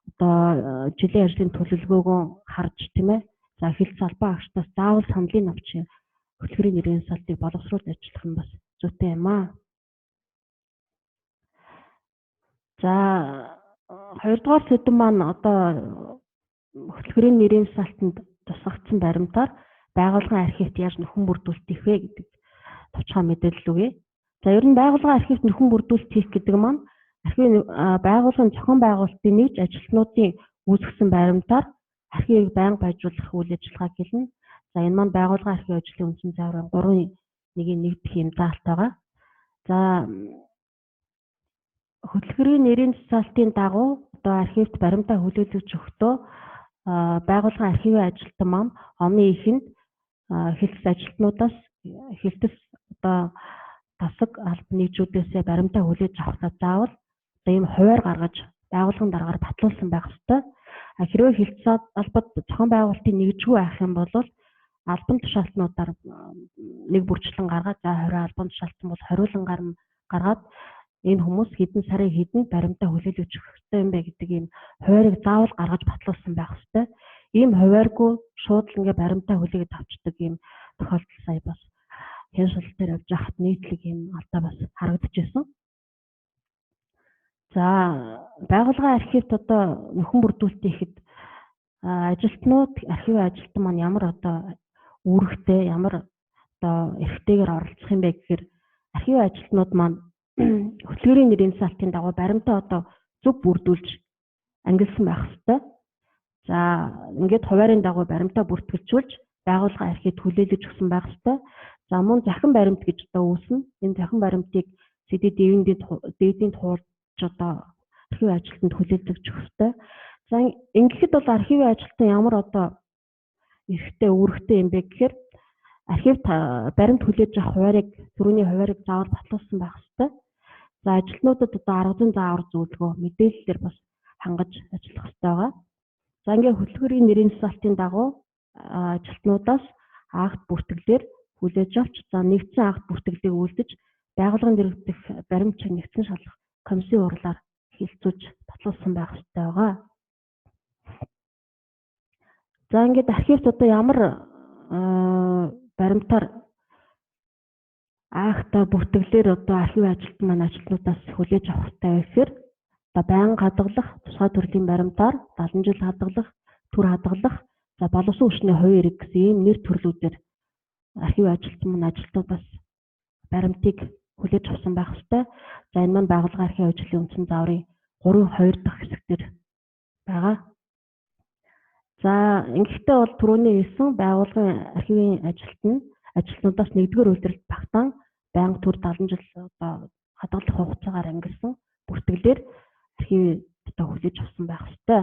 одоо жилийн ажлын төлөвлөгөөгөө харж тийм ээ. За хилц албан агчдаас заавал саналын авч хөтөлбөрийн нэрийн засалтыг боловсруулж ажиллах нь бас зүйтэй юм аа. За хоёрдугаар сэдэв маань одоо хөтөлбөрийн нэрийн засалтанд тусгагдсан баримтаар байгууллагын архивт яаж нөхөн бүрдүүлэлт хийх вэ гэдэг товчхон мэдээлэл өгье. За ер нь байгууллагын архивт нөхөн бүрдүүлэлт хийх гэдэг маань архивын байгууллагын зохион байгуулалтын нэгж ажилтнуудын үүсгэсэн баримтаар архивыг байнга байжуулах үйл ажиллагаа гэлнэ. За энэ маань байгууллагын архивын ажлын үндсэн загварын 3-1-ийн нэгдэх юм заалт байгаа. За хөтөлбөрийн нэрийн засалтын дагуу одоо архивт баримтаа хүлээлгэж өгөхдөө байгууллагын архивын ажилтан маань оны эхэнд хилтэс ажилтнуудаас хилтэс одоо тасаг албан нэгжүүдээс баримтаа хүлээж авахдаа заавал одоо ийм хуваар гаргаж байгууллагын дараагаар батлуулсан байх ёстой. Хэрвээ хилцээд албад зохион байгуулалтын нэгжгүй байх юм бол албан тушаалтнуудаар нэг бүрчлэн гаргаад за 20 албан тушаалтсан бол 20 гаргаад энэ хүмүүс хэдэн сарын хэдэн баримтаа хүлээлгэж өгөх ёстой юм бэ гэдэг ийм хуваарийг заавал гаргаж батлуулсан байх ёстой. Ийм хувааргүй шууд л ингээ баримтаа хүлээгээд авчдаг ийм тохиолдол сая бас хянан шалгалт дээр явж байхад нийтлэг ийм алдаа бас харагдаж байсан. За байгууллагын архивт одоо нөхөн бүрдүүлэлт хийхэд ажилтнууд архивын ажилтан маань ямар одоо үүрэгтэй ямар одоо эрхтэйгээр оролцох юм бэ гэхээр архивын ажилтнууд маань хөтөлбөрийн нэрийн засалтын дагуу баримтаа одоо зөв бүрдүүлж ангилсан байх ёстой. За ингээд хуваарийн дагуу баримтаа бүртгэлжүүлж байгууллагын архивт хүлээлгэж өгсөн байх ёстой. За мөн захин баримт гэж одоо үүснэ. Энэ захин баримтыг дээдийн туулж одоо архивын ажилтнанд хүлээлгэж өгөх ёстой. За ингэхэд бол архивын ажилтан ямар одоо эрхтэй үүрэгтэй юм бэ гэхээр архивт баримт хүлээж авах хуваарийг түрүүний хуваарийг заавал батлуулсан байх ёстой. За ажилтнуудад одоо арга зүйн заавар зөвлөгөө мэдээлэлээр бас хангаж ажиллах ёстой байгаа. За ингээд хөтөлбөрийн нэрийн засалтын дагуу ажилтнуудаас акт бүртгэлээр хүлээж авч за нэгдсэн акт бүртгэлийг үлдэж байгууллагын дэргэдэх баримт чиг нэгдсэн шалгах комиссийн урлаар хилцүүлж батлуулсан байх ёстой байгаа. За ингээд архивч одоо ямар баримтаар акта бүртгэлээр одоо архив ажилтан маань ажилтнуудаас хүлээж авах хэрэгтэй вэ гэхээр одоо байнга хадгалах, тусгай төрлийн баримтаар 70 жил хадгалах, төр хадгалах, за боловсон хүчний 2 эрэг гэсэн ийм нэр төрлүүдээр архив ажилтан маань ажилтнуудаас баримтыг хүлээж авсан байх хэрэгтэй. За энэ маань байгууллагын архив ажлын үндсэн зааврын 3-2 дахь хэсэгтэр байгаа. За ингэхдээ бол түрүүний хэлсэн байгууллагын архивын ажилтнуудаас 1-р үйлдвэрлэлд багтаан байнга төр 70 жил одоо хадгалах хугацаагаар ангилсан бүртгэлээр архив одоо хүлээж авсан байх хэрэгтэй.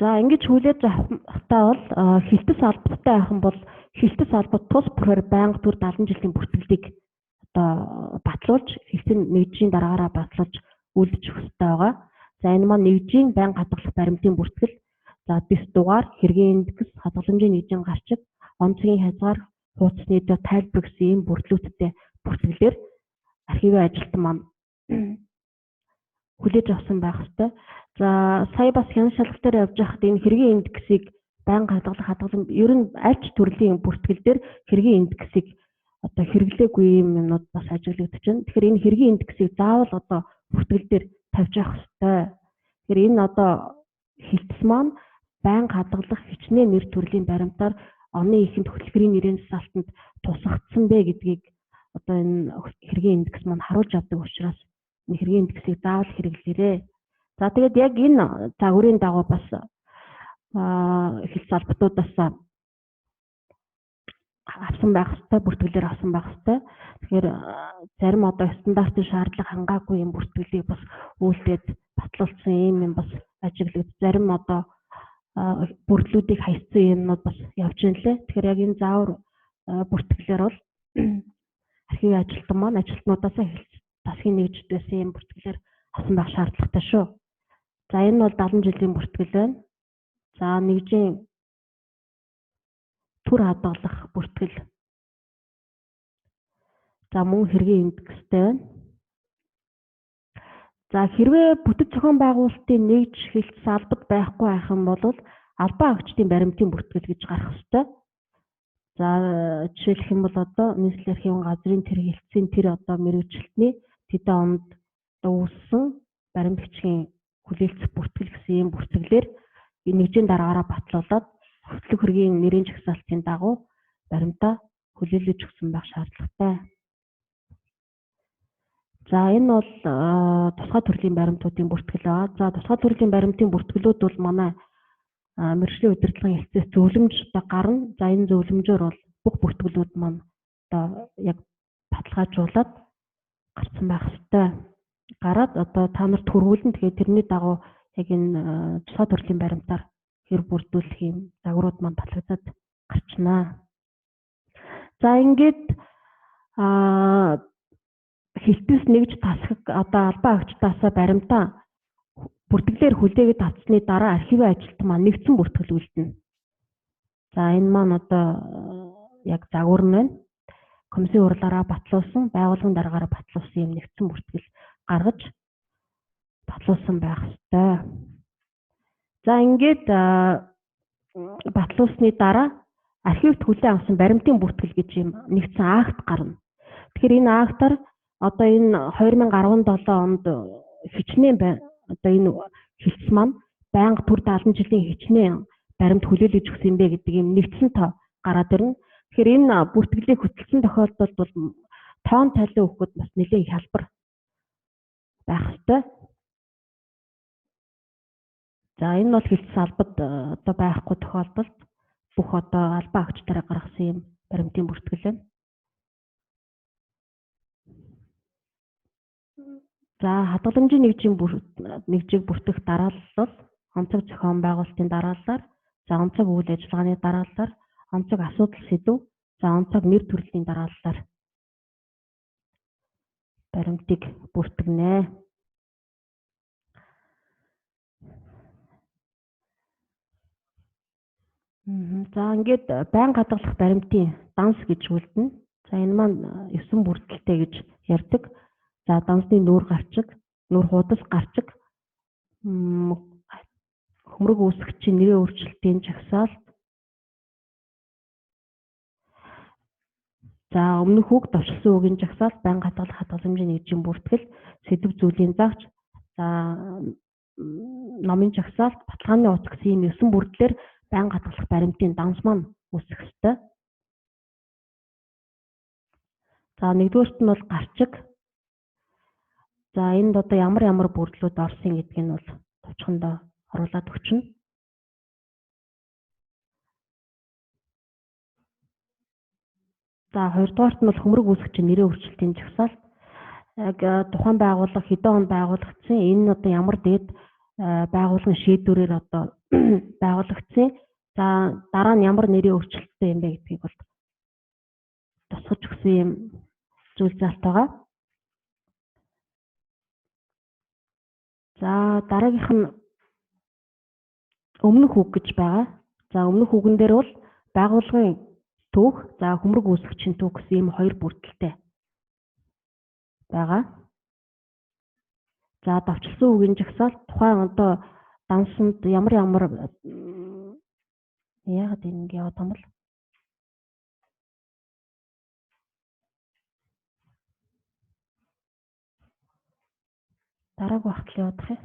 За ингэж хүлээж авахтаа бол хилтэс албатай байх юм бол хилтэс албат тус бүрээр байнга төр 70 жилийн бүртгэлийг одоо батлуулж хилтэн нэгжийн дараагаараа батлуулж үлдэж өгөх хэрэгтэй байгаа. За энэ маань нэгжийн байнга хадгалах баримтын бүртгэл, за дэс дугаар, хэргийн индекс, хадгаламжийн нэгжийн гарчиг, онцгийн хязгаар, хуудасны дэ тайлбар гэсэн ийм бүрдлүүдтэй бүртгэлээр архивын ажилтан маань хүлээж авсан байх хэрэгтэй. За сая бас хяналт шалгалтаар явж байхад энэ хэргийн индексийг байнга хадгалах ер нь аль ч төрлийн бүртгэл дээр хэргийн индексийг одоо хэрэглээгүй юмнууд бас ажиглагдаж байна. Тэгэхээр энэ хэргийн индексийг заавал одоо бүртгэл дээр тавьж явах хэрэгтэй. Тэгэхээр энэ одоо хилтэс маань байнга хадгалах хичнээн нэр төрлийн баримтаар оны ихэнд хөтөлбөрийн нэрийн засалтанд тусгагдсан бэ гэдгийг одоо энэ хэргийн индекс маань харуулж авдаг учраас энэ хэргийн индексийг заавал хэрэглээрэй. За тэгээд яг энэ загварын дагуу бас хилтэс албатуудаас авсан байх хэрэгтэй, бүртгэлээр авсан байх хэрэгтэй. Тэгэхээр зарим одоо стандартын шаардлага хангаагүй юм бүртгэлийг бас үйлдээд батлуулсан юм бас ажиглагдаж, зарим одоо бүрдлүүдийг хайцсан юмнууд бас явж байна лээ. Тэгэхээр яг энэ заавар бүртгэлээр бол архивын ажилтан маань ажилтнуудаас засгийн нэгжид байсан юм бүртгэлээр авсан байх шаардлагатай шүү. За энэ бол 70 жилийн бүртгэл байна. За нэгжийн төр хадгалах бүртгэл. За мөн хэргийн индекстэй байна. За хэрвээ бүтэц зохион байгуулалтын нэгж хилтэс албад байхгүй байх юм бол албан агчдын баримтын бүртгэл гэж гарах ёстой. За жишээлх юм бол одоо нийслэлийн архивын газрын тэр хилцээний тэр одоо мэргэжилтний тэдэн онд үүссэн баримт бичгийн хүлээлцэх бүртгэл гэсэн юм бүртгэлээр нэгжийн дараагаараа батлуулаад хөтлөх хэргийн нэрийн жагсаалтын дагуу баримтаа хүлээлгэж өгсөн байх шаардлагатай. За энэ бол тусгай төрлийн баримтуудын бүртгэл байгаа. За тусгай төрлийн баримтын бүртгэлүүд бол манай мэргэжлийн удирдлагын хэлцээс зөвлөмж одоо гарна. За энэ зөвлөмжөөр бол бүх бүртгэлүүд маань одоо яг баталгаажуулаад гарсан байх ёстой. Гараад одоо та нарт хүргүүлэн тэгээд тэрний дагуу яг энэ тусгай төрлийн баримтаар хэр бүрдүүлэх юм загварууд маань батлагдаад гарчнаа. За ингээд хилтэс нэгж тасгах одоо албан агчдаасаа баримтаа бүртгэлээр хүлээгээд авсны дараа архивын ажилтан маань нэгдсэн бүртгэл үлдэнэ. За энэ маань одоо яг загвар нь байна. Комиссийн хурлаараа батлуулсан, байгууллагын дараагаараа батлуулсан юм нэгдсэн бүртгэл гаргаж батлуулсан байх ёстой. За ингээд батлуулсны дараа архивт хүлээн авсан баримтын бүртгэл гэж юм нэгдсэн акт гарна. Тэгэхээр энэ актаар одоо энэ 2017 онд хичнээн одоо энэ хилтэс маань байнга төр 70 жилийн хичнээн баримт хүлээлгэж өгсөн юм бэ гэдэг юм нэгдсэн тоо гараад ирнэ. Тэгэхээр энэ бүртгэлийг хөтөлсөн тохиолдолд бол тоон тайлан өгөхөд бас нэлээд хялбар байх ёстой. За энэ бол хилтэс албад одоо байхгүй тохиолдолд бүх одоо албан агчдаараа гаргасан юм баримтын бүртгэл байна. За хадгаламжийн нэгжийг бүртгэх дараалал бол онцог зохион байгуулалтын дараалалаар, за онцог үйл ажиллагааны дараалалаар, онцог асуудал сэдв, за онцог нэр төрлийн дараалалаар баримтыг бүртгэнэ. За ингээд байнга хадгалах баримтын данс гэж үлдэнэ. За энэ маань 9 бүрдэлтэй гэж ярьдаг. За дансны нүүр гарчиг, нүүр хуудас гарчиг, хөмрөг үүсгэгчийн нэрийн өөрчлөлтийн жагсаалт. За өмнөх үг товчлсон үгийн жагсаалт, байнга хадгалах хадгаламжийн нэгжийн бүртгэл, сэдв зүйлийн загч, за номын жагсаалт, баталгааны утас гэсэн ийм 9 бүрдлэр байнга хадгалах баримтын данс маань үүсэх ёстой. За нэгдүгээрт нь бол гарчиг. За энд одоо ямар бүрдлүүд орсон гэдгийг нь бол товчхондоо оруулаад өгчнө. За хоёрдугаарт нь бол хөмрөг үүсгэгчийн нэрийн өөрчлөлтийн жагсаалт. Яг тухайн байгууллага хэдэн онд байгуулагдсан, энэ нь одоо ямар дээд байгууллагын шийдвэрээр одоо байгуулагдсан. За дараа нь ямар нэрийн өөрчлөлттэй юм бэ гэдгийг бол тусгаж өгсөн юм зүйл заалт байгаа. За дараагийнх нь өмнөх үг гэж байгаа. За өмнөх үгэн дээр бол байгууллагын түүх, за хөмрөг үүсгэгчийн түүх гэсэн ийм хоёр бүрдэлтэй байгаа. За давчилсан үгийн жагсаалт тухайн одоо дансанд ямар яагаад ингэ яваад юм бол дараагийн багт л явах юм.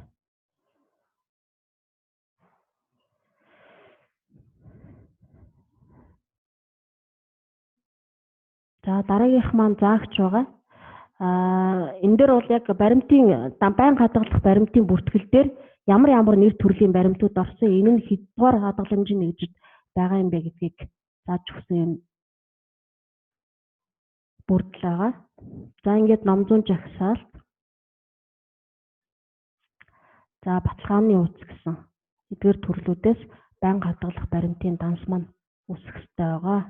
За дараагийнх маань заагч байгаа. Энэ дээр бол яг баримтын байнга хадгалах баримтын бүртгэл дээр ямар нэр төрлийн баримтууд орсон, энэ нь хэддугаар хадгаламжийн нэгжид байгаа юм бэ гэдгийг зааж өгсөн юм бүрдэл байгаа. За ингээд ном зүүн жагсаалт. За баталгааны утас гэсэн эдгээр төрлүүдээс байнга хадгалах баримтын данс маань үүсэх ёстой байгаа.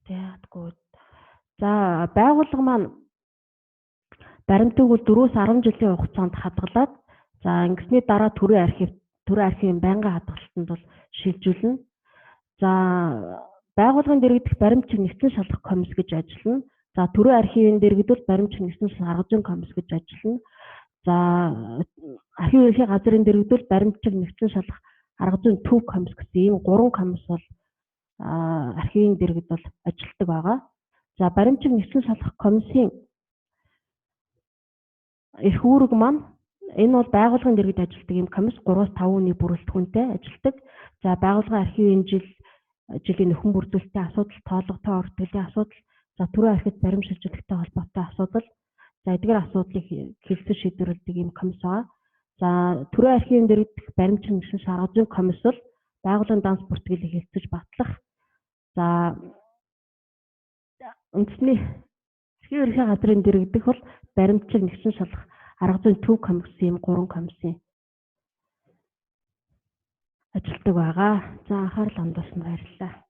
Тэгэхгүй. За байгууллага маань баримтыг бол 4-10 жилийн хугацаанд хадгалаад, за ингэсний дараа төрийн архивын байнгын хадгалтанд бол шилжүүлнэ. За байгууллагын дэргэдэх баримт чиг нэгтгэн шалгах комисс гэж ажиллана. За төрийн архивын дэргэдвэл баримт чиг нэгтгэн шалгах арга зүйн комисс гэж ажиллана. За архивын ерхий газрын дэргэдвэл баримт чиг нэгтгэн шалгах арга зүйн төв комисс гэсэн ийм 3 комисс бол архивын дэргэд бол ажилтдаг байгаа. За баримт чиг нэгтгэн шалгах комиссийн эрх үүрэг маань энэ бол байгууллагын дэргэд ажилтдаг ийм комисс 3-5 хүний бүрэлдэхүүнтэй ажилтдаг. За байгууллагын архивын жилийн нөхөн бүрдүүлэлтийн асуудал, тоологтой ордгилийн асуудал, за төрийн архивт баримт шилжүүлэхтэй холбоотой асуудал, за эдгээр асуудлыг хэлэлцэж шийдвэрлэдэг ийм комисс байгаа. За төрийн архивын дэргэдэх баримт чиг нэгтгэн шалгах арга зүйн комисс бол байгууллагын данс бүртгэлийг хэлэлцэж батлах. За үндэсний архивын ерхий газрын дэргэдэх бол баримт чиг нэгтгэн шалгах арга зүйн төв комисс ийм 3 комиссийн ажилтдаг байгаа. За анхаарал хандуулсанд баярлалаа.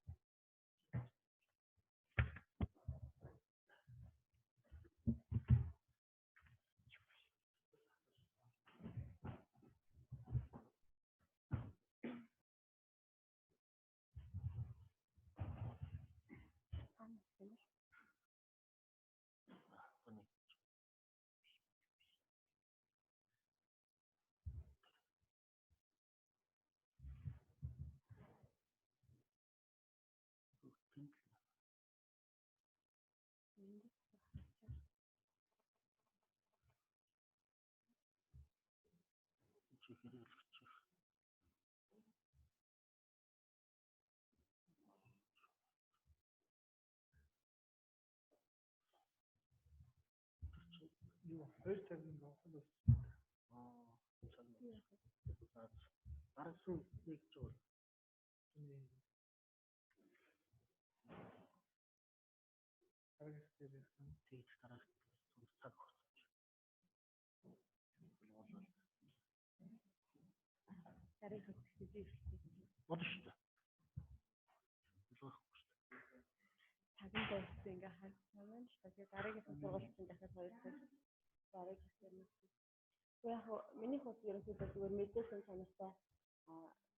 Яг миний хувьд ерөнхийдөө зүгээр мэдээлэл санаатай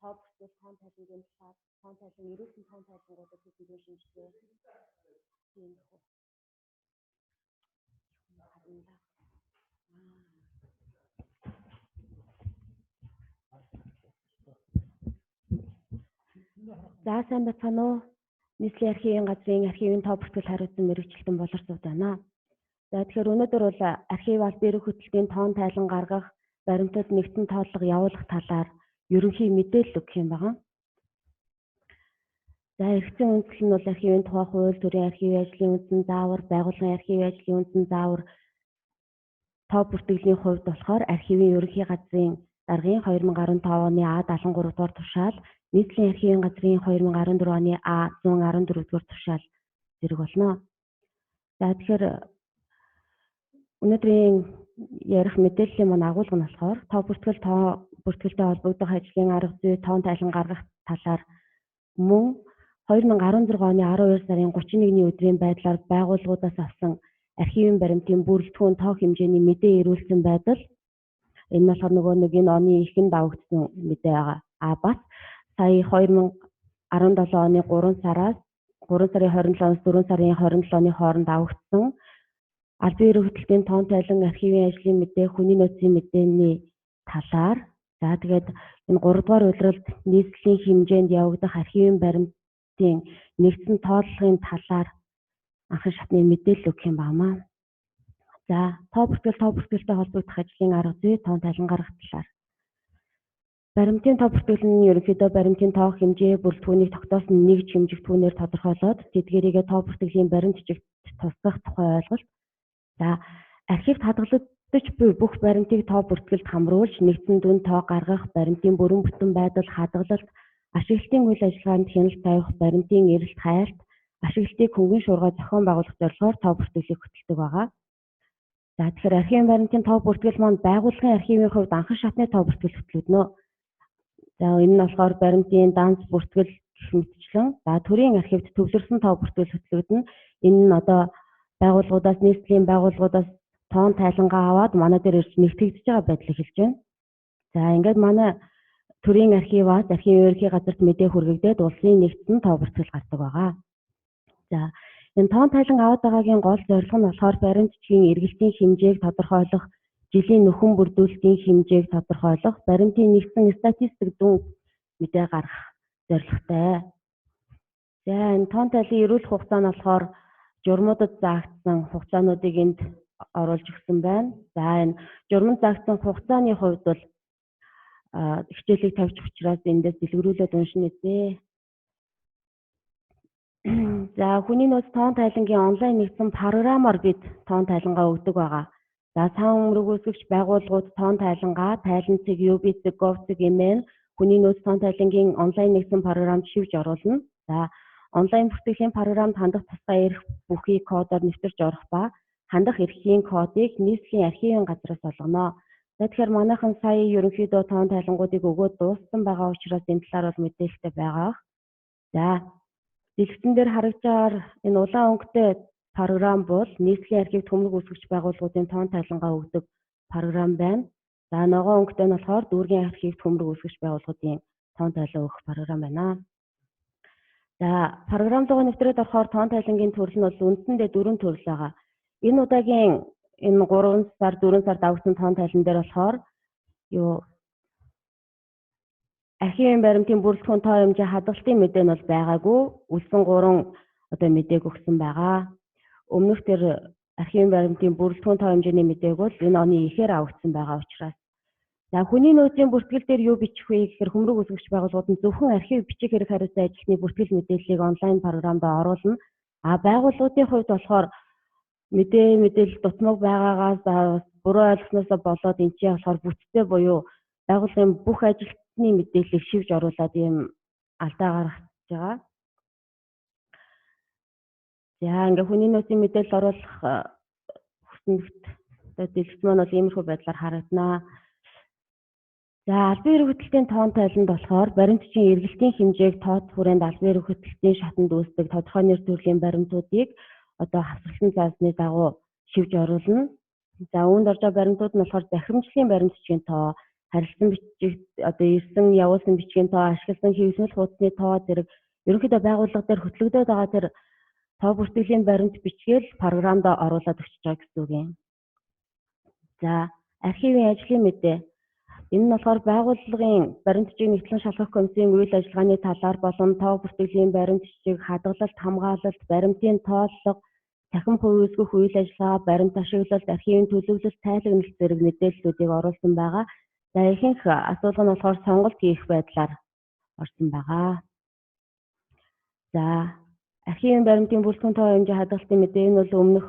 топ зүйл тоон тайлбарын талаар тоон тайлбар ерөөсөн тоон тайлбаруудад хэлбэрээр шинжилгээ. Тийм их. За сайн байцгаана уу? Нийслэлийн архивын газрын архивын тоо бүртгэл хариуцсан мэргэжилтэн боловсрууд байна. За тэгэхээр өнөөдөр бол архив аль бие хөтөлбөрийн тоон тайлан гаргах, баримтууд нэгдсэн тооллого явуулах талаар ерөнхий мэдээлэл өгөх юм байна. За эргэцэн үндэслэл нь бол архивын тухай хууль, төрийн архивын ажлын үндсэн заавар, байгууллагын архивын ажлын үндсэн заавар тоо бүртгэлийн хувьд болохоор архивын ерөнхий газрын даргын 2015 оны А73 дугаар тушаал, нийслэлийн архивын газрын 2014 оны А114 дугаар тушаал зэрэг болно. За тэгэхээр өнөөдрийн ярих мэдээллийн маань агуулга нь болохоор тоо бүртгэлтэй холбогдох ажлын арга зүй тоон тайлан гаргах талаар мөн 2016 оны 12 сарын 31-ний өдрийн байдлаар байгууллагуудаас авсан архивын баримтын бүрэлдэхүүн тоо хэмжээний мэдээ ирүүлсэн байдал энэ нь болохоор нөгөө нэг энэ оны эхэнд давагдсан мэдээ байгаа. Бас сая 2017 оны 3 сарын 27-наас 4 сарын 27-ны хооронд авагдсан аль бие хөтөлбөрийн тоон тайлан архивын ажлын мэдээ, хүний нөөцийн мэдээний талаар за тэгээд энэ 3 дугаар улиралд нийслэлийн хэмжээнд явагдах архивын баримтын нэгдсэн тооллогын талаар анхан шатны мэдээлэл өгөх юм байна. За тоо бүртгэлтэй холбогдох ажлын арга зүй тоон тайлан гаргах талаар. Баримтын тоо бүртгэл нь ерөнхийдөө баримтын тоо хэмжээ бүрэлдэхүүнийг тогтоосон нэг хэмжигдэхүүнээр тодорхойлоод тэдгээрийгээ тоо бүртгэлийн баримт жигт тусгах тухай ойлголт. За архивт хадгалагдаж буй бүх баримтыг тоо бүртгэлд хамруулж нэгдсэн дүн тоо гаргах, баримтын бүрэн бүтэн байдал, хадгалалт, ашиглалтын үйл ажиллагаанд хяналт тавих, баримтын эрэлт хайлт, ашиглалтыг хөнгөн шуургай зохион байгуулах зорилгоор тоо бүртгэлийг хөтэлдэг байгаа. За тэгэхээр архивын баримтын тоо бүртгэл маань байгууллагын архивын хувьд анхан шатны тоо бүртгэл хөтлөгдөнө. За энэ нь болохоор баримтын данс бүртгэл гэх мэтчлэн за төрийн архивд төвлөрсөн тоо бүртгэл хөтлөгдөнө. Энэ нь одоо байгууллагуудаас нийслэлийн байгууллагуудаас тоон тайлангаа аваад манай дээр ирж нэгтгэгдэж байгаа байдлыг хэлж байна. За ингээд манай төрийн архиваас архивын ерөнхий газарт мэдээ хүргэгдээд улсын нэгдсэн тоо бүртгэл гардаг байгаа. За энэ тоон тайлан аваад байгаагийн гол зорилго нь болохоор баримтчгийн эргэлтийн хэмжээг тодорхойлох, жилийн нөхөн бүрдүүлэлтийн хэмжээг тодорхойлох, баримтын нэгдсэн статистик дүн мэдээ гаргах зорилготой. За энэ тоон тайлан эрүүлэх хугацаа нь болохоор журмуудад заагдсан хугацаануудыг энд оруулж өгсөн байна. За энэ журманд заагдсан хугацааны хувьд бол хичээлийг тавьчих учраас эндээс дэлгэрүүлээд уншина үзье. За хүний нөөц тоон тайлангийн онлайн нэгдсэн програмаар бид тоон тайлангаа өгдөг байгаа. За сан мөргөөсгөгч байгууллагууд тоон тайлангаа тайланцыг UBC, GovCG эмээн хүний нөөц тоон тайлангийн онлайн нэгдсэн програмд шивж оруулна. За онлайн бүртгэлийн програмд хандах тусгай эрх бүхий кодоор нэвтэрч орох ба хандах эрхийн кодыг нийслэлийн архивын газраас олгоно. За тэгэхээр манайхан сая ерөнхийдөө тоон тайлангуудыг өгөөд дууссан байгаа учраас энэ талаар бол мэдээлэлтэй байгаа. За дэлгэцэн дээр харагдж байгаа энэ улаан өнгөтэй програм бол нийслэлийн архивд төмөрг үүсгэж байгууллагуудын тоон тайлангаа өгдөг програм байна. За ногоон өнгөтэй нь болохоор дүүргийн архивд төмөрг үүсгэж байгууллагуудын тоон тайлан өгөх програм байна. За програм руу нэвтрээд орохоор тоон тайлангийн төрөл нь бол үндсэндээ 4 төрөл байгаа. Энэ удаагийн энэ 3 сар 4 сард авсан тоон тайлан дээр болохоор архивын баримтын бүрэлдэхүүн тоо хэмжээ хадгалтын мэдээ нь бол байгаагүй. Үлсэн 3 одоо мэдээг өгсөн байгаа. Өмнөх тэр архивын баримтын бүрэлдэхүүн тоо хэмжээний мэдээг бол энэ оны ихээр авагдсан байгаа учраас. За хүний нөөцийн бүртгэл дээр юу бичих вэ гэхээр хөмрөг үзэгч байгууллагууд нь зөвхөн архив бичих хэрэг хариуцсан ажилтны бүртгэл мэдээллийг онлайн програмд оруулна. Байгууллагуудын хувьд болохоор мэдээлэл дутмаг байгаагаас буруу ойлгосноос болоод энэ чинь болохоор бүтцтэй буюу байгууллагын бүх ажилтны мэдээллийг шивж оруулаад ийм алдаа гаргаж байгаа. За ингээ хүний нөөцийн мэдээлэл оруулах хүснэгт дэлгэц маань бол иймэрхүү байдлаар харагдана. За аль бие хөтөлбөрийн тоон тайланд болохоор баримтчийн эргэлтийн хэмжээг тоот хүрээнд аль бие хөтөлбөрийн шатанд үүсдэг тодорхой нэр төрлийн баримтуудыг одоо хасралтын заасны дагуу шивж оруулна. За үүнд орж байгаа баримтууд нь болохоор захирамжлалын баримтчгийн тоо, харилцан бичиг одоо ирсэн явуулсан бичгийн тоо, ашигласан хэвлэмэл хуудасны тоо зэрэг ерөнхийдөө байгууллага дээр хөтлөгдөд байгаа тэр тоо бүртгэлийн баримт бичгээл програмд оруулаад өгч байгаа гэсэн үг юм. За архивын ажлын мэдээ Энэ нь болохоор байгууллагын баримтчийг нэгтлэн шалгах комиссийн үйл ажиллагааны талаар болон тоо бүртгэлийн баримтчийг хадгалалт, хамгаалалт, баримтын тооллого, цахим хувь үзгэх үйл ажиллагаа, баримт ашиглалт, архивын төлөвлөлт, тайлагналт зэрэг мэдээллүүдийг оруулсан байгаа. За ихэнх асуудал нь болохоор сонголт хийх байдлаар орсон байгаа. За архивын баримтын бүрэлдэхүүн тоо хэмжээ хадгалтын мэдээ энэ бол өмнөх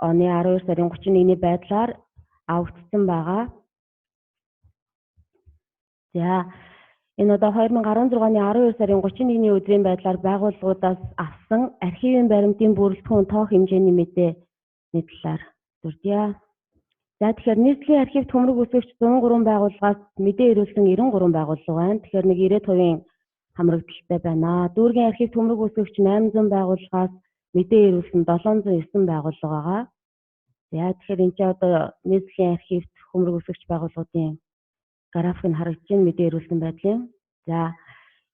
оны 12 сарын 31-ний байдлаар авагдсан байгаа. За энэ одоо 2016 оны 12 сарын 31-ний өдрийн байдлаар байгууллагуудаас авсан архивын баримтын бүрэлдэхүүн тоо хэмжээний мэдээний талаар дурдъя. За тэгэхээр нийслэлийн архивт хөмрөг үсгэгч 103 байгууллагаас мэдээ ирүүлсэн 93 байгууллага байна. Тэгэхээр нэг 90% хамрагдaltaй байна. Дүүргийн архивт хөмрөг үсгэгч 800 байгууллагаас мэдээ ирүүлсэн 709 байгууллага байгаа. За тэгэхээр энэ ч одоо нийслэлийн архивт хөмрөг үсгэгч байгууллагуудын график нь харагдаж байна, мэдээ ирүүлсэн байдлын. За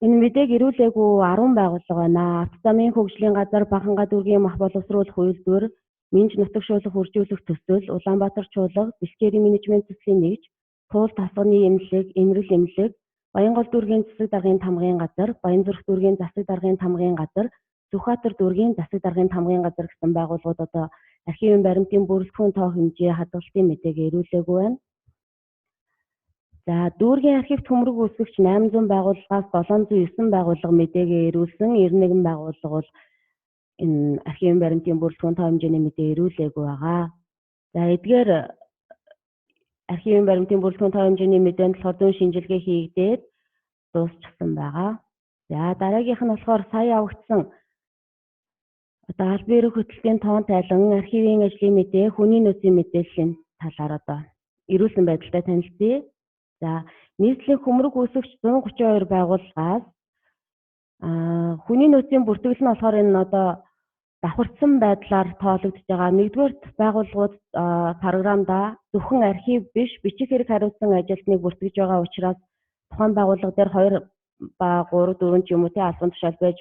энэ мэдээг ирүүлээгүй 10 байгууллага байна. Авто замын хөгжлийн газар, Баханга дүүргийн мах боловсруулах үйлдвэр, Минж нутагшуулах үржүүлэх төсөл, Улаанбаатар чуулга, Бэлчээрийн менежмент төслийн нэгж, Туул тасганы эмнэлэг, Эмрэл эмнэлэг, Баянгол дүүргийн засаг даргын тамгын газар, Баянзүрх дүүргийн засаг даргын тамгын газар, Сүхбаатар дүүргийн засаг даргын тамгын газар гэсэн байгууллагууд одоо архивын баримтын бүрэлдэхүүн тоо хэмжээ хадгалтын мэдээг ирүүлээгүй байна. За дүүргийн архивт хөмрөг үсгэгч 800 байгууллагаас 709 байгууллага мэдээгээ ирүүлсэн, 91 байгууллага бол энэ архивын баримтын бүрэлдэхүүн тоо хэмжээний мэдээ ирүүлээгүй байгаа. За эдгээр архивын баримтын бүрэлдэхүүн тоо хэмжээний мэдээнд болохоор зүүн шинжилгээ хийгдээд дуусчихсан байгаа. За дараагийнх нь болохоор сая авагдсан одоо аль биерийн хөтөлбөрийн тоон тайлан архивын ажлын мэдээ, хүний нөөцийн мэдээллийн талаар одоо ирүүлсэн байдалтай танилцъя. За нийслэлийн хөмрөг үсгэгч 132 байгууллагаас хүний нөөцийн бүртгэл нь болохоор энэ одоо давхарцсан байдлаар тоологдож байгаа. Нэгдүгээр байгууллагууд програмда зөвхөн архив биш, бичих хэрэг хариуцсан ажилтныг бүртгэж байгаа учраас тухайн байгууллага дээр 2 ба 3 4 ч юм уу албан тушаал байж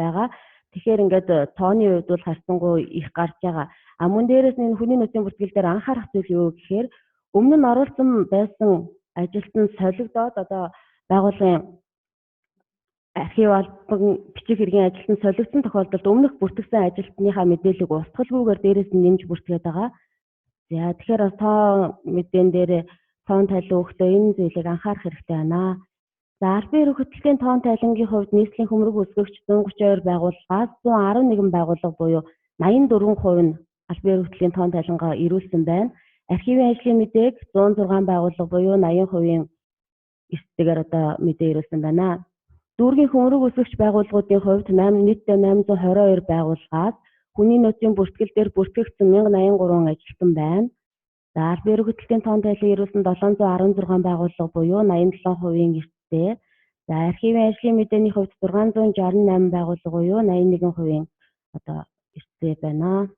байгаа. Тэгэхээр ингээд тооны хувьд бол харьцангуй их гарч байгаа. Мөн дээрээс нь хүний нөөцийн бүртгэл дээр анхаарах зүйл юу гэхээр өмнө нь оруулсан байсан ажилтан солигдоод одоо байгууллагын архив албан бичих хэргийн ажилтан солигдсон тохиолдолд өмнөх бүртгэсэн ажилтныхаа мэдээллийг устгалгүйгээр дээрээс нь нэмж бүртгээд байгаа. За тэгэхээр тоо мэдэн дээр тоон тайлан өгөхдөө энэ зүйлийг анхаарах хэрэгтэй байна. За аль биерийн хөтөлбөрийн тоон тайлангийн хувьд нийслэлийн хөмрөг үсгэгч 132 байгууллагаас 111 байгууллага буюу 84% нь аль биерийн хөтөлбөрийн тоон тайлангаа ирүүлсэн байна. Архивын ажлын мэдээг 106 байгууллага буюу 80% эрсдэлээр одоо мэдээ ирүүлсэн байна. Дүүргийн хөмрөг үсгэгч байгууллагуудын хувьд нийтдээ 822 байгууллагаас хүний нөөцийн бүртгэл дээр бүртгэгдсэн 1083 ажилтан байна. За аль биерийн хөтөлбөрийн тоон тайлан ирүүлсэн 716 байгууллага буюу 87% эрсдэлтэй. За архивын ажлын мэдээний хувьд 668 байгууллага буюу 81% одоо эрсдэлтэй байна.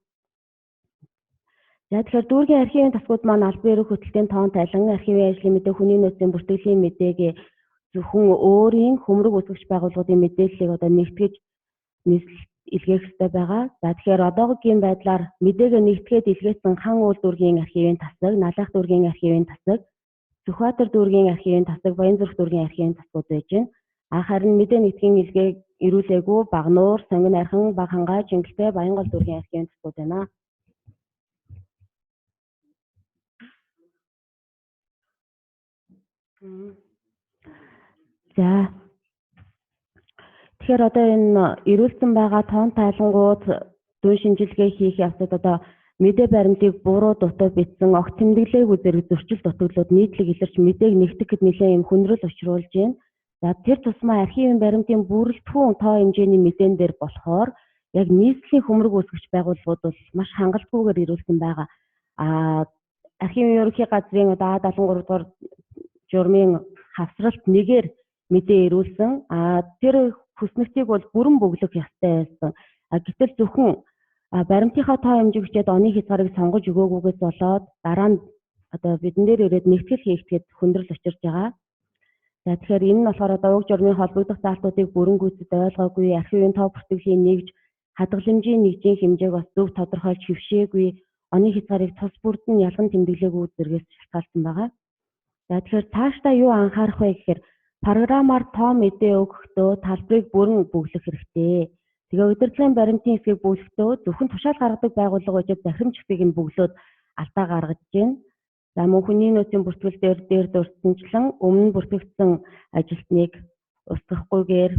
За тэгэхээр дүүргийн архивын тасгууд маань аль биерийн хөтөлбөрийн тоон тайлан, архивын ажлын мэдээ, хүний нөөцийн бүртгэлийн мэдээг зөвхөн өөрийн хөмрөг үсгэгч байгууллагуудын мэдээллийг одоо нэгтгэж илгээх хэрэгтэй байгаа. За тэгэхээр одоогийн байдлаар мэдээгээ нэгтгэхэд илгээсэн хан уул дүүргийн архивын тасаг, Налайх дүүргийн архивын тасаг, Сүхбаатар дүүргийн архивын тасаг, Баянзүрх дүүргийн архивын тасгууд байж байна. Харин мэдээ нэгтгэхийн илгээг ирүүлээгүй Багнуур, Сонгон архин, Баханга, Чингэлтэй, Баянгол дүүргийн архивын тасгууд байна. За тэгэхээр одоо энэ ирүүлсэн байгаа тоон тайлангууд зүүн шинжилгээ хийх явцад одоо мэдээ баримтыг буруу дутуу бичсэн, огт тэмдэглээгүй зэрэг зөрчил дутагдлууд нийтлэг илэрч мэдээг нэгтгэхэд нэлээд юм хүндрэл учруулж байна. За тэр тусмаа архивын баримтын бүрэлдэхүүн тоо хэмжээний мэдээн дээр болохоор яг нийслэлийн хөмрөг үсгэгч байгууллагууд бол маш хангалтгүйгээр ирүүлсэн байгаа. Архивын ерөнхий газрын одоо А73 дугаар журмын хавсралт нэгээр мэдээ ирүүлсэн. Тэр хүснэгтийг бол бүрэн бөглөх ёстой байсан. Гэтэл зөвхөн баримтынхаа тоо хэмжээ хичээд оны хязгаарыг сонгож өгөөгүйгээс болоод дараа нь одоо бидэн дээр ирээд нэгтгэл хийгдэхэд хүндрэл учирч байгаа. За тэгэхээр энэ нь болохоор одоо уг журмын холбогдох заалтуудыг бүрэн гүйцэд ойлгоогүй, архивын тоо бүртгэлийн нэгж, хадгаламжийн нэгжийн хэмжээг бас зөв тодорхойлж хөвшээгүй, оны хязгаарыг тус бүрд нь ялган тэмдэглээгүй зэрэгс шалтгаалсан байгаа. За тэгэхээр цаашдаа юу анхаарах вэ гэхээр програмаар тоо мэдээ өгөхдөө талбарыг бүрэн бүглэх хэрэгтэй. Тэгээ удирдлагын баримтын хэсгийг бүглэхдээ зөвхөн тушаал гаргадаг байгууллага байж захирамж хэсгийг нь бүглөөд алдаа гаргаж байна. За мөн хүний нөөцийн бүртгэл дээр дурдсанчлан өмнө бүртгэгдсэн ажилтныг устгахгүйгээр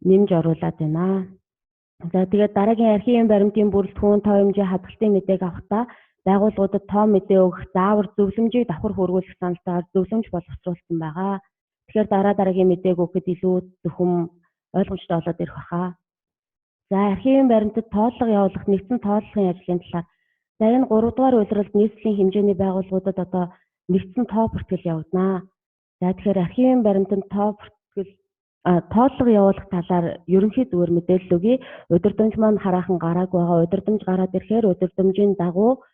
нэмж оруулаад байна. За тэгээд дараагийн архивын баримтын бүрэлдэхүүн тоо хэмжээ хадгалтын мэдээг авахдаа байгууллагуудад тоо мэдээ өгөх заавар зөвлөмжийг давхар хүргүүлэх саналтаар зөвлөмж боловсруулсан байгаа. Тэгэхээр дараагийн мэдээг өгөхөд илүү зөвхөн ойлгомжтой болоод ирэх баха. За архивын баримтад тооллого явуулах нэгдсэн тооллогын ажлын талаар. За энэ 3 дугаар улиралд нийслэлийн хэмжээний байгууллагуудад одоо нэгдсэн тоо бүртгэл явагдана. За тэгэхээр архивын баримтанд тоо бүртгэл тооллого явуулах талаар ерөнхий зүгээр мэдээлэл өгье. Удирдамж маань хараахан гарааг байгаа. Удирдамж гараад ирэхээр удирдамжийн дагуу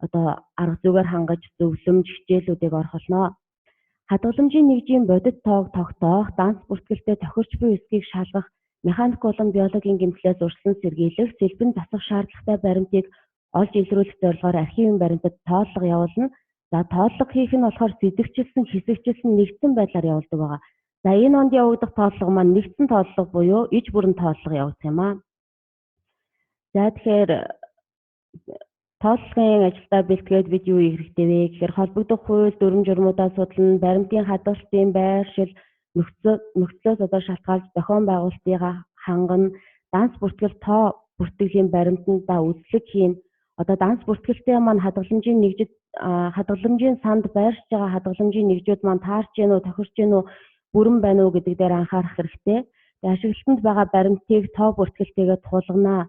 одоо арга зүгээр хангаж зөвлөмж хичээлүүдийг орхолно. Хадгаламжийн нэгжийн бодит тоог тогтоох, данс бүртгэлтэй тохирч буй эсгийг шалгах, механик болон биологийн гэмтлээс урьдчилан сэргийлэх, сэлбэн засах шаардлагатай баримтыг олж илрүүлэх зорилгоор архивын баримтад тооллого явуулна. За тооллого хийх нь болохоор сэдвчилсэн, хэсэгчилсэн нэгдсэн байдлаар явуулдаг байгаа. За энэ онд явагдах тооллого маань нэгдсэн тооллого буюу иж бүрэн тооллого явагдах юм аа. За тэгэхээр тооллогын ажилдаа бэлтгээд бид юу хийх хэрэгтэй вэ гэхээр холбогдох хууль, дүрм журмуудаа судлан, баримтын хадгалтын байршил, нөхцлөөс одоо шалтгаалж зохион байгуулалтыг хангана, данс бүртгэл тоо бүртгэлийн баримтандаа үзлэг хийн. Одоо данс бүртгэлтэй маань хадгаламжийн санд байршиж байгаа хадгаламжийн нэгжүүд маань таарч гэнэ үү, тохирч гэнэ үү, бүрэн байна уу гэдэг дээр анхаарах хэрэгтэй. Тэгээ ашиглалтанд байгаа баримтыг тоо бүртгэлтэйгээ тулгана.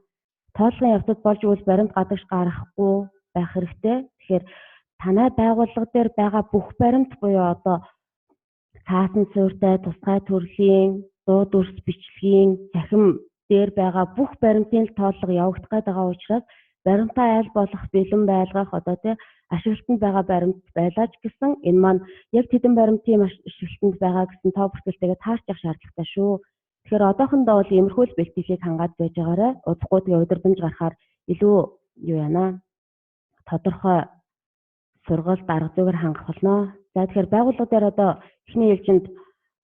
Тооллогын явцад болж үйл баримт гадагш гарахгүй байх хэрэгтэй. Тэгэхээр танай байгууллага дээр байгаа бүх баримт буюу одоо цаасан суурьтай, тусгай төрлийн, дуу дүрс бичлэгийн захим дээр байгаа бүх баримтын тооллого явагдах байгаа учраас баримтаа аль болох бэлэн байлгах одоо тий ашиглалтанд байгаа баримт байлаа ч гэсэн энэ маань яг тэдэн баримтын ашиглалтанд байгаа гэсэн тоо бүртгэлтэйгээ таарч явах шаардлагатай шүү. Тэгэхээр одоохондоо бол иймэрхүү бэлтгэлийг хангаад байж байгаарай. Удахгүй тэгээ удирдамж гарахаар илүү юу яана тодорхой сургалт арга зүгээр хангах болно. За тэгэхээр байгууллага дээр одоо эхний ээлжинд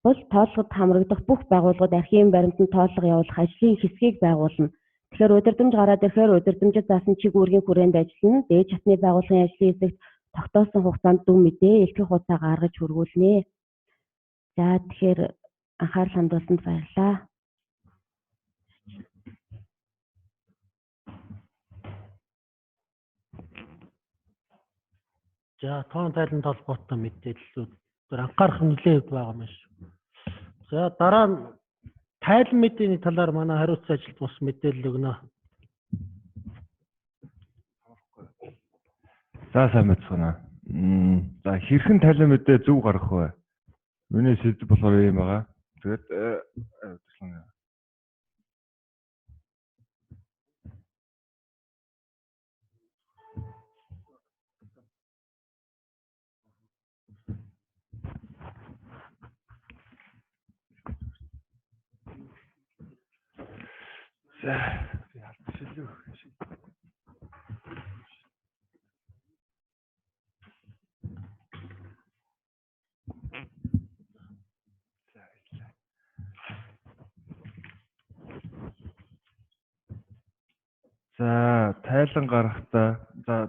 бол тооллогод хамрагдах бүх байгууллагууд архивын баримтанд тооллого явуулах ажлын хэсгийг байгуулна. Тэгэхээр удирдамж гараад ирэхээр удирдамжид заасан чиг үүргийн хүрээнд ажиллана. Дээд чатны байгууллагын ажлын хэсэгт тогтоосон хугацаанд дүн мэдээ, элтгэх хугацаа гаргаж хүргүүлнэ. За тэгэхээр анхаарал хандуулсанд баярлалаа. За тоон тайлан толгойтой мэдээллүүд анхаарах нэлээд байгаа юм шүү. За дараа нь тайлан мэдээний талаар манай хариуцсан ажилд бас мэдээлэл өгнө. За сайн мэдсэн. За хэрхэн тайлан мэдээ зөв гаргах вэ? Миний сэдв болохоор юм байгаа. Тэгээд за За тайлан гарахдаа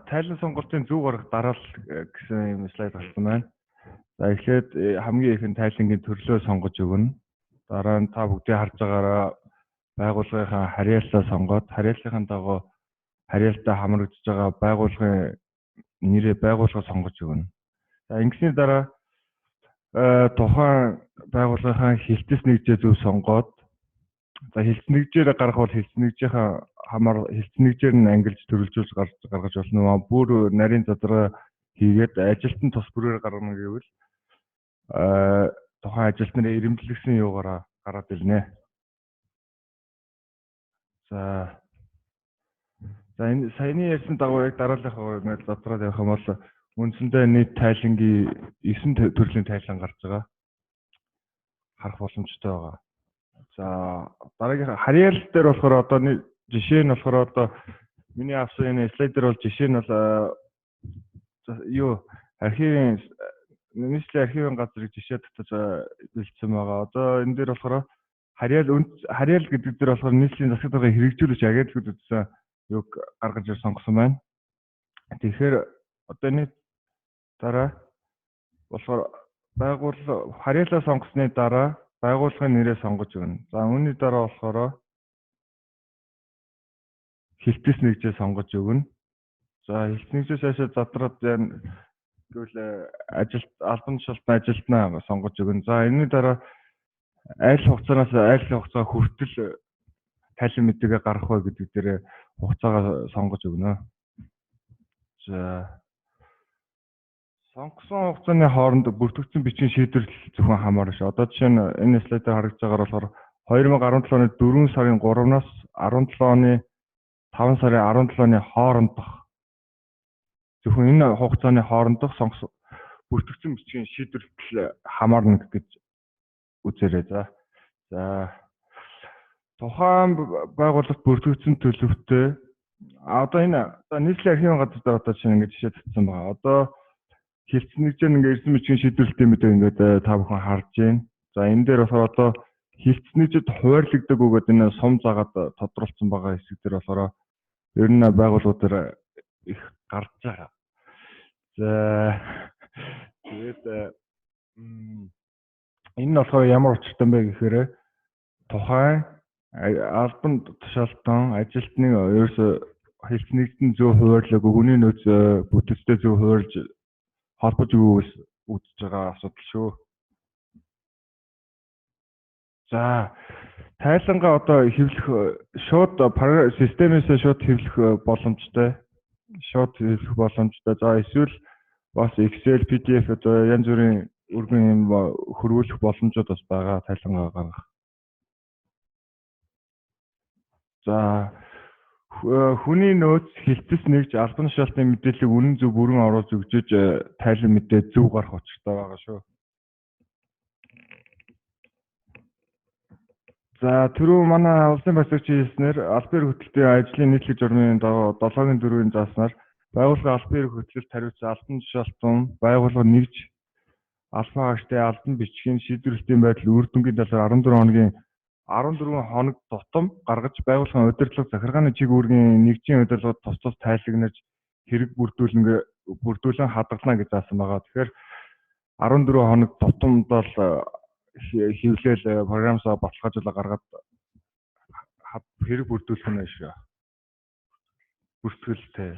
тайлан сонголтын зөв гарах дараалал гэсэн юм слайд гарсан байна. За эхлээд хамгийн ихэнд тайлангийн төрлөө сонгож өгнө. Дараа нь та бүгдийг харж байгаараа байгууллагынхаа харьяаллаа сонгоод харьяаллын дагуу харьяалтай хамрагдж байгаа байгууллагын нэрээ байгууллага сонгож өгнө. За ингэсний дараа тухайн байгууллагынхаа хилцэс нэгжээ зөв сонгоод за хилцэс нэгжээр гарах бол хилцэс нэгжийнхаа хилцэс нэгжээр нь ангилж төрөлжүүлж гаргаж болно. Бүр нарийн задраа хийгээд ажилтны тус бүрээр гаргана гэвэл тухайн ажилтнаар ирэмблэгсэн юугаараа гараад ирнэ. За энэ саяны ярьсан дагуу яг дарааллынхаа ингээд задраад явах юм бол үндсэндээ нийт тайлангийн 9 төрлийн тайлан гарч байгаа. Харах боломжтой байгаа. За дараагийн харьяал дээр болохоор одоо жишээ нь болохоор одоо миний авсан энэ слайд дээр бол жишээ нь бол архивын нийслэлийн архивын газрыг жишээ татаж бэлдсэн байгаа. Одоо энэ дээр болохоор харьяал гэдэг дээр болохоор нийслэлийн засаг даргыг хэрэгжүүлж агентлагууд үзсэн юг гаргаж сонгосон байна. Тэгэхээр одоо энэ дараа болохоор харьяалаа сонгосны дараа байгууллагын нэрээ сонгож өгнө. За үүний дараа болохоор хилцээс нэгжээ сонгож өгнө. За хилцээс нэгжээс цаашаа задраад гэвэл албан тушаалтан ажилтнаа сонгож өгнө. За энэний дараа айл хугацаанаас айл хугацаа хүртэл тайлан мэдээгээ гаргах вэ гэдэг дээр хугацаагаа сонгож өгнө. За сонгосон хугацааны хооронд бүртгэгдсэн бичгийн шийдвэрлэл зөвхөн хамаарна шүү. Одоо жишээ нь энэ слайдаар харагдж байгаагаар болохоор 2017 оны 4 сарын 3-наас 17 оны 5 сарын 17-ны хоорондох зөвхөн энэ хугацааны хоорондох бүртгэгдсэн бичгийн шийдвэрлэл хамаарна гэж үзээрэй. За тухайн байгууллагт бүртгэгдсэн төлөвтэй одоо нийслэлийн архивын газар дээр одоо жишээ татсан байгаа. Одоо хилцэн нэгжээр ингээд ирсэн бичгийн шийдвэрлэлтийн мэдээ ингээд та бүхэн харж байна. За энэ дээр болохоор одоо хилцэн нэгжид хуваарлагддаг үгээд энэ сум заагаад тодруулсан байгаа хэсэг дээр болохоор ер нь байгууллагуудаар их гарч байгаа. За тэгээд энэ нь болохоор ямар учиртай бэ гэхээр тухайн албан тушаалтан ажилтны ерөөсө хилцэн нэгжийн зөв хуваарлаг хүний нөөц бүтцтэй зөв хуваарлж холбож өгөөс үүсэж байгаа асуудал шүү. За тайлангаа одоо хэвлэх шууд системээс шууд хэвлэх боломжтой. За эсвэл бас Excel, PDF одоо янз бүрийн өргөн хөрвүүлэх боломжууд бас байгаа тайлангаа гаргах. За хүний нөөц хилцээс нэгж албан тушаалтын мэдээллийг үнэн зөв бүрэн оруулж өгчөж тайлан мэдээ зөв гарах учиртай байгаа шүү. За түрүү манай улсын баялагч хэлснээр албан эрх хөтөлбөрийн ажлын нийтлэг журмын 7-4-ийн зааснаар байгууллагын албан эрх хөтөлбөрт хариуцсан албан тушаалтан байгууллага нэгж албан хаагчтай албан бичгийн шийдвэрлэлийн байдал үр дүнгийн талаар 14 хоног тутам гаргаж байгууллагын удирдлага захиргааны чиг үүргийн нэгжийн удирдлагад тус тайлагнаж хэрэг бүрдүүлэн хадгална гэж заасан байгаа. Тэгэхээр 14 хоног тутамд бол хөвлөл програмсаа баталгаажуулаад гаргаад хэрэг бүрдүүлэх нь шүү. Бүртгэлтэй.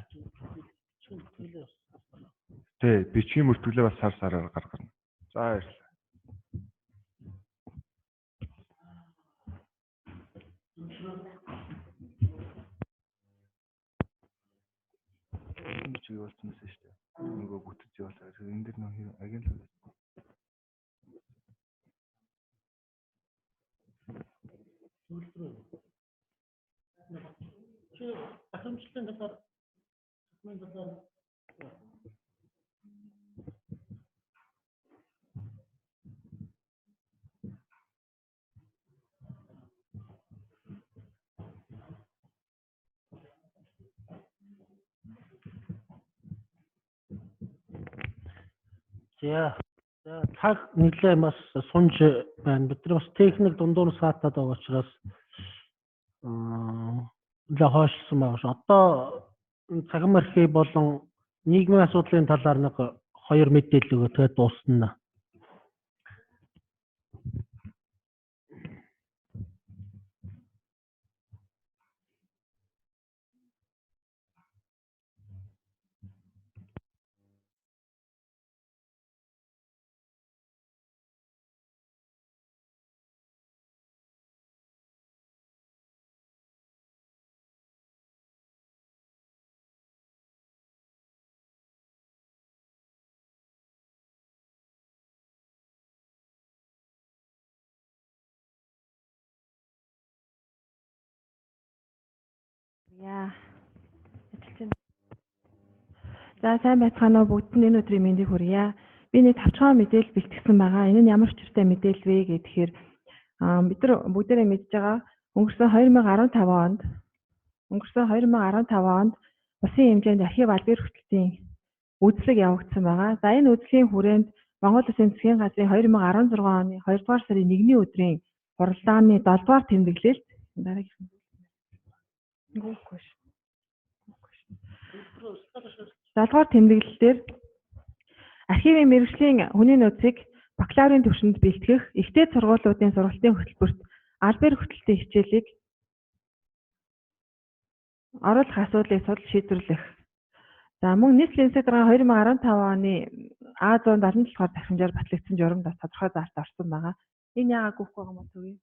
Тэ бичгийн бүртгэлээ бас сар сараар гаргана. За баярлалаа. Чиг болчихсон шүү дээ. Нөгөө бүтэж явуулаа. Энэ дэр нөх агентлаг. Ахимчлалын газар За цаг нэлээ бас сунж байна. Бид нар бас техник дундуур саатаад байгаа учраас нэлээ хойшлсон байгаа ш. Одоо цагаан архив болон нийгмийн асуудлын талаар нэг 2 мэдээлэл өгөө тэгээд дуусна. Яа. За сайн байцгаана уу бүгд энэ өдрийн мэндийг хүргье. Би нэг тавчхан мэдээлэл бэлтгэсэн байгаа. Энэ нь ямар учиртай мэдээлэл вэ гэхээр бид нар бүгдээрээ мэдж байгаа өнгөрсөн 2015 онд улсын хэмжээнд архив албан эрх хөтөлбөрийн үзлэг явагдсан байгаа. За энэ үзлийн хүрээнд Монгол Улсын засгийн газрын 2016 оны 2 дугаар сарын 1-ний өдрийн хуралдааны 7 дугаар тэмдэглэлт дараагийн 7 дугаар тэмдэглэлээр архивын мэргэжлийн хүний нөөцийг бакалаврын түвшинд бэлтгэх, ихтэй сургуулиудын сургалтын хөтөлбөрт албаар хөтөлбөрийн хичээлийг оруулах асуудлыг судал шийдвэрлэх. За мөн нийслэлийн засаг дарга 2015 оны А177 дугаар дахимжаар батлагдсан журамд тодорхой заалт орсон байгаа. Энэ яагаад гүөх байгаа юм бэ?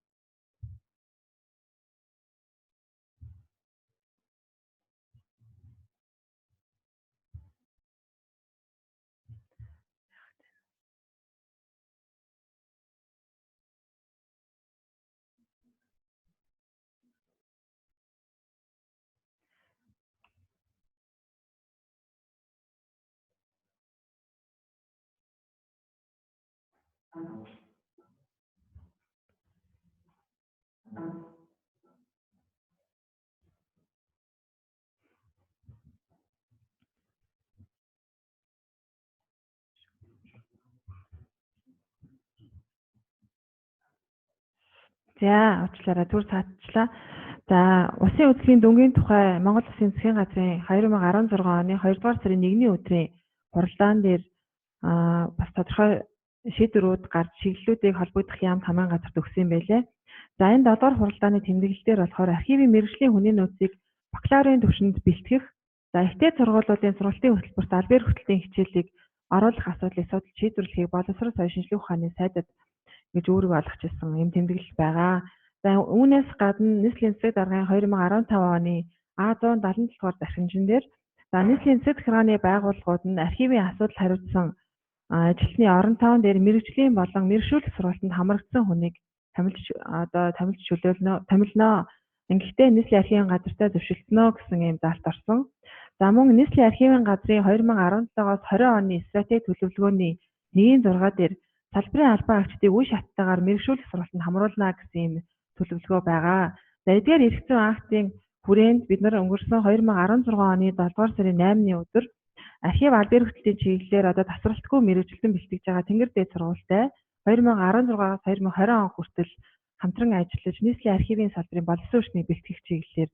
За, уучлаарай түр цаатчлаа. За, Улсын үзлийн дүнгийн тухай Монгол Улсын засгийн газрын 2016 оны 2 дугаар сарын 1-ний өдрийн хуралдаан дээр бас тодорхой шийдвэрүүд гарч чиглэлүүдийг холбогдох яам хамаан газарт өгсөн байлээ. За, энэ 7 дугаар хуралдааны тэмдэглэлээр болохоор архивын мэргэжлийн хүний нөөцийг бакалаврын түвшинд бэлтгэх, за ихтэй сургуулиудын сургалтын хөтөлбөрт албаар хөтөлбөрийн хичээлийг оруулах асуудлыг судалж шийдвэрлэхийг боловсрол соёлын шинжилгээ ухааны сайдад гэж өөрийгөө олгочихсон юм тэмдэглэл байгаа. За үүнээс гадна нийслэлийн засаг даргын 2015 оны А177 дугаар дахимжин дээр за нийслэлийн засаг захиргааны байгууллагууд нь архивын асуудал хариуцсан ажилтны орон тоон дээр мэргэжлийн болон мэргэжүүлэх сургалтанд хамрагдсан хүнийг томилж чөлөөлнө. Ингэхдээ нийслэлийн архивын газартаа зөвшөлдснө гэсэн ийм заалт орсон. За мөн нийслэлийн архивын газрын 2017-оос 20 оны стратеги төлөвлөгөөний 1.6 дээр салбарын албан агчдыг үе шаттайгаар мэргэжүүлэх сургалтанд хамруулна гэсэн ийм төлөвлөгөө байгаа. За эдгээр эргэцэн актын хүрээнд бид нар өнгөрсөн 2016 оны 7 дугаар сарын 8-ны өдөр архив албаар хөтөлбөрийн чиглэлээр одоо тасралтгүй мэргэжилтэн бэлтгэж байгаа Тэнгэр дээд сургуультай 2016-аас 2020 он хүртэл хамтран ажиллаж нийслэлийн архивын салбарын боловсон хүчний бэлтгэх чиглэлээр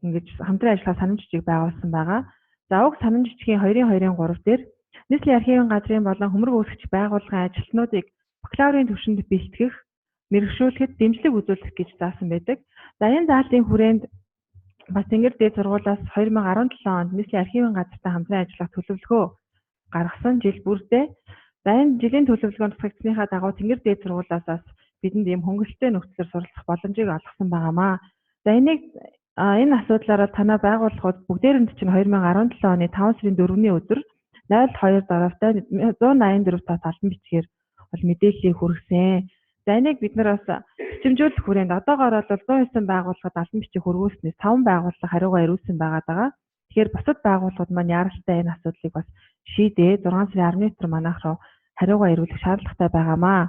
ингэж хамтран ажиллах санамж жижиг байгуулсан байгаа. За уг санамж жижигний 2-2-3 дээр нийслэлийн архивын газрын болон хөмрөг үүсгэж байгууллагын ажилтнуудыг бакалаврын түвшинд бэлтгэх, мэргэжүүлэхэд дэмжлэг үзүүлэх гэж заасан байдаг. За энэ заалтын хүрээнд бас Тэнгэр дээд сургуулиас 2017 онд нийслэлийн архивын газартай хамтран ажиллах төлөвлөгөө гаргасан жил бүрдээ. За энэ жилийн төлөвлөгөөнд тусгагдсаныхаа дагуу Тэнгэр дээд сургуулиас бидэнд ийм хөнгөлөлттэй нөхцөлөөр сурлах боломжийг олгосон байнамаа. За энэ асуудлаараа танай байгууллагууд бүгдээрэнд чинь 2017 оны 5 сарын 4-ний өдөр 02 дараатай 184 цаас албан бичгээр бол мэдээллийг хүргэсэн. За энийг бид нар бас хэмжүүлэх хүрээнд одоогоор бол 109 байгууллагад албан бичиг хүргүүлснээс 5 байгууллага хариугаа ирүүлсэн байгаа. Тэгэхээр бусад байгууллагууд маань яаралтай энэ асуудлыг бас шийдээ 6 сарын 11-нд манайх руу хариугаа ирүүлэх шаардлагатай байгаамаа.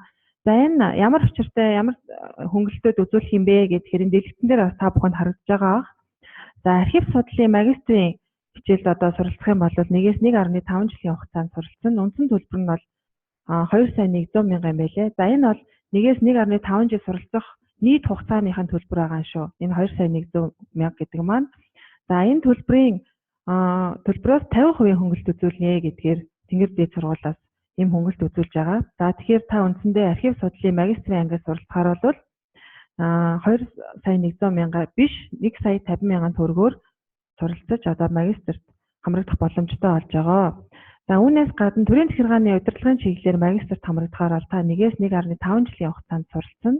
За энэ ямар учиртай ямар хөнгөлөлтөд үзүүлэх юм бэ гэхээр энэ дэлгэцэн дээр бас та бүхэнд харагдаж байгаа. За архив судлалын магистрийн хичээлд одоо суралцах юм бол 1-ээс 1.5 жилийн хугацаанд суралцсан. Үндсэн төлбөр нь бол 2 сая 100 мянга юм байлээ. За энэ бол 1-ээс 1.5 жил суралцах нийт хугацааныхын төлбөр байгаа юм шүү. Энэ 2 сая 100 мянга гэдэг маань. За энэ төлбөрийн төлбөрөөс 50% хөнгөлөлт үзүүлнэ гэдгээр Тэнгэр дээд сургуулиас ийм хөнгөлөлт үзүүлж байгаа. За тэгэхээр та үндсэндээ архив судлалын магистрийн ангиас суралцахаар бол 2 сая 100 мянга биш 1 сая 50 мянган төгрөгөөр суралцаж одоо магистрт хамрагдах боломжтой болж байгаа. За үүнээс гадна төрийн захиргааны удирдлагын чиглэлээр магистрт хамрагдахаар та 1-ээс 1.5 жилийн хугацаанд суралцсан.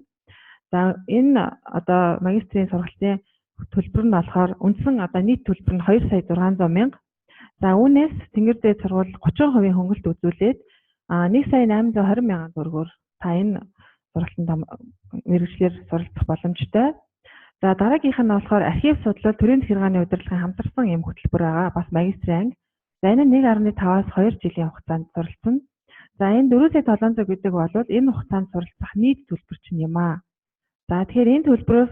За энэ одоо магистрийн сургалтын төлбөр нь болохоор үндсэн одоо нийт төлбөр нь 2 сая 600 мянга. За үүнээс Тэнгэр дээд сургууль 30% хөнгөлөлт үзүүлээд 1 сая 820 мянган төгрөгөөр та энэ сургалтанд мэргэжлэр суралцах боломжтой. За дараагийнх нь болохоор архив судлал төрийн захиргааны удирдлагын хамтарсан юм хөтөлбөр байгаа. Бас магистрийн анги. За энэ 1.5-аас 2 жилийн хугацаанд суралцсан. За энэ 4,700 гэдэг бол энэ хугацаанд суралцах нийт төлбөр чинь юм аа. За тэгэхээр энэ төлбөрөөс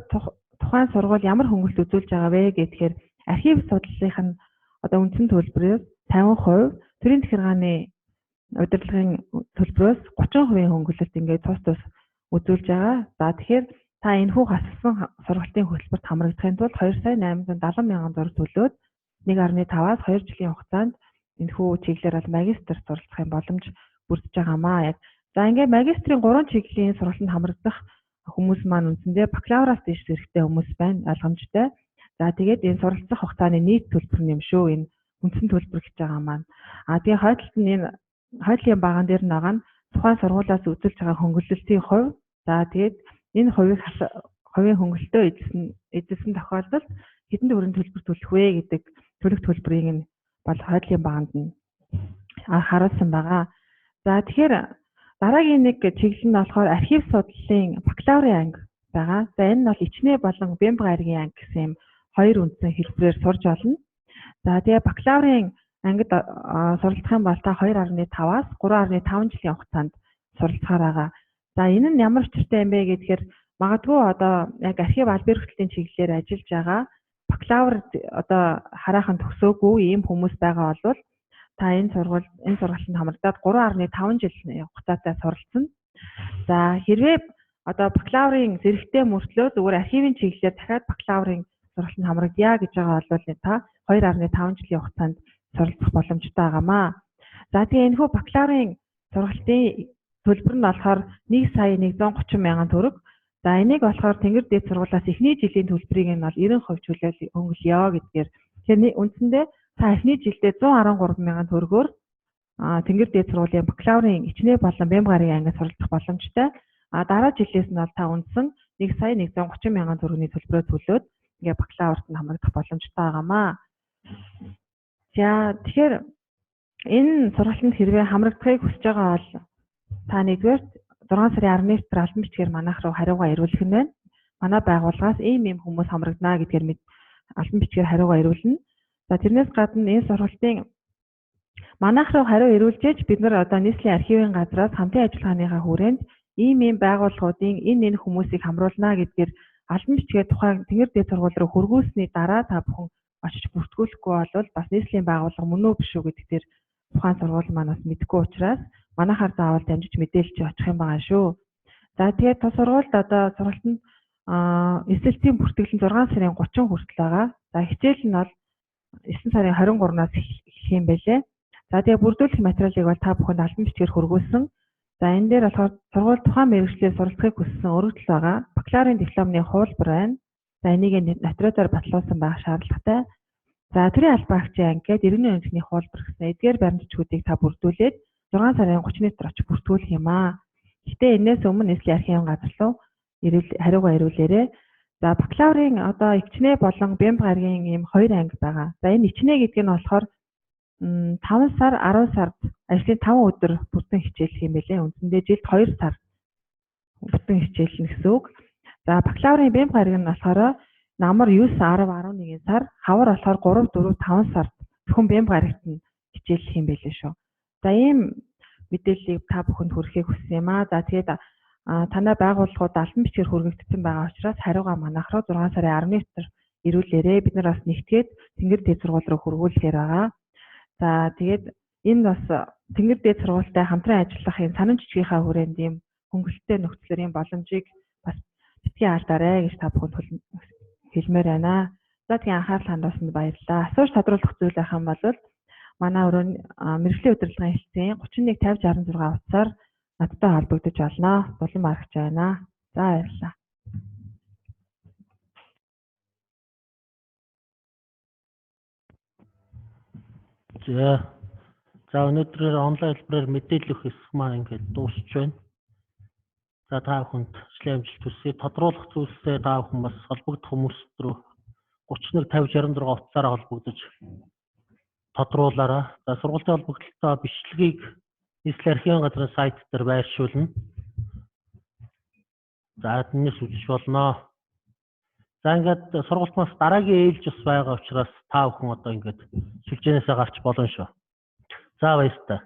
тухайн сургууль ямар хөнгөлөлт үзүүлж байгаа вэ гэхээр архив судлалынх нь одоо үндсэн төлбөрөөс 50% төрийн захиргааны удирдлагын төлбөрөөс 30% хөнгөлөлт ингээд тус үзүүлж байгаа. За тэгэхээр та энэхүү хассан сургалтын хөтөлбөрт хамрагдахын тулд 2,870,000 төгрөг төлөөд 1.5-аас 2 жилийн хугацаанд энэхүү чиглэлээр бол магистр суралцахын боломж бүрдэж байгаамаа. Яг за ингээд магистрийн 3 чиглэлийн сургалтанд хамрагдах хүмүүс маань үндсэндээ бакалавраас дээш зэрэгтэй хүмүүс байна, ойлгомжтой. За тэгээд энэ суралцах хугацааны нийт төлбөр нэм шүү. Энэ үндсэн төлбөр гэж байгаа маань. Тэгээ хойдолд нь энэ хойдлын багаан дээр нь байгаа нь тухайн сургуулиас үзүүлж байгаа хөнгөлөлтийн хувь. За тэгээд энэ хувийн хөнгөлөлтөө эзэлсэн тохиолдолд хэдэн төгрөгийн төлбөр төлөх вэ гэдэг төлөх төлбөрийг нь бол хойдлын багаанд нь харуулсан байгаа. За тэгэхээр дараагийн нэг чиглэл нь болохоор архив судлалын бакалаврын анги байгаа. За энэ нь бол ичнээ болон Бямб гарагийн анги гэсэн юм хоёр үндсэн хэлбэрээр сурж болно. За тэгээ бакалаврын ангид суралцах юм бол та 2.5-аас 3.5 жилийн хугацаанд суралцахаар байгаа. За энэ нь ямар учиртай юм бэ гэдгээр магадгүй одоо яг архив албан эрхтлийн чиглэлээр ажиллаж байгаа бакалавр одоо хараахан төгсөөгүй ийм хүмүүс байгаа бол та энэ сургалтанд хамрагдаад 3.5 жил хугацаатай суралцсан. За хэрвээ одоо бакалаврын зэрэгтэй мөртлөө зүгээр архивын чиглэлээр дахиад бакалаврын сургалтанд хамрагдъя гэж байгаа бол та 2.5 жилийн хугацаанд суралцах боломжтой байгаамаа. За тэгээ энэхүү бакалаврын сургалтын төлбөр нь болохоор 1,130,000 төгрөг. За энийг болохоор Тэнгэр дээд сургуулиас эхний жилийн төлбөрийг нь бол 90% хөнгөлөё гэдгээр. Тэгэхээр үндсэндээ та эхний жилдээ 113,000 төгрөгөөр Тэнгэр дээд сургуулийн бакалаврын ичнээ болон Бямб гарагийн ангид суралцах боломжтой. Дараа жилээс нь бол та үндсэн 1,130,000 төгрөгийн төлбөрөө төлөөд ингээ бакалаврт нь хамрагдах боломжтой байгаамаа. За тэгэхээр энэ сургалтанд хэрвээ хамрагдахыг хүсэж байгаа бол та нэгдүгээр 6 сарын 11-нд албан бичгээр манайх руу хариугаа ирүүлэх нь байна. Манай байгууллагаас ийм хүмүүс хамрагдана гэдгээр албан бичгээр хариугаа ирүүлнэ. За тэрнээс гадна энэ сургалтын манайх руу хариу ирүүлжээж бид нар одоо нийслэлийн архивын газраас хамтын ажиллагааныхаа хүрээнд ийм байгууллагуудын энэ хүмүүсийг хамруулна гэдгээр албан бичгээр тухайн Тэнгэр дээд сургууль руу хөргүүлсний дараа та бүхэн очиж бүртгүүлэхгүй бол бас нийслэлийн байгууллага мөн үү биш үү гэдгээр тухайн сургууль маань бас мэдгүй учраас манайхаар заавал дамжиж мэдээлж очих юм байгаа шүү. За тэгээд тус сургуульд одоо сургалтанд эсэлтийн бүртгэл нь 6 сарын 30 хүртэл байгаа. За хичээл нь бол 9 сарын 23-наас эхлэх юм байлээ. За тэгээд бүрдүүлэх материалыг бол та бүхэнд албан бичгээр хөргүүлсэн. За энэ дээр болохоор сургууль тухайн мэргэжлээр суралцахыг хүссэн өргөдөл байгаа. Бакалаврын дипломны хуулбар байна. За энийг нотариусаар батлуулсан байх шаардлагатай. За төрийн албан агчийн анги гээд иргэний үндэсний хуулбар гэсэн эдгээр баримтчгуудыг та бүрдүүлээд 6 сарын 30-ны дотор очиж бүртгүүлэх юм аа. Гэтэ энэс өмнө нийслэлийн архивын газар руу хариугаа ирүүлээрэй. За бакалаврын одоо ичнээ болон Бямб гарагийн ийм хоёр анги байгаа. За энэ ичнээ гэдэг нь болохоор 5 сар 10 сард ажлын 5 өдөр бүрдэн хичээлэх юм байлээ. Үндсэндээ жилд 2 сар бүрдэн хичээлнэ гэсэн үг. За бакалаврын Бямб гараг нь болохоор намар 9, 10, 11 сар, хавар болохоор 3, 4, 5 сард зөвхөн Бямб гарагт нь хичээлэх юм байлээ шүү. За ийм мэдээллийг та бүхэнд хүргэхийг хүссэн юм аа. За тэгээд танай байгууллагууд албан бичгээр хүргэгдсэн байгаа учраас хариугаа манайх руу 6 сарын 11-нд дотор ирүүлээрэй. Бид нар бас нэгтгээд Тэнгэр дээд сургууль руу хүргүүлэхээр байгаа. За тэгээд энэ бас Тэнгэр дээд сургуультай хамтран ажиллахын санамж жижигийнхаа хүрээнд ийм хөнгөлөлттэй нөхцлөөр ийм боломжийг бас битгий алдаарай гэж та бүхэнд хэлмээр байна. За тэгээд анхаарал хандуулсанд баярлалаа. Асууж тодруулах зүйл байх юм бол манай өрөө мэргэжлийн удирдлагын хэлтсийн 31 50 66 утсаар надтай холбогдож олно. Дулаан маргаж байна. За баярлалаа. За өнөөдөр онлайн хэлбэрээр мэдээлэл өгөх хэсэг маань ингээд дуусч байна. За та бүхэнд ажлын амжилт хүсье. Тодруулах зүйлсээ та бүхэн бас холбогдох хүмүүст рүү 31 50 66 утсаараа холбогдож тодруулаарай. За сургуулийн холбогдлолтой бичлэгийг нийслэлийн архивын газрын сайт дээр байршуулна. За тэрнээс үзэж болно. За ингээд сургалтаас дараагийн ээлж бас байгаа учраас та бүхэн одоо ингээд сүлжээнээсээ гарч болно шүү. За баярлалаа.